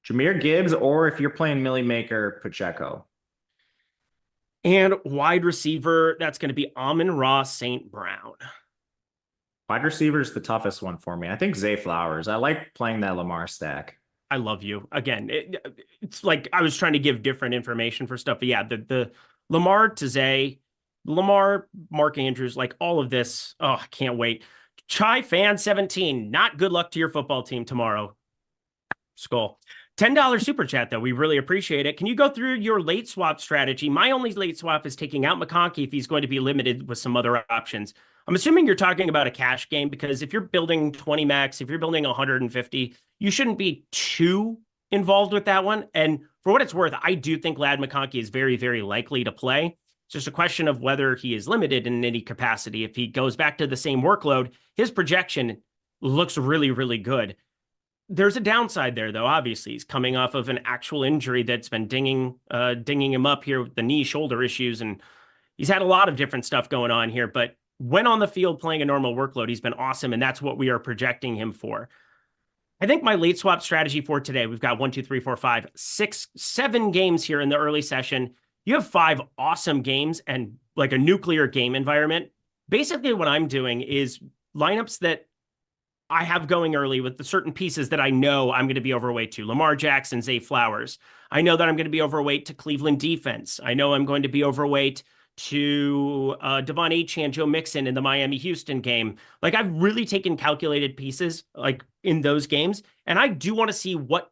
Jahmyr Gibbs, or if you're playing Millie Maker, Pacheco. And wide receiver, that's going to be Amon-Ra St. Brown. Wide receiver is the toughest one for me. I think Zay Flowers. I like playing that Lamar stack. I love you. Again, it's like I was trying to give different information for stuff. But yeah, the Lamar to Zay, Lamar, Mark Andrews, like all of this. Oh, I can't wait. Chai Fan 17. Not good luck to your football team tomorrow. Skull. $10 super chat, though. We really appreciate it. Can you go through your late swap strategy? My only late swap is taking out McConkey if he's going to be limited with some other options. I'm assuming you're talking about a cash game, because if you're building 20 max, if you're building 150, you shouldn't be too involved with that one. And for what it's worth, I do think Ladd McConkey is very likely to play. It's just a question of whether he is limited in any capacity. If he goes back to the same workload, his projection looks really good. There's a downside there, though. Obviously, he's coming off of an actual injury that's been dinging him up here with the knee, shoulder issues, and he's had a lot of different stuff going on here. But when on the field playing a normal workload, he's been awesome, and that's what we are projecting him for. I think my late swap strategy for today, we've got 1, 2, 3, 4, 5, 6, 7 games here in the early session. You have 5 awesome games and like a nuclear game environment. Basically, what I'm doing is lineups that I have going early with the certain pieces that I know I'm going to be overweight to. Lamar Jackson, Zay Flowers. I know that I'm going to be overweight to Cleveland defense. I know I'm going to be overweight to Devon Achane, Joe Mixon in the Miami-Houston game. Like, I've really taken calculated pieces like in those games, and I do want to see what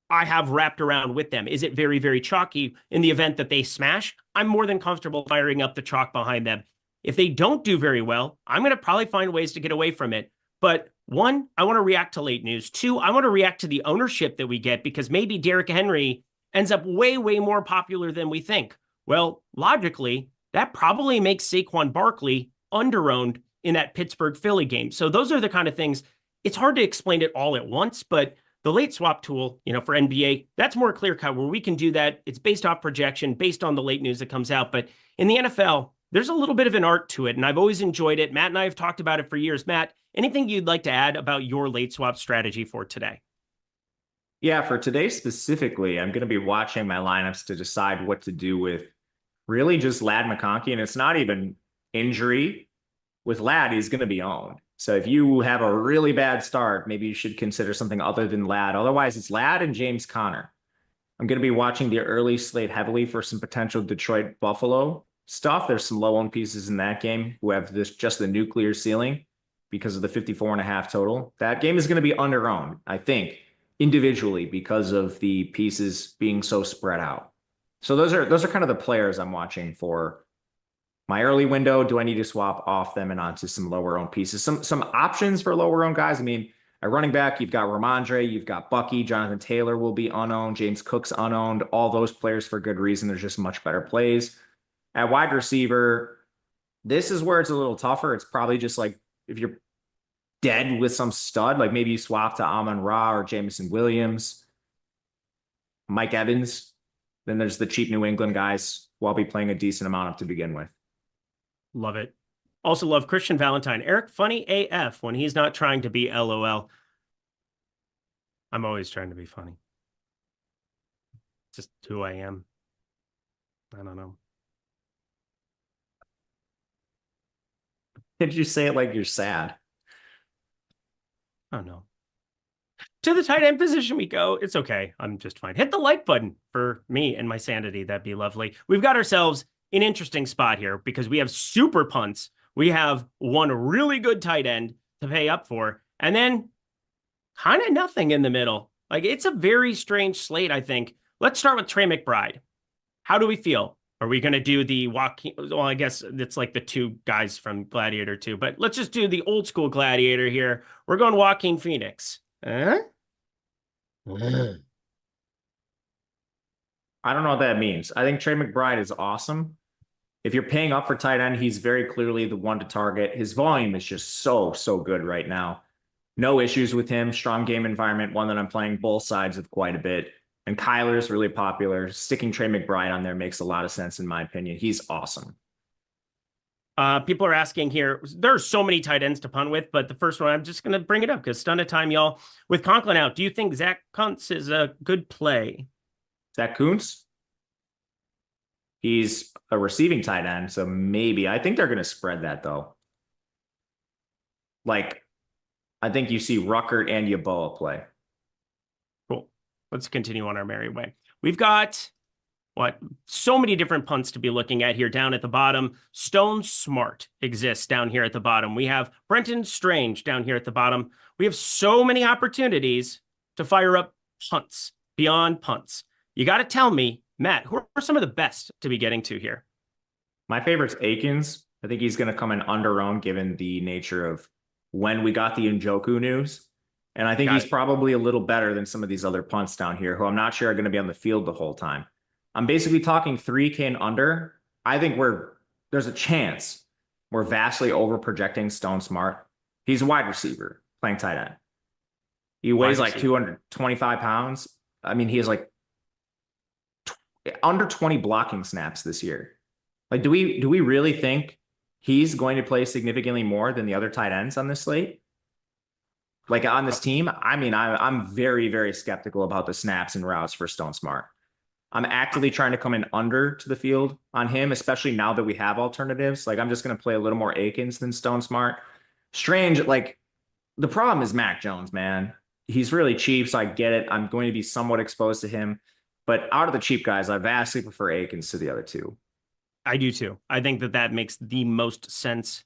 I have wrapped around with them. Is it very, very chalky in the event that they smash? I'm more than comfortable firing up the chalk behind them. If they don't do very well, I'm going to probably find ways to get away from it. But 1, I want to react to late news. 2, I want to react to the ownership that we get because maybe Derrick Henry ends up way, way more popular than we think. Well, logically, that probably makes Saquon Barkley underowned in that Pittsburgh-Philly game. So those are the kind of things. It's hard to explain it all at once, but the late swap tool, for NBA, that's more clear-cut where we can do that. It's based off projection, based on the late news that comes out. But in the NFL, there's a little bit of an art to it, and I've always enjoyed it. Matt and I have talked about it for years. Matt, anything you'd like to add about your late swap strategy for today? Yeah, for today specifically, I'm going to be watching my lineups to decide what to do with really just Ladd McConkey, and it's not even injury. With Ladd, he's going to be owned. So if you have a really bad start, maybe you should consider something other than Ladd. Otherwise, it's Ladd and James Conner. I'm going to be watching the early slate heavily for some potential Detroit Buffalo stuff. There's some low-owned pieces in that game who have just the nuclear ceiling because of the 54.5 total. That game is going to be under-owned, I think, individually because of the pieces being so spread out. So those are kind of the players I'm watching for my early window. Do I need to swap off them and onto some lower owned pieces? Some options for lower owned guys. I mean, at running back, you've got Ramondre, you've got Bucky, Jonathan Taylor will be unowned, James Cook's unowned, all those players for good reason. There's just much better plays. At wide receiver, this is where it's a little tougher. It's probably just like if you're dead with some stud, like maybe you swap to Amon-Ra or Jameson Williams, Mike Evans. Then there's the cheap New England guys who I'll be playing a decent amount of to begin with. Love it. Also love Christian Valentine. Eric, funny AF when he's not trying to be LOL. I'm always trying to be funny. Just who I am. I don't know. Did you say it like you're sad? Oh, no. To the tight end position we go. It's okay. I'm just fine. Hit the like button for me and my sanity. That'd be lovely. We've got ourselves an interesting spot here because we have super punts. We have one really good tight end to pay up for, and then kind of nothing in the middle. Like, it's a very strange slate, I think. Let's start with Trey McBride. How do we feel? Are we going to do the Joaquin? Well, I guess it's like the 2 guys from Gladiator 2, but let's just do the old school Gladiator here. We're going Joaquin Phoenix. I don't know what that means. I think Trey McBride is awesome. If you're paying up for tight end, he's very clearly the one to target. His volume is just so good right now. No issues with him. Strong game environment, one that I'm playing both sides of quite a bit. And Kyler's really popular. Sticking Trey McBride on there makes a lot of sense in my opinion. He's awesome. People are asking here, there are so many tight ends to punt with, but the first one, I'm just going to bring it up because ton of time, y'all. With Conklin out, do you think Zach Kuntz is a good play? Zach Kuntz? He's a receiving tight end, so maybe. I think they're going to spread that, though. Like, I think you see Ruckert and Yeboah play. Cool. Let's continue on our merry way. We've got... so many different punts to be looking at here down at the bottom. Stone Smart exists down here at the bottom. We have Brenton Strange down here at the bottom. We have so many opportunities to fire up punts beyond punts. You got to tell me, Matt, who are some of the best to be getting to here? My favorite's Akins. I think he's going to come in under-owned given the nature of when we got the Njoku news. And I think he's probably a little better than some of these other punts down here who I'm not sure are going to be on the field the whole time. I'm basically talking 3K and under. I think there's a chance we're vastly over projecting Stone Smart. He's a wide receiver playing tight end. He weighs like 225 pounds. I mean, he has like under 20 blocking snaps this year. Like, do we really think he's going to play significantly more than the other tight ends on this slate? Like on this team, I mean, I'm very, very skeptical about the snaps and routes for Stone Smart. I'm actively trying to come in under to the field on him, especially now that we have alternatives. Like I'm just going to play a little more Akins than Stone Smart. Strange, like the problem is Mac Jones, man. He's really cheap, so I get it. I'm going to be somewhat exposed to him. But out of the cheap guys, I vastly prefer Akins to the other two. I do too. I think that makes the most sense.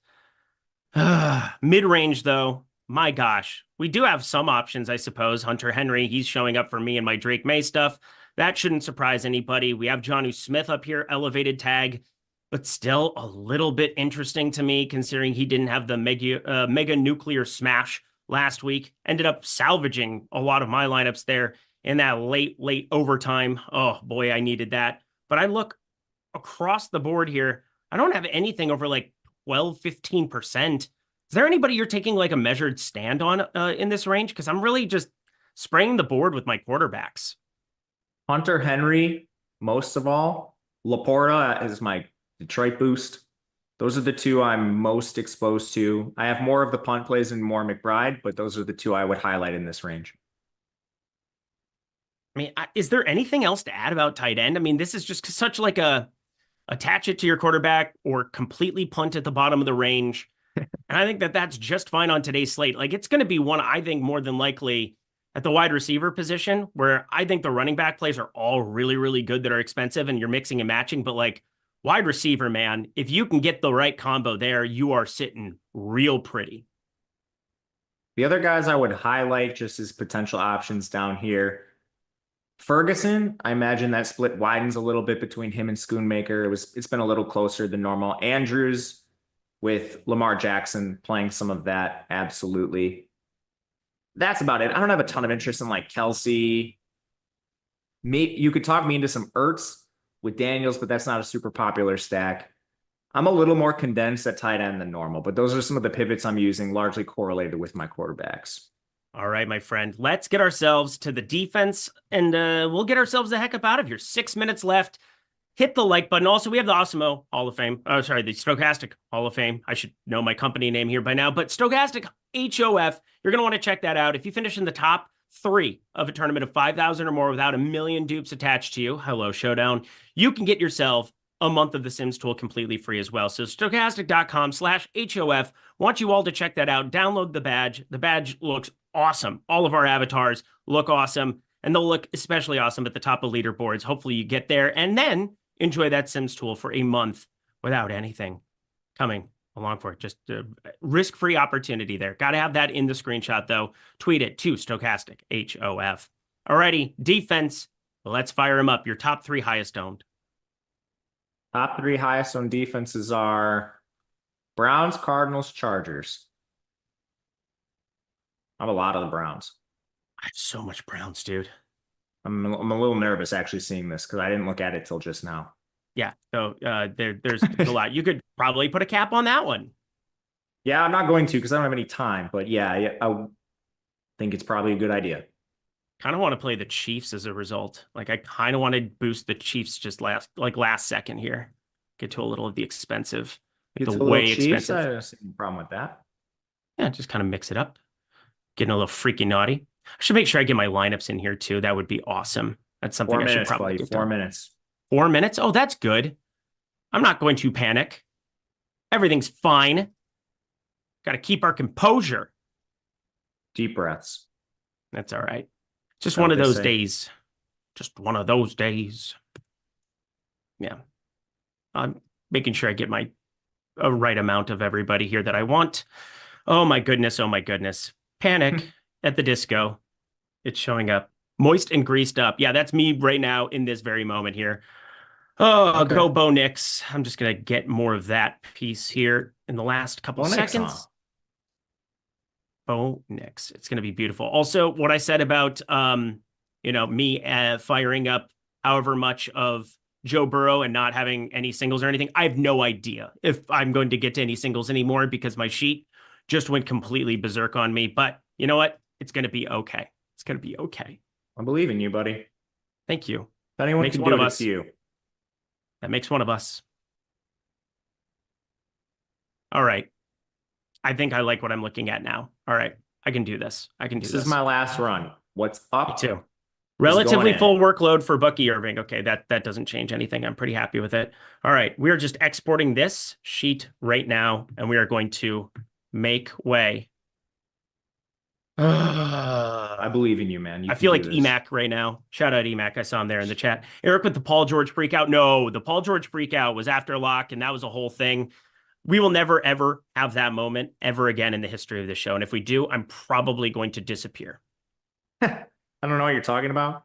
Mid-range, though, my gosh, we do have some options, I suppose. Hunter Henry, he's showing up for me in my Drake May stuff. That shouldn't surprise anybody. We have Jonnu Smith up here, elevated tag, but still a little bit interesting to me considering he didn't have the mega nuclear smash last week. Ended up salvaging a lot of my lineups there in that late overtime. Oh boy, I needed that. But I look across the board here. I don't have anything over like 12, 15%. Is there anybody you're taking like a measured stand on in this range? Because I'm really just spraying the board with my quarterbacks. Hunter Henry, most of all. Laporta is my Detroit boost. Those are the two I'm most exposed to. I have more of the punt plays and more McBride, but those are the two I would highlight in this range. I mean, is there anything else to add about tight end? I mean, this is just such like a attach it to your quarterback or completely punt at the bottom of the range. And I think that's just fine on today's slate. Like it's going to be one, I think, more than likely at the wide receiver position where I think the running back plays are all really, really good that are expensive and you're mixing and matching. But like wide receiver, man, if you can get the right combo there, you are sitting real pretty. The other guys I would highlight just as potential options down here. Ferguson, I imagine that split widens a little bit between him and Schoonmaker. It's been a little closer than normal. Andrews with Lamar Jackson playing some of that, absolutely. That's about it. I don't have a ton of interest in like Kelsey. You could talk me into some Ertz with Daniels, but that's not a super popular stack. I'm a little more condensed at tight end than normal, but those are some of the pivots I'm using, largely correlated with my quarterbacks. All right, my friend, let's get ourselves to the defense and we'll get ourselves the heck up out of here. 6 minutes left. Hit the like button. Also, we have the Osmo Hall of Fame. Oh, sorry, the Stokastic Hall of Fame. I should know my company name here by now, but Stokastic HOF, you're going to want to check that out. If you finish in the top 3 of a tournament of 5,000 or more without a million dupes attached to you, hello, Showdown, you can get yourself a month of the Sims tool completely free as well. So stokastic.com/HOF. Want you all to check that out. Download the badge. The badge looks awesome. All of our avatars look awesome, and they'll look especially awesome at the top of leaderboards. Hopefully you get there and then enjoy that Sims tool for a month without anything coming along for it. Just a risk-free opportunity there. Got to have that in the screenshot, though. Tweet it to Stokastic HOF. Alrighty, defense. Let's fire them up. Your top 3 highest owned. Top 3 highest owned defenses are Browns, Cardinals, Chargers. I have a lot of the Browns. I have so much Browns, dude. I'm a little nervous actually seeing this because I didn't look at it till just now. Yeah, so there's a lot. You could probably put a cap on that one. Yeah, I'm not going to because I don't have any time. But yeah, I think it's probably a good idea. Kind of want to play the Chiefs as a result. Like I kind of want to boost the Chiefs just last second here. Get to a little of the expensive, like the way expensive. I don't see any problem with that. Yeah, just kind of mix it up. Getting a little freaky naughty. I should make sure I get my lineups in here too. That would be awesome. That's something I should probably do. 4 minutes. 4 minutes? Oh, that's good. I'm not going to panic. Everything's fine. Got to keep our composure. Deep breaths. That's all right. Just one of those days. Just one of those days. Yeah. I'm making sure I get a right amount of everybody here that I want. Oh my goodness. Oh my goodness. Panic at the Disco. It's showing up. Moist and greased up. Yeah, that's me right now in this very moment here. Oh, okay. Go Bo Nix. I'm just going to get more of that piece here in the last couple seconds. Bo Nix. It's going to be beautiful. Also, what I said about, me firing up however much of Joe Burrow and not having any singles or anything. I have no idea if I'm going to get to any singles anymore because my sheet just went completely berserk on me. But you know what? It's going to be okay. It's going to be okay. I believe in you, buddy. Thank you. If anyone can do it, it's you. That makes one of us. All right. I think I like what I'm looking at now. All right. I can do this. This is my last run. What's up? Me too. Is Relatively going full in. workload for Bucky Irving. Okay, that doesn't change anything. I'm pretty happy with it. All right, we are just exporting this sheet right now, and we are going to make way. I believe in you, man. You I can feel do like this. EMAC right now. Shout out EMAC. I saw him there in the chat. Eric with the Paul George freakout. No, the Paul George freakout was after lock, and that was a whole thing. We will never, ever have that moment ever again in the history of the show. And if we do, I'm probably going to disappear. I don't know what you're talking about.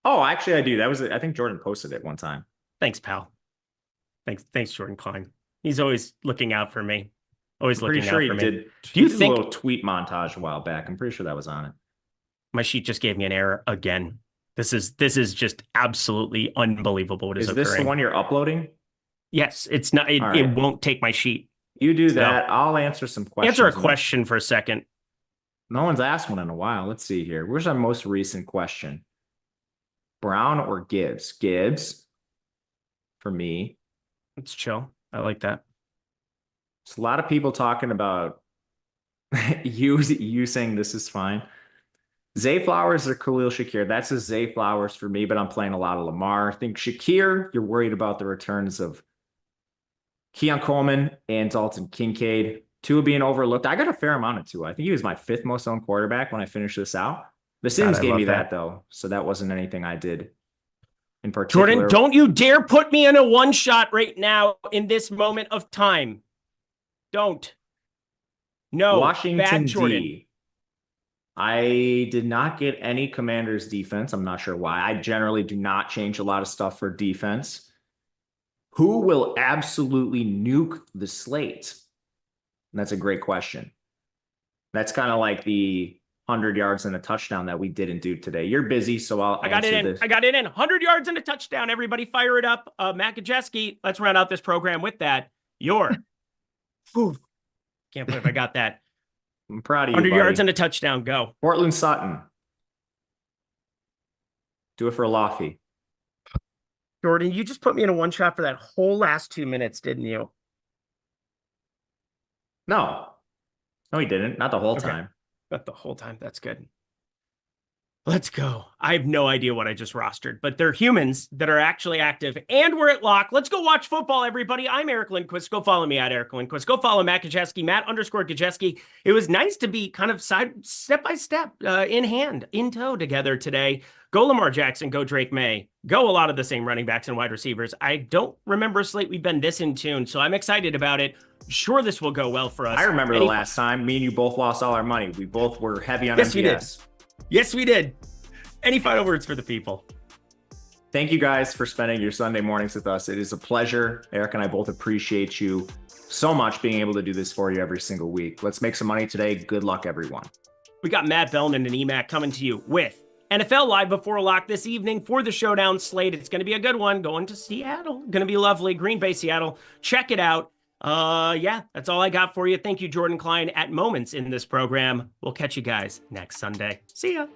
Oh, actually, I do. I think Jordan posted it one time. Thanks, pal. Thanks, Jordan Klein. He's always looking out for me. Always I'm pretty looking sure out he for me. did. Do you he did think a little tweet montage a while back? I'm pretty sure that was on it. my sheet just gave me an error again? This is just absolutely unbelievable what is Is this occurring. the one you're uploading? Yes, it's not. It, All it right. won't take my sheet. You do So, that. I'll answer some questions. Answer a question for a second. No one's asked one in a while. Let's see here. Where's our most recent question? Brown or Gibbs? Gibbs for me. Let's chill. I like that. There's a lot of people talking about you saying this is fine. Zay Flowers or Khalil Shakir. That's a Zay Flowers for me, but I'm playing a lot of Lamar. I think Shakir, you're worried about the returns of Keon Coleman and Dalton Kincaid. Tua being overlooked. I got a fair amount of Tua. I think he was my 5th most owned quarterback when I finished this out. The Sims I gave love me that. that though, so that wasn't anything I did in particular. Jordan, don't you dare put me in a one shot right now in this moment of time. Don't. No. Washington bad Jordan. D. I did not get any Commanders defense. I'm not sure why. I generally do not change a lot of stuff for defense. Who will absolutely nuke the slate? And that's a great question. That's kind of like the 100 yards and a touchdown that we didn't do today. You're busy, so I got it in. this. I got it in. 100 yards and a touchdown. Everybody fire it up. Matt Kajeski, let's round out this program with that. Can't believe I got that. I'm proud of you, 100 buddy. yards and a touchdown. Go. Portland Sutton. Do it for a Lofty. Jordan, you just put me in a one shot for that whole last 2 minutes, didn't you? No, he didn't. Not the whole Okay. time. Not the whole time. That's good. Let's go. I have no idea what I just rostered, but they're humans that are actually active, and we're at lock. Let's go watch football, everybody. I'm Eric Lindquist. Go follow me at Eric Lindquist. Go follow Matt Kajeski, Matt_Kajeski. It was nice to be kind of step by step, in tow together today. Go Lamar Jackson, go Drake May, go a lot of the same running backs and wide receivers. I don't remember a slate we've been this in tune, so I'm excited about it. Sure, this will go well for us. I remember the last time me and you both lost all our money. We both were heavy on Yes, MVS. we did. Yes, we did. Any final words for the people? Thank you guys for spending your Sunday mornings with us. It is a pleasure. Eric and I both appreciate you so much being able to do this for you every single week. Let's make some money today. Good luck, everyone. We got Matt Bellman and EMAC coming to you with NFL Live before lock this evening for the showdown slate. It's going to be a good one. Going to Seattle. Going to be lovely. Green Bay, Seattle. Check it out. Yeah, that's all I got for you. Thank you, Jordan Klein, at moments in this program. We'll catch you guys next Sunday. See ya.